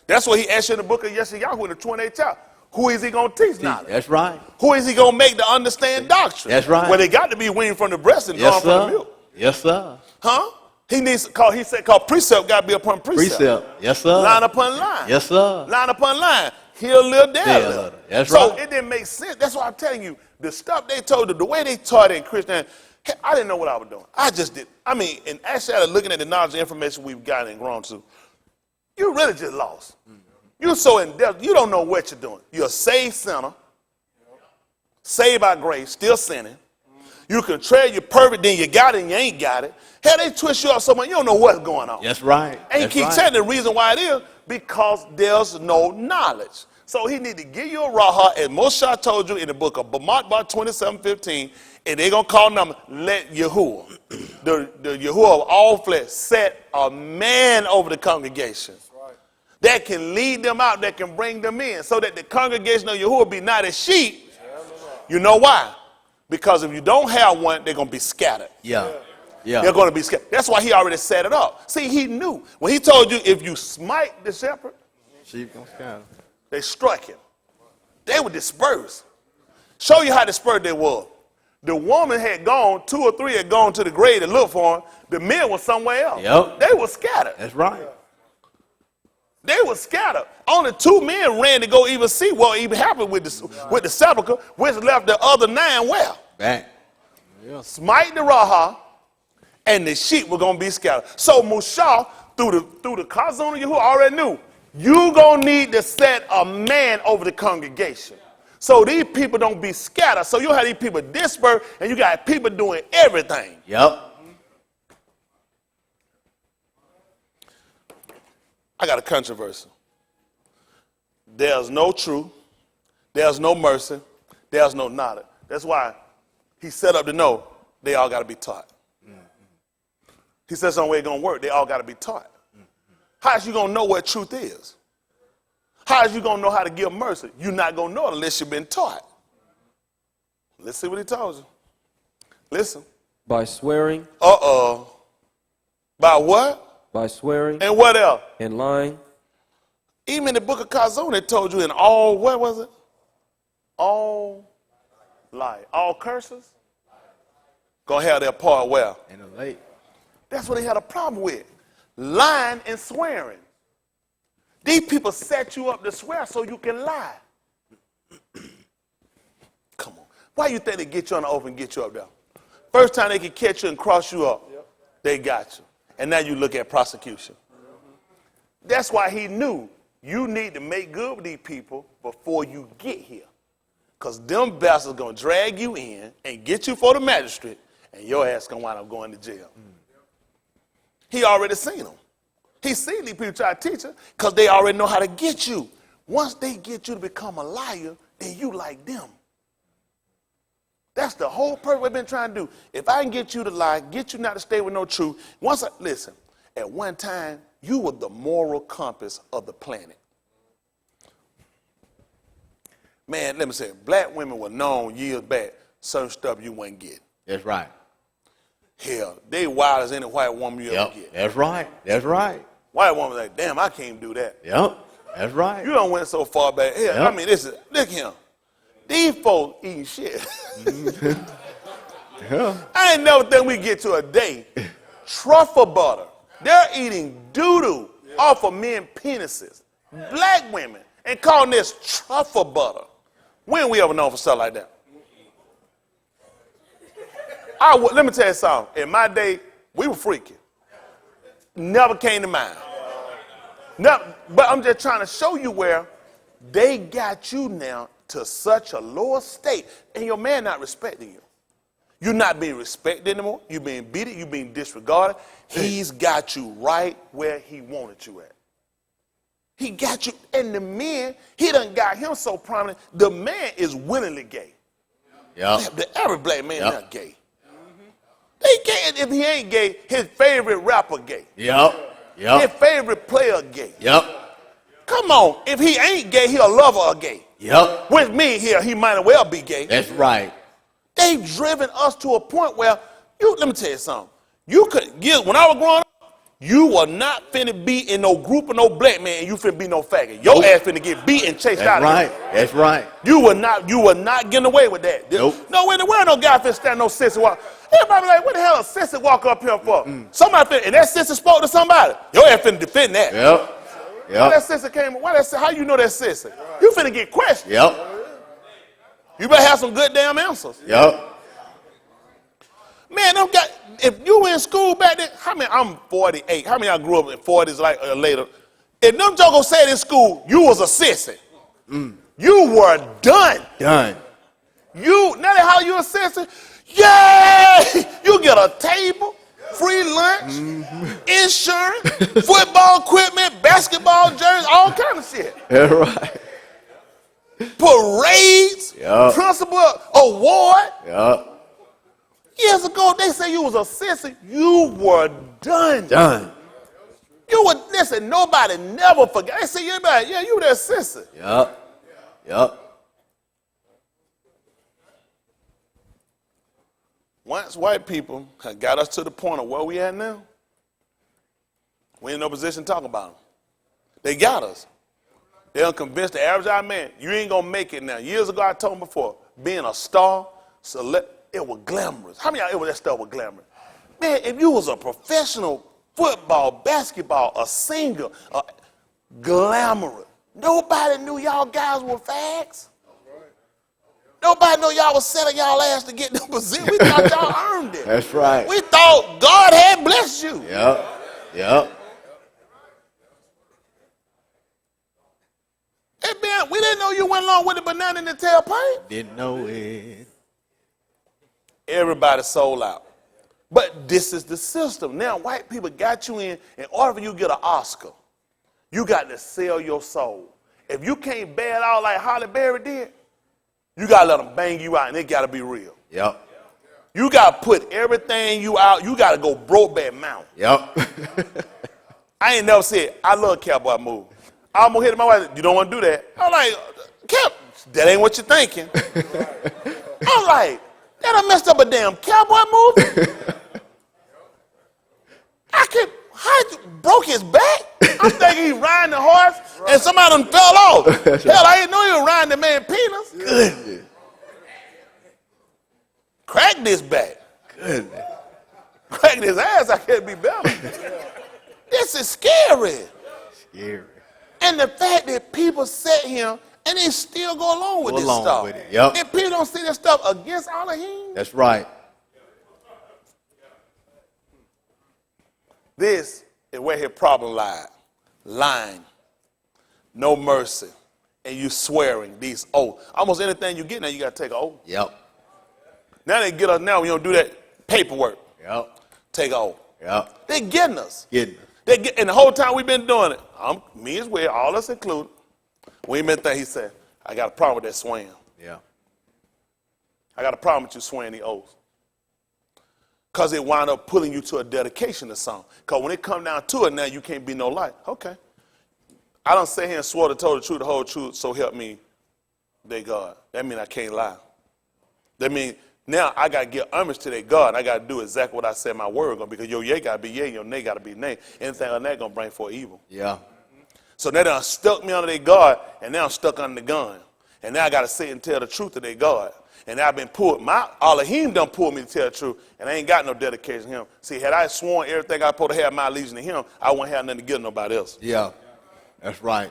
That's what he asked you in the book of Yeshayahu in the 28th chapter. Who is he going to teach knowledge? That's right. Who is he going to make to understand doctrine? That's right. Well, they got to be weaned from the breast and drawn Yes, from the sir. milk. Yes, sir. Huh? He said, called precept got to be upon precept. Precept. Yes, sir. Line upon line. Yes, sir. Line upon line. Here a little, there a little. That's so right. it didn't make sense. That's why I'm telling you, the stuff they told you, the way they taught it in Christianity, I didn't know what I was doing. I just did. I mean, and actually looking at the knowledge and information we've gotten and grown to, you really just lost. You're so in depth, you don't know what you're doing. You're a saved sinner, saved by grace, still sinning. You contrary, you're perfect, then you got it and you ain't got it. Hell, they twist you up so much, you don't know what's going on. That's right. And That's keep right. telling the reason why it is, because there's no knowledge. So he need to give you a raha, as Moshe told you in the book of Bamot bar 27:15, and they're going to call them, let Yahuwah, the Yahuwah of all flesh, set a man over the congregation. That can lead them out, that can bring them in, so that the congregation of Yahuwah be not as sheep. You know why? Because if you don't have one, they're going to be scattered. Yeah. Yeah. They're going to be scattered. That's why he already set it up. See, he knew. When he told you, if you smite the shepherd, Sheep gonna scatter. they struck him. They were dispersed. Show you how dispersed they were. The woman had gone, 2 or 3 had gone to the grave to look for him. The men were somewhere else. Yep. They were scattered. That's right. They were scattered. Only 2 men ran to go even see what even happened with the sepulchre, which left the other 9 well. Back. Smite the raha, and the sheep were going to be scattered. So Mushah, through the Kazuna Yahuwah, already knew, you going to need to set a man over the congregation. So these people don't be scattered. So you have these people dispersed, and you got people doing everything. Yep. I got a controversy. There's no truth. There's no mercy. There's no knowledge. That's why he set up to know they all got to be taught. He said some way it's going to work. They all got to be taught. How is you going to know what truth is? How is you going to know how to give mercy? You're not going to know it unless you've been taught. Let's see what he tells you. Listen. By swearing. By what? By swearing. And what else? And lying. Even in the book of Kazun, it told you in all, what was it? All lie. All curses? Gonna have their part well. In the lake. That's what they had a problem with. Lying and swearing. These people set you up to swear so you can lie. Come on. Why you think they get you on the open and get you up there? First time they can catch you and cross you up, they got you. And now you look at prosecution. That's why he knew you need to make good with these people before you get here. Because them bastards going to drag you in and get you for the magistrate, and your ass going to wind up going to jail. He already seen them. He seen these people try to teach her because they already know how to get you. Once they get you to become a liar, then you like them. That's the whole purpose we've been trying to do. If I can get you to lie, get you not to stay with no truth. Listen, at one time, you were the moral compass of the planet. Man, let me say, black women were known years back, certain stuff you wouldn't get. That's right. Hell, they wild as any white woman you ever get. That's right. That's right. White woman like, damn, I can't do that. Yep. That's right. You don't went so far back. Hell, Yep. I mean, look at him. These folks eating shit. Yeah. I ain't never think we get to a day. Truffle butter. They're eating doo-doo off of men's penises. Black women. And calling this truffle butter. When we ever known for stuff like that? Let me tell you something. In my day, we were freaking. Never came to mind. Never, but I'm just trying to show you where they got you now to such a lower state, and your man not respecting you. You're not being respected anymore. You're being beaten. You're being disregarded. He's got you right where he wanted you at. He got you, and the men, he done got him so prominent. The man is willingly gay. Yep. Every black man not gay. They can't, if he ain't gay, his favorite rapper gay. Yep. His Yep. favorite player gay. Yep. Come on, if he ain't gay, he a lover of gay. Yep. With me here, he might as well be gay. That's right. They've driven us to a point where, let me tell you something. When I was growing up, you were not finna be in no group of no black man and you finna be no faggot. Your ass finna get beat and chased out of here. That's right. You were not getting away with that. Nope. No way in the world no guy finna stand no sissy walk. Everybody like, what the hell a sissy walk up here for? Somebody finna, and that sissy spoke to somebody. Your ass finna defend that. Yep. Why that sissy came, how you know that sissy? You finna get questioned. Yep. You better have some good damn answers. Yep. Man, if you in school back then, I'm 48. How many of y'all grew up in 40s later? If them jokers said in school, you was a sissy. You were done. Done. Now that how you a sissy, yeah, you get a table, free lunch, insurance, football equipment, basketball jerseys, all kind of shit. That's right. Parades, principal award. Yep. Years ago, they say you was a sissy. You were done. Done. You were, listen, nobody never forgot. They say, you were that sissy. Yep. Yep. Once white people have got us to the point of where we at now, we in no position to talk about them. They got us. They done convinced the average eye man, you ain't gonna make it now. Years ago, I told them before, being a star, it was glamorous. How many of y'all that stuff was glamorous? Man, if you was a professional football, basketball, a singer, glamorous. Nobody knew y'all guys were fags. Nobody knew y'all was selling y'all ass to get the position. We thought y'all earned it. That's right. We thought God had blessed you. Yep. Yep. Hey, man, we didn't know you went along with the banana in the tailpipe. Didn't know it. Everybody sold out. But this is the system. Now, white people got you in order for you to get an Oscar, you got to sell your soul. If you can't bear it out like Halle Berry did, you got to let them bang you out, and it got to be real. Yep. You got to put everything you out. You got to go Brokeback Mountain. Yep. I ain't never said, I love cowboy move. I'm going to hit my wife, you don't want to do that. I'm like, that ain't what you're thinking. I'm like, that I messed up a damn cowboy movie. Broke his back. I'm thinking he riding the horse and somebody done fell off. Hell, I didn't know he was riding the man penis. Goodness. Cracked his back. Goodness. Cracked his ass, I can't be better. This is scary. Scary. And the fact that people sit here and they still go along with this stuff. With it. Yep. And people don't see this stuff against Elohim. That's right. This is where his problem lied. Lying. No mercy. And you swearing these oaths. Almost anything you get now, you got to take an oath. Yep. Now they get us now, we don't do that paperwork. Yep. Take an oath. Yep. They getting us. Getting us. And the whole time we've been doing it, me as well, all us included, we ain't been thinking, he said, I got a problem with that swearing. Yeah. I got a problem with you swearing the oaths. Because it wind up pulling you to a dedication to something. Because when it come down to it, now you can't be no lie. Okay. I done sat here and swore to tell the truth, the whole truth, so help me, they God. That mean I can't lie. That mean now I got to give homage to that God. I got to do exactly what I said my word going to be. Because your yea got to be yea, your nay got to be nay. Anything on that going to bring forth evil. Yeah. So now they done stuck me under their God, and now I'm stuck under the gun. And now I got to sit and tell the truth to their God. And I've been pulled, Elohim done pulled me to tell the truth, and I ain't got no dedication to him. See, had I sworn everything I supposed to have my allegiance to him, I wouldn't have nothing to give nobody else. Yeah, that's right.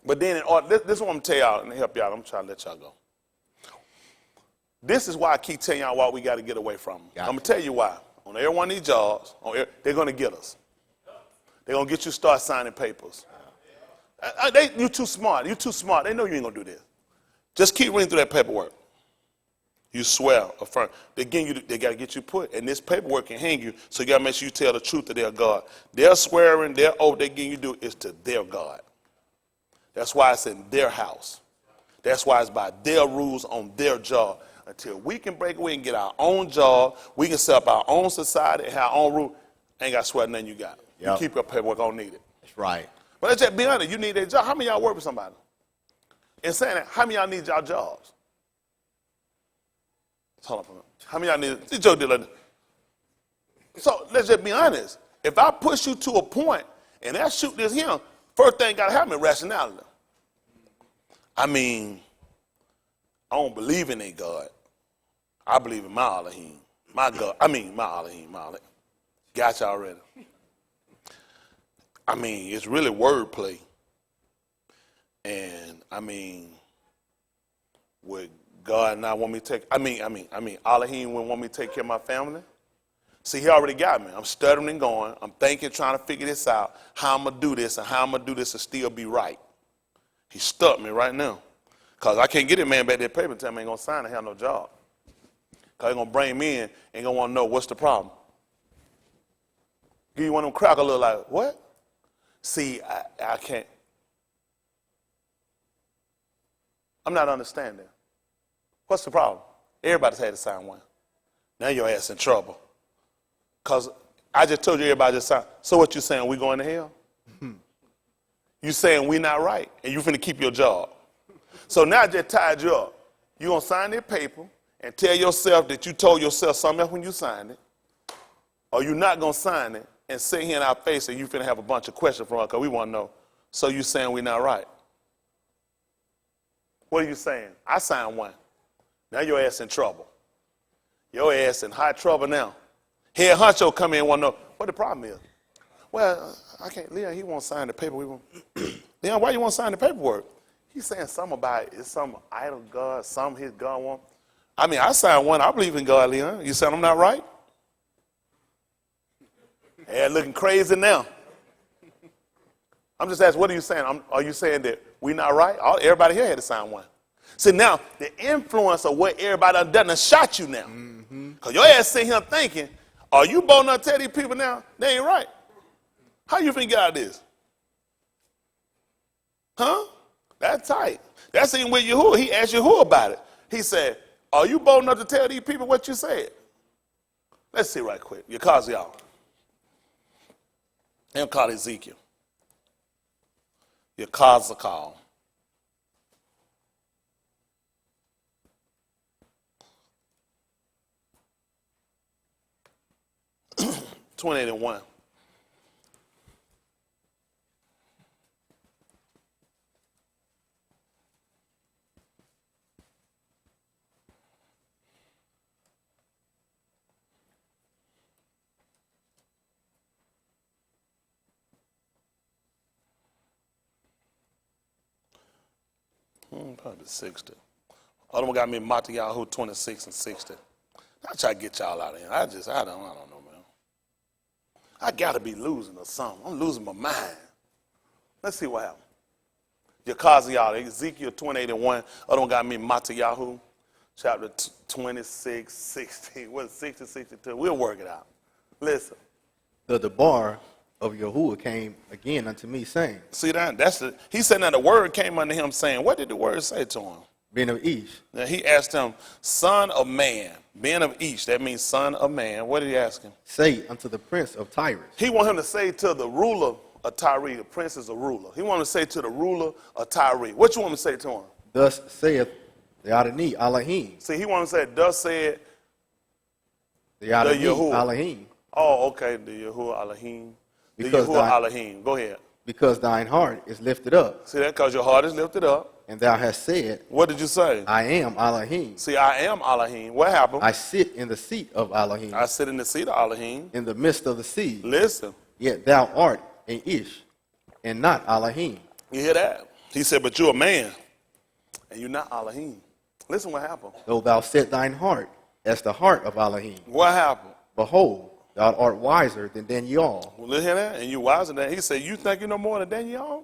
But then, this is what I'm going to tell y'all and help y'all. I'm trying to let y'all go. This is why I keep telling y'all why we got to get away from them. I'm going to tell you why. On every one of these jobs, they're going to get us. They're going to get you to start signing papers. You too smart. You too smart. They know you ain't going to do this. Just keep reading through that paperwork. You swear, affirm. They got to get you put, and this paperwork can hang you, so you got to make sure you tell the truth to their God. Their swearing, their oath they getting you do is to their God. That's why it's in their house. That's why it's by their rules on their job. Until we can break away and get our own job, we can set up our own society and have our own rule, ain't got to swear nothing you got. Yep. You keep your paperwork, don't need it. That's right. But let's just be honest, you need that job. How many of y'all work with somebody? In saying that, how many of y'all need y'all jobs? Hold on for a minute. How many of y'all need this joke did like that? So let's just be honest. If I push you to a point and I shoot this him, first thing got to happen is rationality. I mean, I don't believe in a God. I believe in my Elohim. My God. I mean, my Elohim. My Elohim. Got you already. I mean, it's really wordplay. And I mean, would God not want me to take, Elohim wouldn't want me to take care of my family? See, he already got me. I'm stuttering and going. I'm thinking, trying to figure this out, how I'm going to do this and how I'm going to do this and still be right. He stuck me right now. Because I can't get that man back that paper and tell him I ain't going to sign and have no job. Because he's going to bring me in and going to want to know what's the problem. Give you one of them crack a little like, what? See, I can't. I'm not understanding. What's the problem? Everybody's had to sign one. Now your ass in trouble. Because I just told you everybody just signed. So what you saying, we going to hell? You saying we not right, and you finna keep your job. So now I just tied you up. You going to sign that paper and tell yourself that you told yourself something else when you signed it, or you not going to sign it and sit here in our face and you finna have a bunch of questions from us because we want to know. So you saying we not right. What are you saying? I signed one. Now your ass in trouble. Your ass in hot trouble now. Head honcho come in and want to know what the problem is. Well, I can't, Leon, he won't sign the paper. Leon, why you won't sign the paperwork? He's saying something about it. It's some idol God, something his God want. I mean, I signed one. I believe in God, Leon. You saying I'm not right? Yeah, looking crazy now. I'm just asking, what are you saying? Are you saying that we not right? Everybody here had to sign one. See, now, the influence of what everybody done shot you now. Because your ass sitting here thinking, are you bold enough to tell these people now they ain't right? How you finna get out of this? Huh? That's tight. That's even with Yahuwah. He asked Yahuwah about it. He said, are you bold enough to tell these people what you said? Let's see right quick. Yakaziah. They don't call Ezekiel. Yakazakal. $28.1. Probably 60. Other one got me Matayahu 26 and 60. I try to get y'all out of here. I don't know, man. I gotta be losing or something. I'm losing my mind. Let's see what happened. Yakaziah, Ezekiel 28:1. Other one got me Matayahu, chapter 26, 60. What's 60, 62? We'll work it out. Listen. The debar of Yahuwah came again unto me, saying. See that? He said that the word came unto him saying, what did the word say to him? Ben of Ish. Now he asked him, son of man. Ben of Ish, that means son of man. What did he ask him? Say unto the prince of Tyrus. He wanted him to say to the ruler of Tyre, the prince is a ruler. He wanted to say to the ruler of Tyre. What you want me to say to him? Thus saith the Adonai Elohim. See, he wanted to say, thus said the Adonai Yahuwah. Elohim. Oh, okay, the Yahuwah Elohim. The Because Yahuwah Elohim. Go ahead. Because thine heart is lifted up. See that? Because your heart is lifted up. And thou hast said. What did you say? I am Elohim. See, I am Elohim. What happened? I sit in the seat of Elohim. I sit in the seat of Elohim. In the midst of the sea. Listen. Yet thou art an Ish, and not Elohim. You hear that? He said, but you're a man, and you're not Elohim. Listen what happened. Though thou set thine heart as the heart of Elohim. What happened? Behold, thou art wiser than Daniel. Well, listen to that? And you wiser than. He said, you think you know more than Daniel?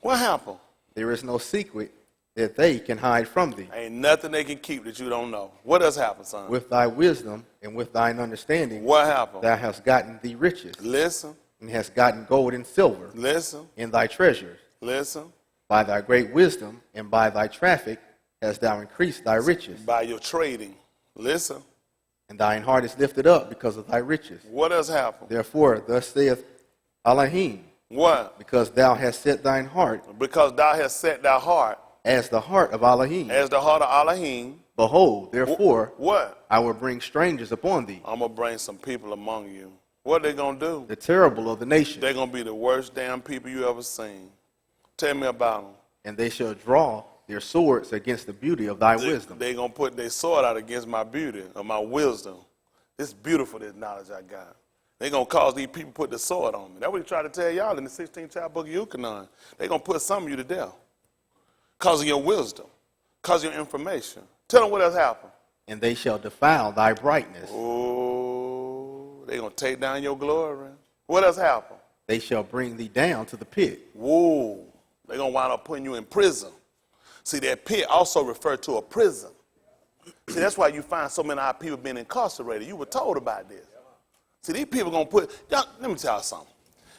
What happened? There is no secret that they can hide from thee. Ain't nothing they can keep that you don't know. What does happen, son? With thy wisdom and with thine understanding. What happened? Thou hast gotten thee riches. Listen. And hast gotten gold and silver. Listen. In thy treasures. Listen. By thy great wisdom and by thy traffic hast thou increased thy riches. By your trading. Listen. And thine heart is lifted up because of thy riches. What has happened? Therefore, thus saith Elohim. What? Because thou hast set thine heart. Because thou hast set thy heart. As the heart of Elohim. As the heart of Elohim. Behold, therefore, What? I will bring strangers upon thee, I'm going to bring some people among you. What they going to do? the terrible of the nations, They're going to be the worst damn people you ever seen. Tell me about them. and they shall draw their swords against the beauty of thy wisdom. They're going to put their sword out against my beauty or my wisdom. It's beautiful, this knowledge I got. They're going to cause these people to put the sword on me. That's what he tried to tell y'all in the 16th chapter book of Euchanan. They're going to put some of you to death because of your wisdom, because of your information. Tell them what else happened. And they shall defile thy brightness. Oh, they're going to take down your glory. What else happened? They shall bring thee down to the pit. Whoa, they're going to wind up putting you in prison. See, that pit also referred to a prison. See, that's why you find so many of our people being incarcerated. You were told about this. See, these people going to put, y'all, let me tell you something.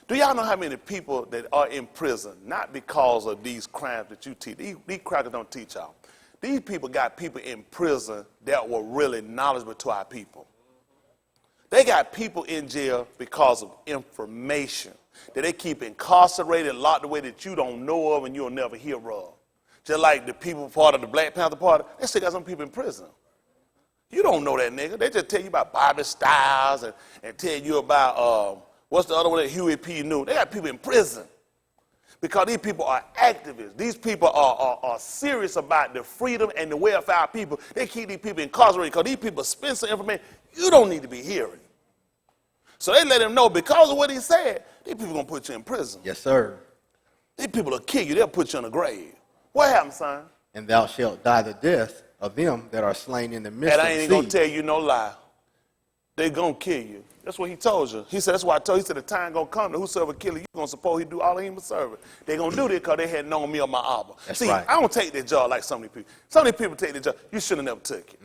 Do y'all know how many people that are in prison, not because of these crimes that you teach? These crackers don't teach y'all. These people got people in prison that were really knowledgeable to our people. They got people in jail because of information that they keep incarcerated, locked away that you don't know of and you'll never hear of. Just like the people part of the Black Panther Party, they still got some people in prison. You don't know that nigga. They just tell you about Bobby Styles and tell you about, what's the other one that Huey P. Newton. They got people in prison because these people are activists. These people are serious about the freedom and the welfare of people. They keep these people incarcerated because these people spend some information you don't need to be hearing. So they let him know because of what he said, these people going to put you in prison. Yes, sir. These people will kill you. They'll put you in a grave. What happened, son? And thou shalt die the death of them that are slain in the midst And of I the ain't sea. going to tell you no lie. They going to kill you. That's what he told you. He said, that's why I told you, he said, the time going to come that whosoever kill you, you're going to suppose he do all of him a service. They're going to do this because they had known me or my Abba. That's See, right. I don't take that job like some of these people. Some of these people take that job. You should have never took it.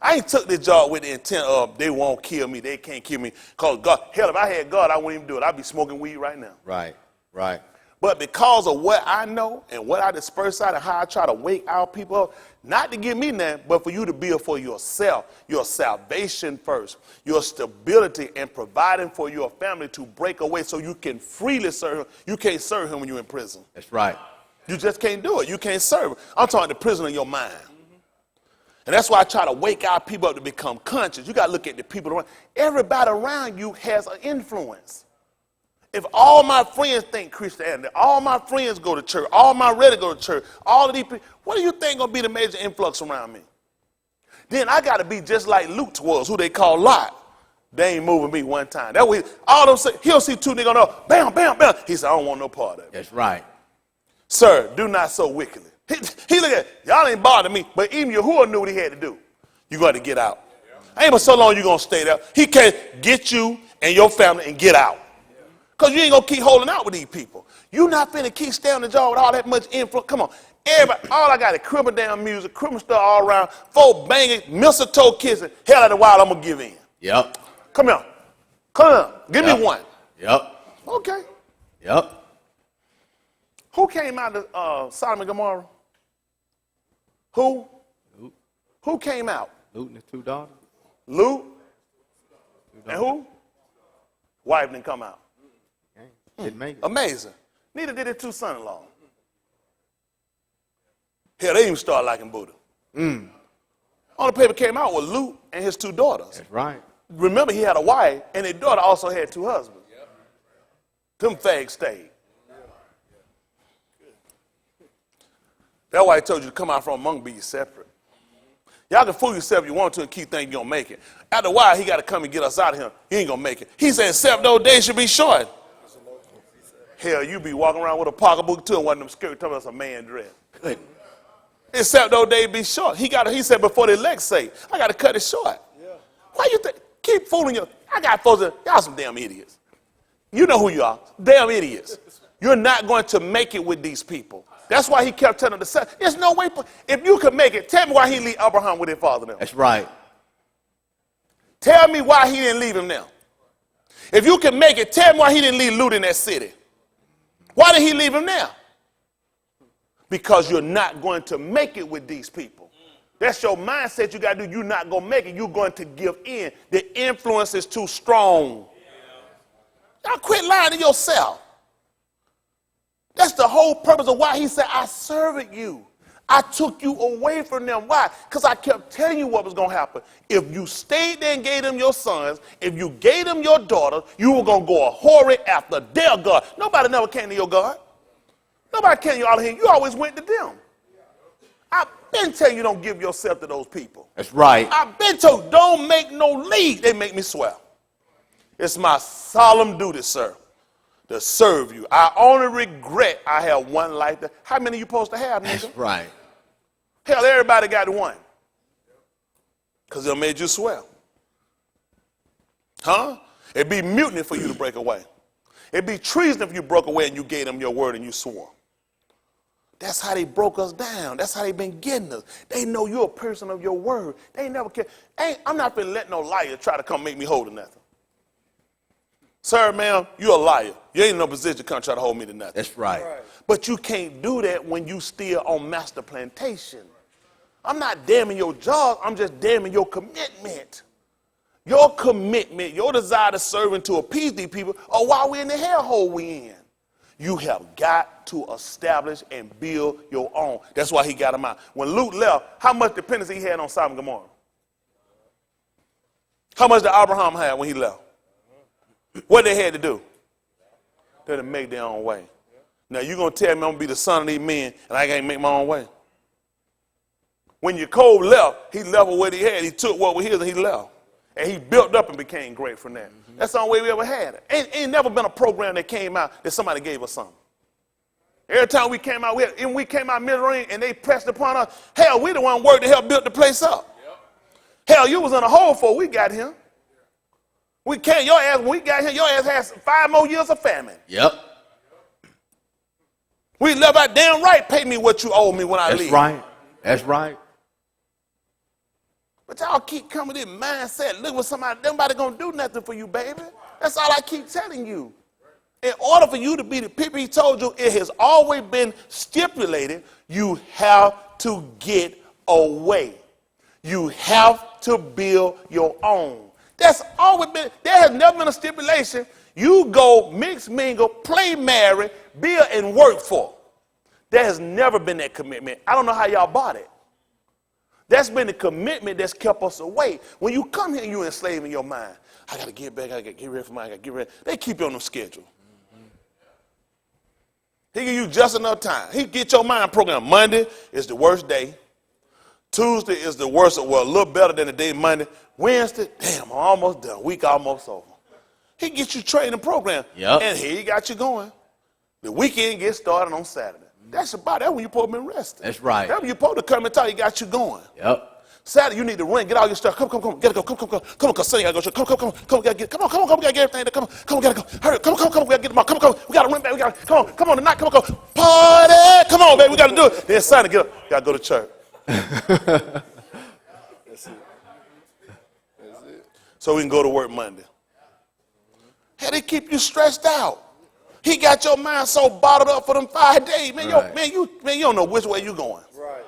I ain't took this job with the intent of they won't kill me, they can't kill me. Because God, hell, if I had God, I wouldn't even do it. I'd be smoking weed right now. Right, right. But because of what I know and what I disperse out and how I try to wake our people up, not to give me nothing, but for you to build for yourself, your salvation first, your stability and providing for your family to break away so you can freely serve him. You can't serve him when you're in prison. That's right. You just can't do it. You can't serve him. I'm talking the prison of your mind. And that's why I try to wake our people up to become conscious. You got to look at the people around. Everybody around you has an influence. If all my friends think Christianity, all my friends go to church, all my relatives go to church, all of these people, what do you think going to be the major influx around me? Then I got to be just like Luke was, who they call Lot. They ain't moving me one time. That way, all them say, he'll see two niggas on the bam, bam, bam. He said, I don't want no part of it. That's right. Sir, do not so wickedly. He look at, y'all ain't bothering me, but even Yahuwah knew what he had to do. You got to get out. Ain't but so long you going to stay there. He can't get you and your family and get out. Because you ain't going to keep holding out with these people. You not finna keep staying on the job with all that much influence. Come on. Everybody, all I got is criminal damn music, criminal stuff all around, folk banging, mistletoe kissing. Hell of the while I'm going to give in. Yep. Come here. Come here. Give me one. Yep. Okay. Yep. Who came out of Sodom and Gomorrah? Who? Luke. Who came out? Luke and his two daughters. Luke. And who? Wife didn't come out. Didn't make it. Amazing. Neither did his two son-in-law. Hell, they even started liking Buddha. Only paper came out with Luke and his two daughters. That's right. Remember, he had a wife, and his daughter also had two husbands. Them fags stayed. That's why I told you to come out from among, be separate. Y'all can fool yourself if you want to and keep thinking you're going to make it. After a while, he got to come and get us out of here. He ain't going to make it. He said, 7 those days should be short. Hell, you be walking around with a pocketbook too and one of them skirts talking about some man dress. Good. Except those days be short. He said before the elect say, I got to cut it short. Yeah. Why you think? Keep fooling you. I got folks that, y'all some damn idiots. You know who you are. Damn idiots. You're not going to make it with these people. That's why he kept telling the son, there's no way. If you could make it, tell me why he leave Abraham with his father now. That's right. Tell me why he didn't leave him now. If you can make it, tell me why he didn't leave Lut in that city. Why did he leave him now? Because you're not going to make it with these people. That's your mindset you got to do. You're not going to make it. You're going to give in. The influence is too strong. Y'all quit lying to yourself. That's the whole purpose of why he said, I served you. I took you away from them. Why? Because I kept telling you what was going to happen. If you stayed there and gave them your sons, if you gave them your daughters, you were going to go a whoring after their God. Nobody never came to your God. Nobody came to you all of here. You always went to them. I've been telling you don't give yourself to those people. That's right. I've been told don't make no league. They make me swear. It's my solemn duty, sir, to serve you. I only regret I have one life. How many you supposed to have, nigga? That's right. Hell, everybody got one. Because it made you swear. Huh? It'd be mutiny for you to break away. It'd be treason if you broke away and you gave them your word and you swore. That's how they broke us down. That's how they been getting us. They know you're a person of your word. They never care. I'm not finna let no liar try to come make me hold to nothing. Sir, ma'am, you're a liar. You ain't in no position to come try to hold me to nothing. That's right. But you can't do that when you still on master plantation. I'm not damning your job. I'm just damning your commitment. Your commitment, your desire to serve and to appease these people are why we're in the hellhole we in. You have got to establish and build your own. That's why he got them out. When Luke left, how much dependency he had on Sodom and Gomorrah? How much did Abraham have when he left? What they had to do? They had to make their own way. Now you're going to tell me I'm going to be the son of these men and I can't make my own way. When Jacob left, he left with what he had. He took what was his and he left. And he built up and became great from that. That's the only way we ever had it. Ain't never been a program that came out that somebody gave us something. Every time we came out, we came out misery and they pressed upon us. Hell, we the one worked to help build the place up. Yep. Hell, you was in a hole before we got here. We can't, your ass, when we got here, your ass has 5 more years of famine. Yep. We left out damn right, pay me what you owe me when I leave. That's right. That's right. But y'all keep coming in mindset, look what nobody gonna do nothing for you, baby. That's all I keep telling you. In order for you to be the people he told you, it has always been stipulated, you have to get away. You have to build your own. That's always been, there has never been a stipulation. You go mix, mingle, play, marry, build, and work for. There has never been that commitment. I don't know how y'all bought it. That's been the commitment that's kept us away. When you come here, you enslaving your mind. I got to get back, I got to get ready for mine, I got to get ready. They keep you on the schedule. He give you just enough time. He get your mind programmed. Monday is the worst day. Tuesday is the worst, well, a little better than the day Monday. Wednesday, damn, I'm almost done. Week almost over. He get you trained and programmed. Yep. And here he got you going. The weekend gets started on Saturday. That's about that when you're supposed to be resting. That's right. That's when you're supposed to come and tell you got you going. Yep. Saturday, you need to run, get all your stuff. Come, gotta go. Come on, cause Sunday gotta go. Come, we gotta get. Come on, we gotta get everything. Come on, we gotta go. Hurry, come, we gotta get them all. Come, we gotta run back. We gotta come on tonight. Come on, go party. Come on, baby, we gotta do it. Then Sunday, get up. Gotta go to church. That's it. So we can go to work Monday. Hey, they keep you stressed out. He got your mind so bottled up for them 5 days. Man, Right. you don't know which way you going. Right.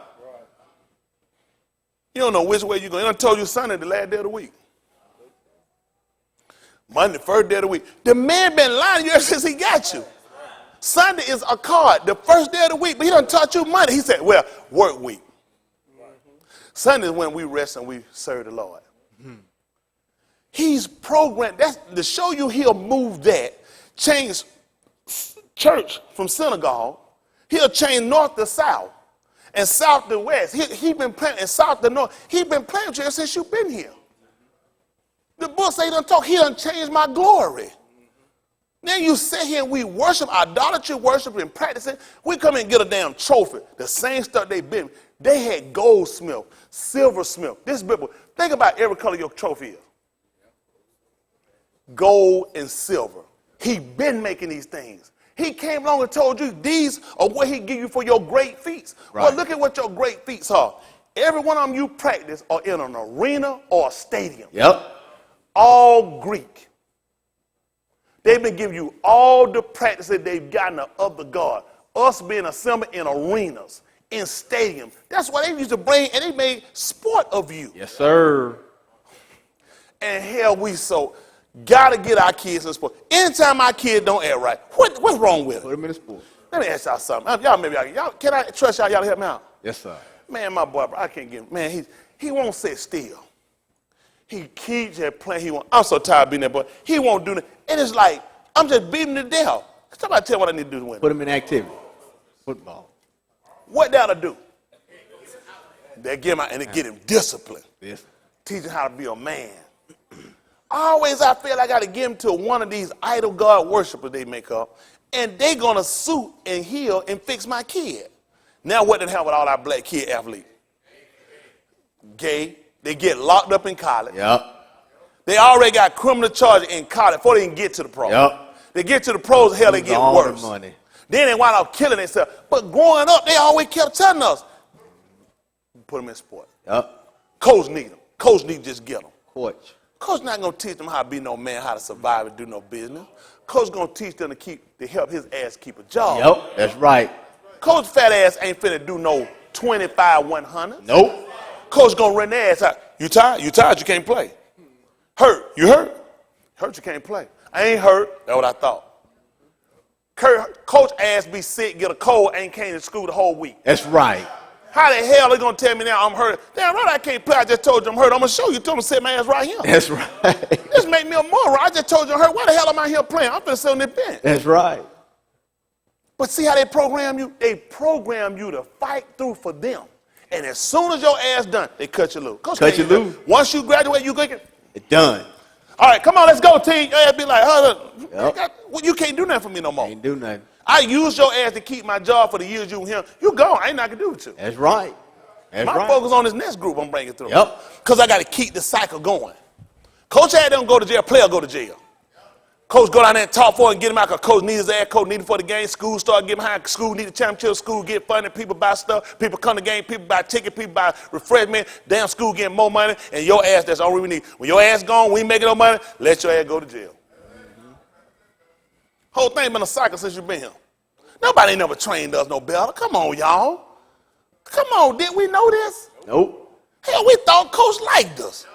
You don't know which way you're going. He done told you Sunday the last day of the week. Monday, first day of the week. The man been lying to you ever since he got you. Sunday is a card, the first day of the week, but he done taught you Monday. He said, well, work week. Sunday is when we rest and we serve the Lord. He's programmed. That's to show you he'll move that, change church from synagogue. He'll change north to south and south to west. He been playing and south to north. He been playing with you since you've been here. The book say he done changed my glory. Then you sit here and we worship, idolatry worship and practice it. We come and get a damn trophy. The same stuff they had goldsmith, silversmith. This Bible. Think about every color your trophy is. Gold and silver. He been making these things. He came along and told you these are what he give you for your great feats. Right. Well, look at what your great feats are. Every one of them you practice are in an arena or a stadium. Yep. All Greek. They've been giving you all the practice that they've gotten of the God. Us being assembled in arenas, in stadiums. That's why they used to bring, and they made sport of you. Yes, sir. And hell, we gotta get our kids in sport. Anytime our kid don't act right, what's wrong with Put it? him in the sport. Let me ask y'all something. Y'all maybe y'all can I trust y'all? Y'all to help me out? Yes, sir. Man, my boy, I can't get him. Man, he won't sit still. He keeps that playing. I'm so tired of being that boy. He won't do it. And it's like, I'm just beating him to death. Somebody tell me what I need to do to win. Put him in activity. Football. What that'll do? They get him out and they get him discipline. Yes. Teach him how to be a man. Always I feel I got to get him to one of these idol God worshipers they make up, and they going to suit and heal and fix my kid. Now what the hell with all our black kid athletes? Gay. They get locked up in college. Yep. They already got criminal charges in college before they can get to the pros. Yep. They get to the pros, hell, they get all worse. the money. Then they wind up killing themselves. But growing up, they always kept telling us, put them in sport. Yep. Coach need them. Coach need to just get them. Coach not going to teach them how to be no man, how to survive and do no business. Coach going to teach them to help his ass keep a job. Yep, that's right. Coach fat ass ain't finna do no 25 100. Nope. Coach going to run their ass out. You tired? You tired? You can't play. Hurt? You hurt? Hurt? You can't play. I ain't hurt. That's what I thought. Coach ass be sick, get a cold, ain't came to school the whole week. That's right. How the hell they gonna tell me now I'm hurt? Damn right I can't play. I just told you I'm hurt. I'm gonna show you. Told me to sit my ass right here. That's right. This make me a moron. I just told you I'm hurt. Why the hell am I here playing? I'm finna sit on the bench. That's right. But see how they program you? They program you to fight through for them. And as soon as your ass done, they cut you loose. Cut you loose. Once you graduate, you going It's done. all right, come on, let's go, team. Your ass be like, Yep. well, you can't do nothing for me no more. Ain't do nothing. I used your ass to keep my job for the years you were here. You gone. I ain't nothing to do with you. That's right. That's My right. focus on this next group I'm bringing through. Yep. Because I got to keep the cycle going. Coach had them go to jail, player go to jail. Coach go down there and talk for him and get him out because coach need his ass, coach need him for the game. School start getting behind. School need a championship. School get funded. People buy stuff. People come to game. People buy tickets. People buy refreshment. Damn school getting more money. And your ass, that's all we need. When your ass gone, we ain't making no money, let your ass go to jail. Whole thing been a cycle since you been here. Nobody ain't never trained us no better. Come on, y'all. Come on, did we know this? Nope. Hell, we thought coach liked us.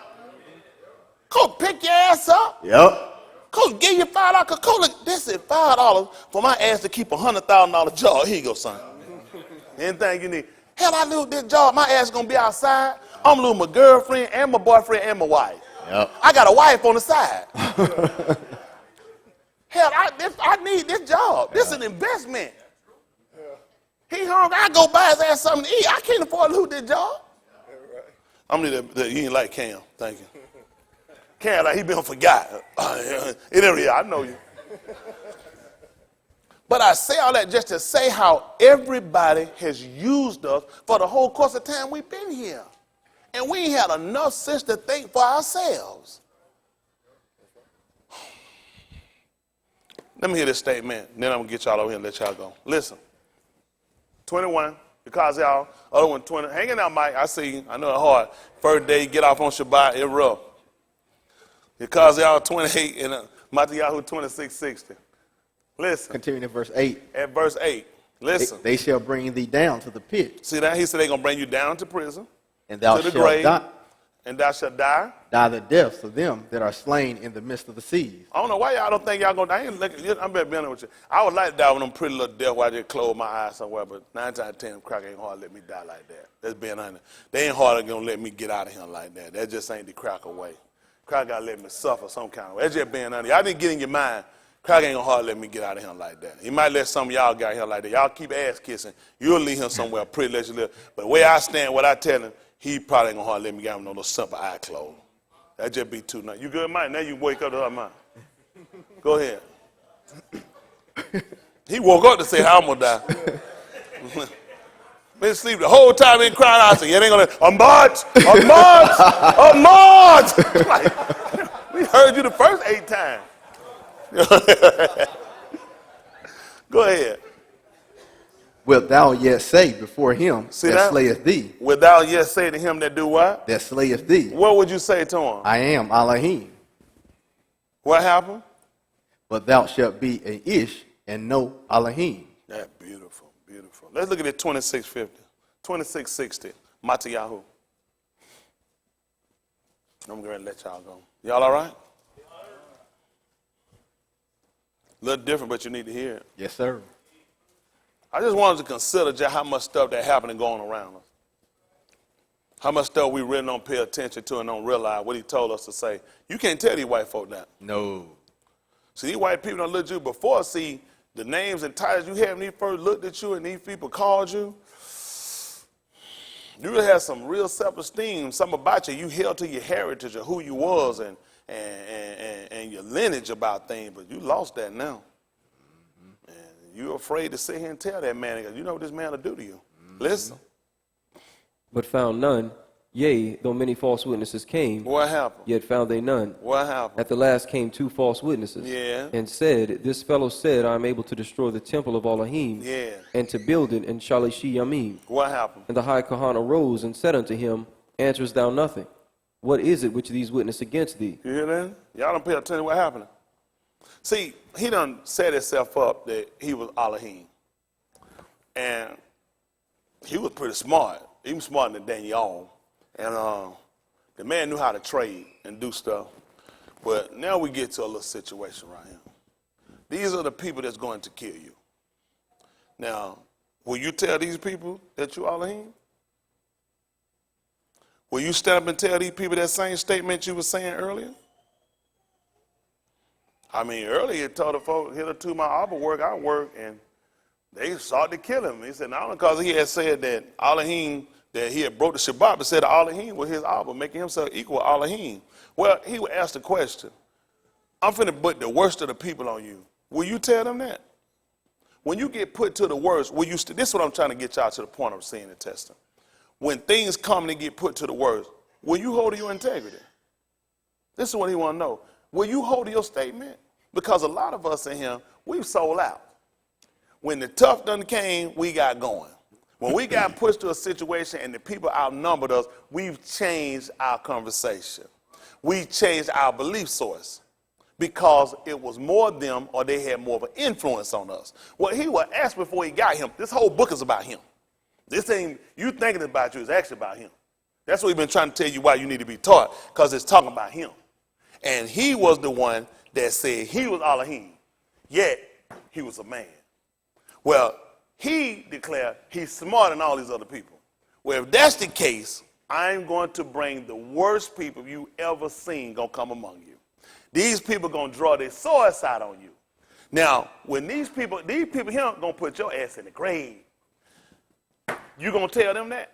Coach pick your ass up. Yep. Coach give you $5. Cause coach, look, this is $5 for my ass to keep a $100,000 job. Here you go, son. Anything you need. Hell, I lose this job. My ass gonna be outside. I'm losing my girlfriend and my boyfriend and my wife. Yep. I got a wife on the side. Hell, I need this job. This is an investment. He hungry. I go buy his ass something to eat. I can't afford to lose this job. I'm gonna need that. You ain't like Cam. Thank you. Cam, like he been forgot. I know you. But I say all that just to say how everybody has used us for the whole course of time we've been here. And we ain't had enough sense to think for ourselves. Let me hear this statement, then I'm going to get y'all over here and let y'all go. Listen, 21, because y'all, other one 20. Hanging out, Mike, I see you. I know it's hard. First day, get off on Shabbat, it's rough. Because y'all 28 and Matthew 26:60. Listen. Continuing at verse 8. At verse 8, listen. They shall bring thee down to the pit. See that? He said they're going to bring you down to prison, and thou to the shalt grave, die. and thou shalt die. Die the deaths of them that are slain in the midst of the seas. I don't know why y'all don't think y'all going to die. I'm better be honest with you. I would like to die with them pretty little death where I just close my eyes somewhere, but 9 times out of 10, crack ain't hard to let me die like that. That's being honest. They ain't hard going to let me get out of here like that. That just ain't the crack away. Crack got to let me suffer some kind of way. That's just being honest. Y'all didn't get in your mind. Crack ain't going to hard let me get out of here like that. He might let some of y'all get out here like that. Y'all keep ass kissing. You'll leave him somewhere pretty let you live. But the way I stand, what I tell him, he probably ain't going to hard let me get out with no little simple eye closed. That just be too nice. You good, Mike? Now you wake up to her mind. Go ahead. He woke up to say how I'm going to die. Been asleep the whole time, been crying out. I said, yeah, they ain't going to, a march. Like, we heard you the first 8 times. Go ahead. Wilt thou yet say before him that slayeth thee? Wilt thou yet say to him that do what? That slayeth thee. What would you say to him? I am Elohim. What happened? But thou shalt be a Ish and no Elohim. That's beautiful, beautiful. Let's look at it 2650, 2660, Matayahu. I'm going to let y'all go. Y'all all right? A little different, but you need to hear it. Yes, sir. I just wanted to consider just how much stuff that happening going around us. How much stuff we really don't pay attention to and don't realize what he told us to say. You can't tell these white folk that. No. See, these white people don't look at you before. See, the names and titles you had when they first looked at you and these people called you. You really had some real self-esteem, something about you. You held to your heritage of who you was and your lineage about things, but you lost that now. And you're afraid to sit here and tell that man, because you know what this man will do to you. Listen. But found none. Yea, though many false witnesses came, What happened? yet found they none. What happened? At the last came 2 false witnesses, Yeah. and said, This fellow said, I am able to destroy the temple of Elohim, Yeah. and to build it in Shalishi Yamim. What happened? And the high Kohan arose and said unto him, Answerest thou nothing? What is it which these witness against thee? You hear that? Y'all don't pay attention to what happened. See, he done set himself up that he was Elohim. And he was pretty smart. He was smarter than Daniel. And the man knew how to trade and do stuff. But now we get to a little situation right here. These are the people that's going to kill you. Now, will you tell these people that you're Elohim? Will you stand up and tell these people that same statement you were saying earlier? I mean, earlier he told the folks, hitherto my Abba work, I work, and they sought to kill him. He said, not only because he had said that Elohim, that he had broke the Shabbat, but said Elohim was his Abba, making himself equal to Elohim. Well, he would ask the question, I'm finna put the worst of the people on you. Will you tell them that? When you get put to the worst, will you? This is what I'm trying to get y'all to the point of seeing and testing. When things come and get put to the worst, will you hold to your integrity? This is what he want to know. Will you hold to your statement? Because a lot of us in here, we've sold out. When the tough done came, we got going. When we got pushed to a situation and the people outnumbered us, we've changed our conversation. We changed our belief source because it was more them or they had more of an influence on us. What he would ask before he got him, this whole book is about him. This ain't you thinking about you, it's actually about him. That's what we've been trying to tell you why you need to be taught, because it's talking about him. And he was the one that said he was Elohim, yet he was a man. Well, he declared he's smarter than all these other people. Well, if that's the case, I'm going to bring the worst people you ever seen gonna come among you. These people gonna draw their swords out on you. Now, when these people here gonna put your ass in the grave. You gonna tell them that?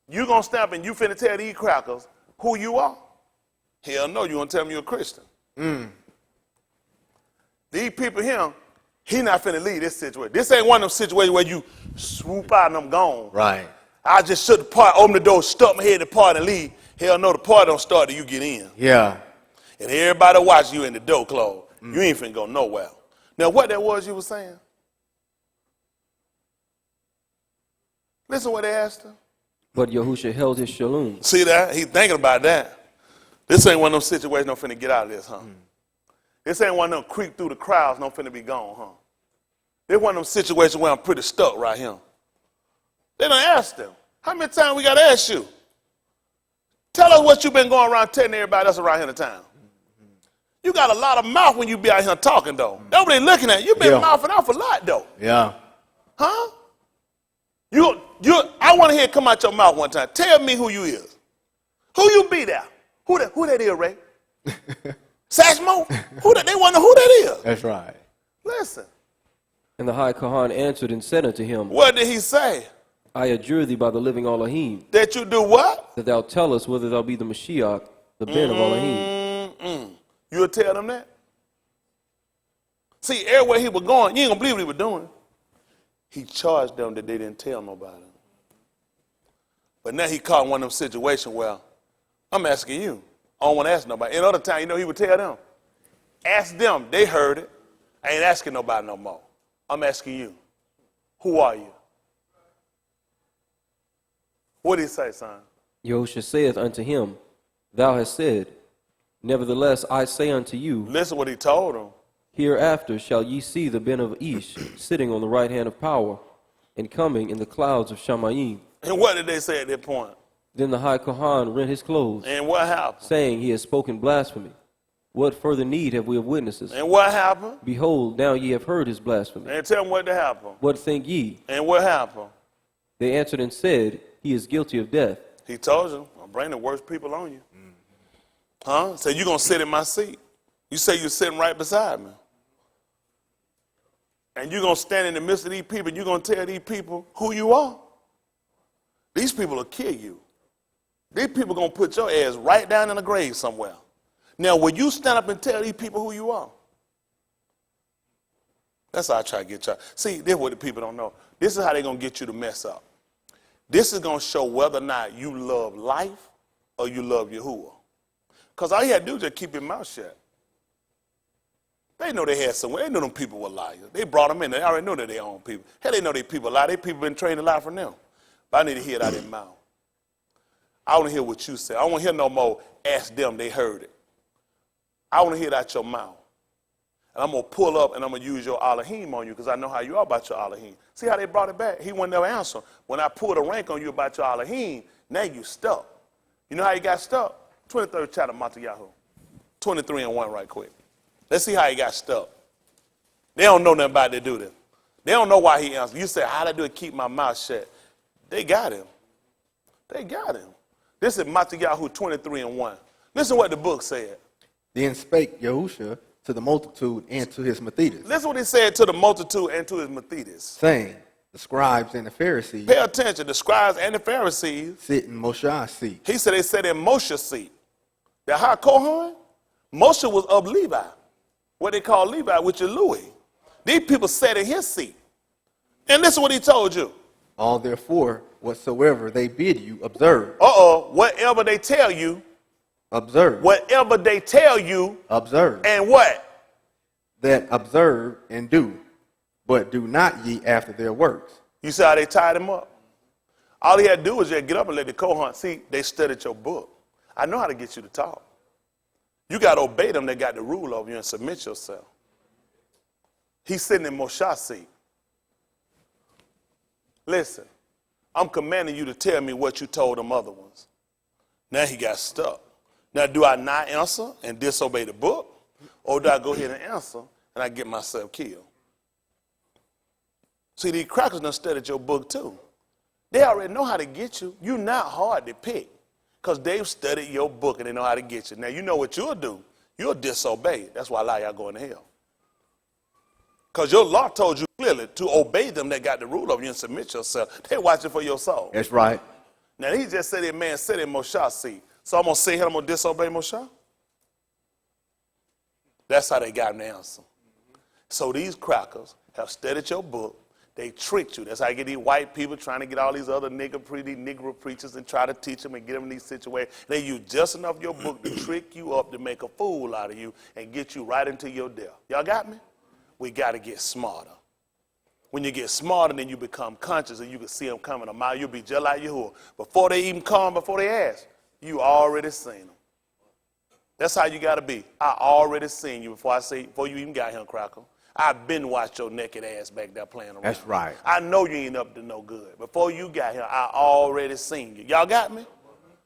You gonna stop and you finna tell these crackers who you are? Hell no, you gonna tell them you're a Christian. These people here, he not finna leave this situation. This ain't one of them situations where you swoop out and I'm gone. Right. I just shut the party, open the door, stuck my head in the party and leave. Hell no, the party don't start till you get in. Yeah. And everybody watch you in the door closed. You ain't finna go nowhere. Now what that was you was saying? Listen what they asked him. But Yahusha held his shalom. See that? He thinking about that. This ain't one of them situations I'm finna get out of this, huh? This ain't one of them creep through the crowds, no finna be gone, huh? This one of them situations where I'm pretty stuck right here. They done asked them, how many times we gotta ask you? Tell us what you been going around telling everybody else around here in the town. You got a lot of mouth when you be out here talking, though. That's what they looking at. You been mouthing off a lot, though. Yeah. Huh? I want to hear it come out your mouth one time. Tell me who you is. Who you be there? Who that is, Ray? Sashmo? They want to know who that is. That's right. Listen. And the high Kohan answered and said unto him, What did he say? I adjure thee by the living Elohim, That you do what? that thou tell us whether thou be the Mashiach, the Ben of Elohim. You'll tell them that? See, everywhere he was going, you ain't going to believe what he was doing. He charged them that they didn't tell nobody. But now he caught one of them situations where I'm asking you. I don't want to ask nobody. Another time, you know, he would tell them. Ask them. They heard it. I ain't asking nobody no more. I'm asking you. Who are you? What did he say, son? Yahusha saith unto him, Thou hast said, Nevertheless I say unto you, Listen what he told them. Hereafter shall ye see the Ben of Ish sitting on the right hand of power, and coming in the clouds of Shamayim. And what did they say at that point? Then the high Kohan rent his clothes, And what happened? saying, He has spoken blasphemy. What further need have we of witnesses? And what happened? Behold, now ye have heard his blasphemy. And tell them what happened. What think ye? And what happened? They answered and said, He is guilty of death. He told you, I'm bringing the worst people on you. Huh? So you're going to sit in my seat. You say you're sitting right beside me. And you're going to stand in the midst of these people and you're going to tell these people who you are. These people will kill you. These people are going to put your ass right down in a grave somewhere. Now, will you stand up and tell these people who you are? That's how I try to get you. See, this is what the people don't know. This is how they're going to get you to mess up. This is going to show whether or not you love life or you love Yahuwah. Because all you had to do is just keep your mouth shut. They know they had someone. They knew them people were liars. They brought them in. They already knew that they own people. Hell, they know they people lie. They people been trained to lie from them. But I need to hear it out of their mouth. I want to hear what you say. I don't want to hear no more, ask them, they heard it. I want to hear it out your mouth. And I'm going to pull up and I'm going to use your Elohim on you because I know how you are about your Elohim. See how they brought it back? He wouldn't never answer. When I pulled a rank on you about your Elohim, now you stuck. You know how you got stuck? 23rd chapter of Matthew. 23 and 1 right quick. Let's see how he got stuck. They don't know nothing about it, do they? They don't know why he answered. You say, how'd I do it? Keep my mouth shut. They got him. They got him. This is Matthew 23 and 1. Listen what the book said. Then spake Yahusha to the multitude and to his Methodist, Listen what he said to the multitude and to his Methodist. saying, the scribes and the Pharisees Pay attention. The scribes and the Pharisees, sit in Moshe's seat. he said they sat in Moshe's seat. The high Kohan, Moshe was of Levi. What they call Levi, which is Louis. These people sat in his seat. And listen what he told you. All therefore, whatsoever they bid you, observe. Whatever they tell you, Observe. whatever they tell you, Observe. and what? That observe and do, but do not ye after their works. You see how they tied him up? All he had to do was just get up and let the Kohan. See, they studied your book. I know how to get you to talk. You got to obey them. They got the rule over you and submit yourself. He's sitting in Moshe's seat. Listen, I'm commanding you to tell me what you told them other ones. Now he got stuck. Now, do I not answer and disobey the book? Or do I go ahead and answer and I get myself killed? See, these crackers done studied your book too. They already know how to get you. You're not hard to pick because they've studied your book and they know how to get you. Now, you know what you'll do. You'll disobey. That's why a lot of y'all going to hell. Because your law told you clearly to obey them that got the rule of you and submit yourself. They're watching for your soul. That's right. Now, he just said that man sat in Moshe's seat. So I'm going to say him, I'm going to disobey Moshe? That's how they got him to answer. So these crackers have studied your book. They tricked you. That's how you get these white people trying to get all these other Negro preachers and try to teach them and get them in these situations. They use just enough of your book to trick you up to make a fool out of you and get you right into your death. Y'all got me? We got to get smarter. When you get smarter, then you become conscious and you can see them coming a mile. You'll be just like Yahuwah. Before they even come, before they ask, you already seen them. That's how you got to be. I already seen you before you even got here, cracker. I've been watched your naked ass back there playing around. That's right. I know you ain't up to no good. Before you got here, I already seen you. Y'all got me?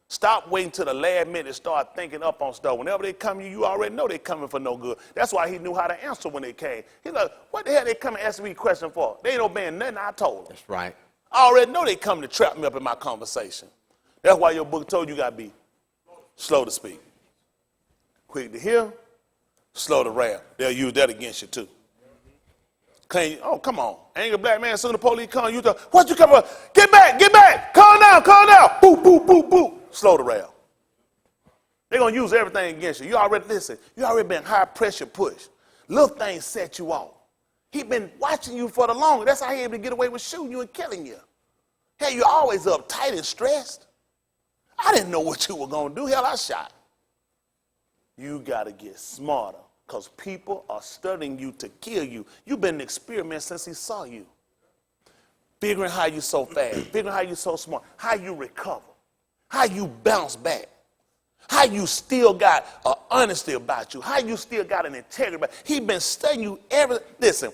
Stop waiting till the last minute to start thinking up on stuff. Whenever they come to you, you already know they're coming for no good. That's why he knew how to answer when they came. He's like, what the hell they come and ask me a question for? They ain't obeying nothing I told them. That's right. I already know they come to trap me up in my conversation. That's why your book told you got to be slow to speak, quick to hear, slow to wrath. They'll use that against you too. Oh, come on. Angry black man, soon the police come, you talk, what you come for? Get back, calm down, boop, boop, boop, boop. Slow to wrath. They're going to use everything against you. You already been high pressure push. Little things set you off. He been watching you for the longest. That's how he able to get away with shooting you and killing you. Hell, you're always uptight and stressed. I didn't know what you were going to do. Hell, I shot. You got to get smarter because people are studying you to kill you. You've been an experiment since he saw you. Figuring how you so fast, figuring how you so smart, how you recover, how you bounce back, how you still got an honesty about you, how you still got an integrity. He been studying you listen,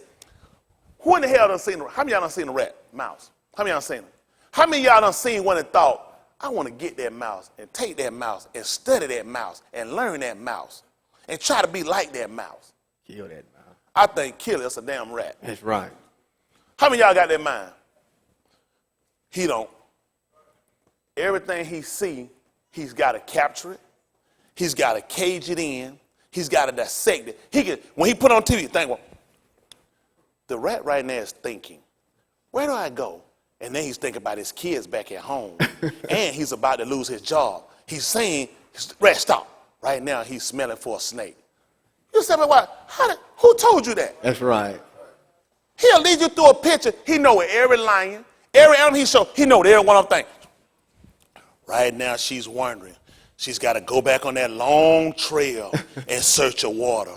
who in the hell done seen, how many of y'all done seen a rat, mouse? How many of y'all done seen them? How many of y'all done seen one and thought, I want to get that mouse and take that mouse and study that mouse and learn that mouse and try to be like that mouse. Kill that mouse. I think kill it's a damn rat. That's right. How many of y'all got that mind? He don't. Everything he see, he's got to capture it. He's got to cage it in. He's got to dissect it. When he put on TV, think, well, the rat right now is thinking, where do I go? And then he's thinking about his kids back at home. And he's about to lose his job. He's saying, rat, stop. Right now, he's smelling for a snake. You say, well, who told you that? That's right. He'll lead you through a picture. He know where every lion, every animal he show, he know every one of them things. Right now, she's wondering. She's got to go back on that long trail in search of water.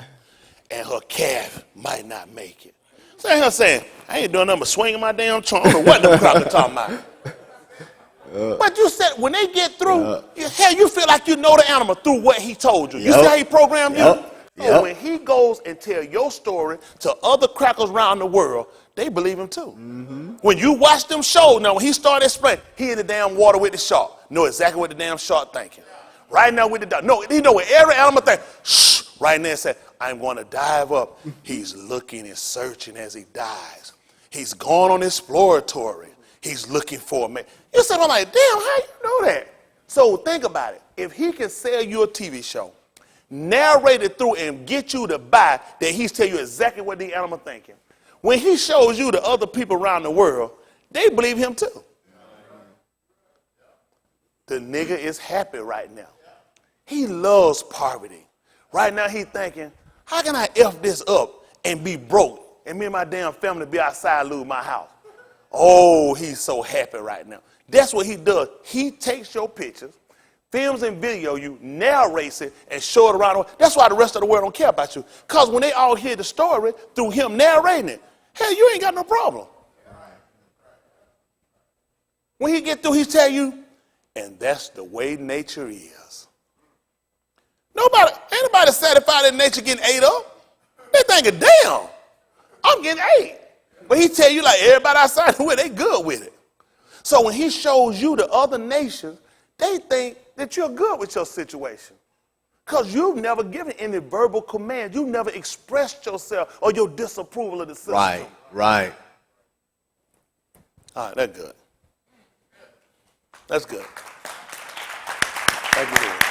And her calf might not make it. So her saying, I ain't doing nothing but swinging my damn trunk. I don't know what them crops are talking about. But you said when they get through, hell, you feel like you know the animal through what he told you. You see how he programmed you? So when he goes and tell your story to other crackers around the world, they believe him too. Mm-hmm. When you watch them shows, now when he started explaining, he in the damn water with the shark. Know exactly what the damn shark thinking. Right now with the dog. No, he know what every animal think. Shh. Right now said, I'm going to dive up. He's looking and searching as he dives. He's gone on exploratory. He's looking for a man. You said, I'm like, damn, how you know that? So think about it. If he can sell you a TV show, narrate it through and get you to buy, that he's telling you exactly what the animal thinking. When he shows you to other people around the world, they believe him too. The nigga is happy right now. He loves poverty. Right now he's thinking, how can I F this up and be broke and me and my damn family be outside lose my house? Oh, he's so happy right now. That's what he does. He takes your pictures, films and video you, narrates it, and show it around the world. That's why the rest of the world don't care about you. Because when they all hear the story through him narrating it, hell, you ain't got no problem. When he get through, he tell you, and that's the way nature is. Ain't nobody satisfied that nature getting ate up. They thinking, damn, I'm getting ate. But he tell you like everybody outside the way, they good with it. So when he shows you the other nations, they think that you're good with your situation. Because you've never given any verbal command. You've never expressed yourself or your disapproval of the system. Right. All right, that's good. That's good. Thank you.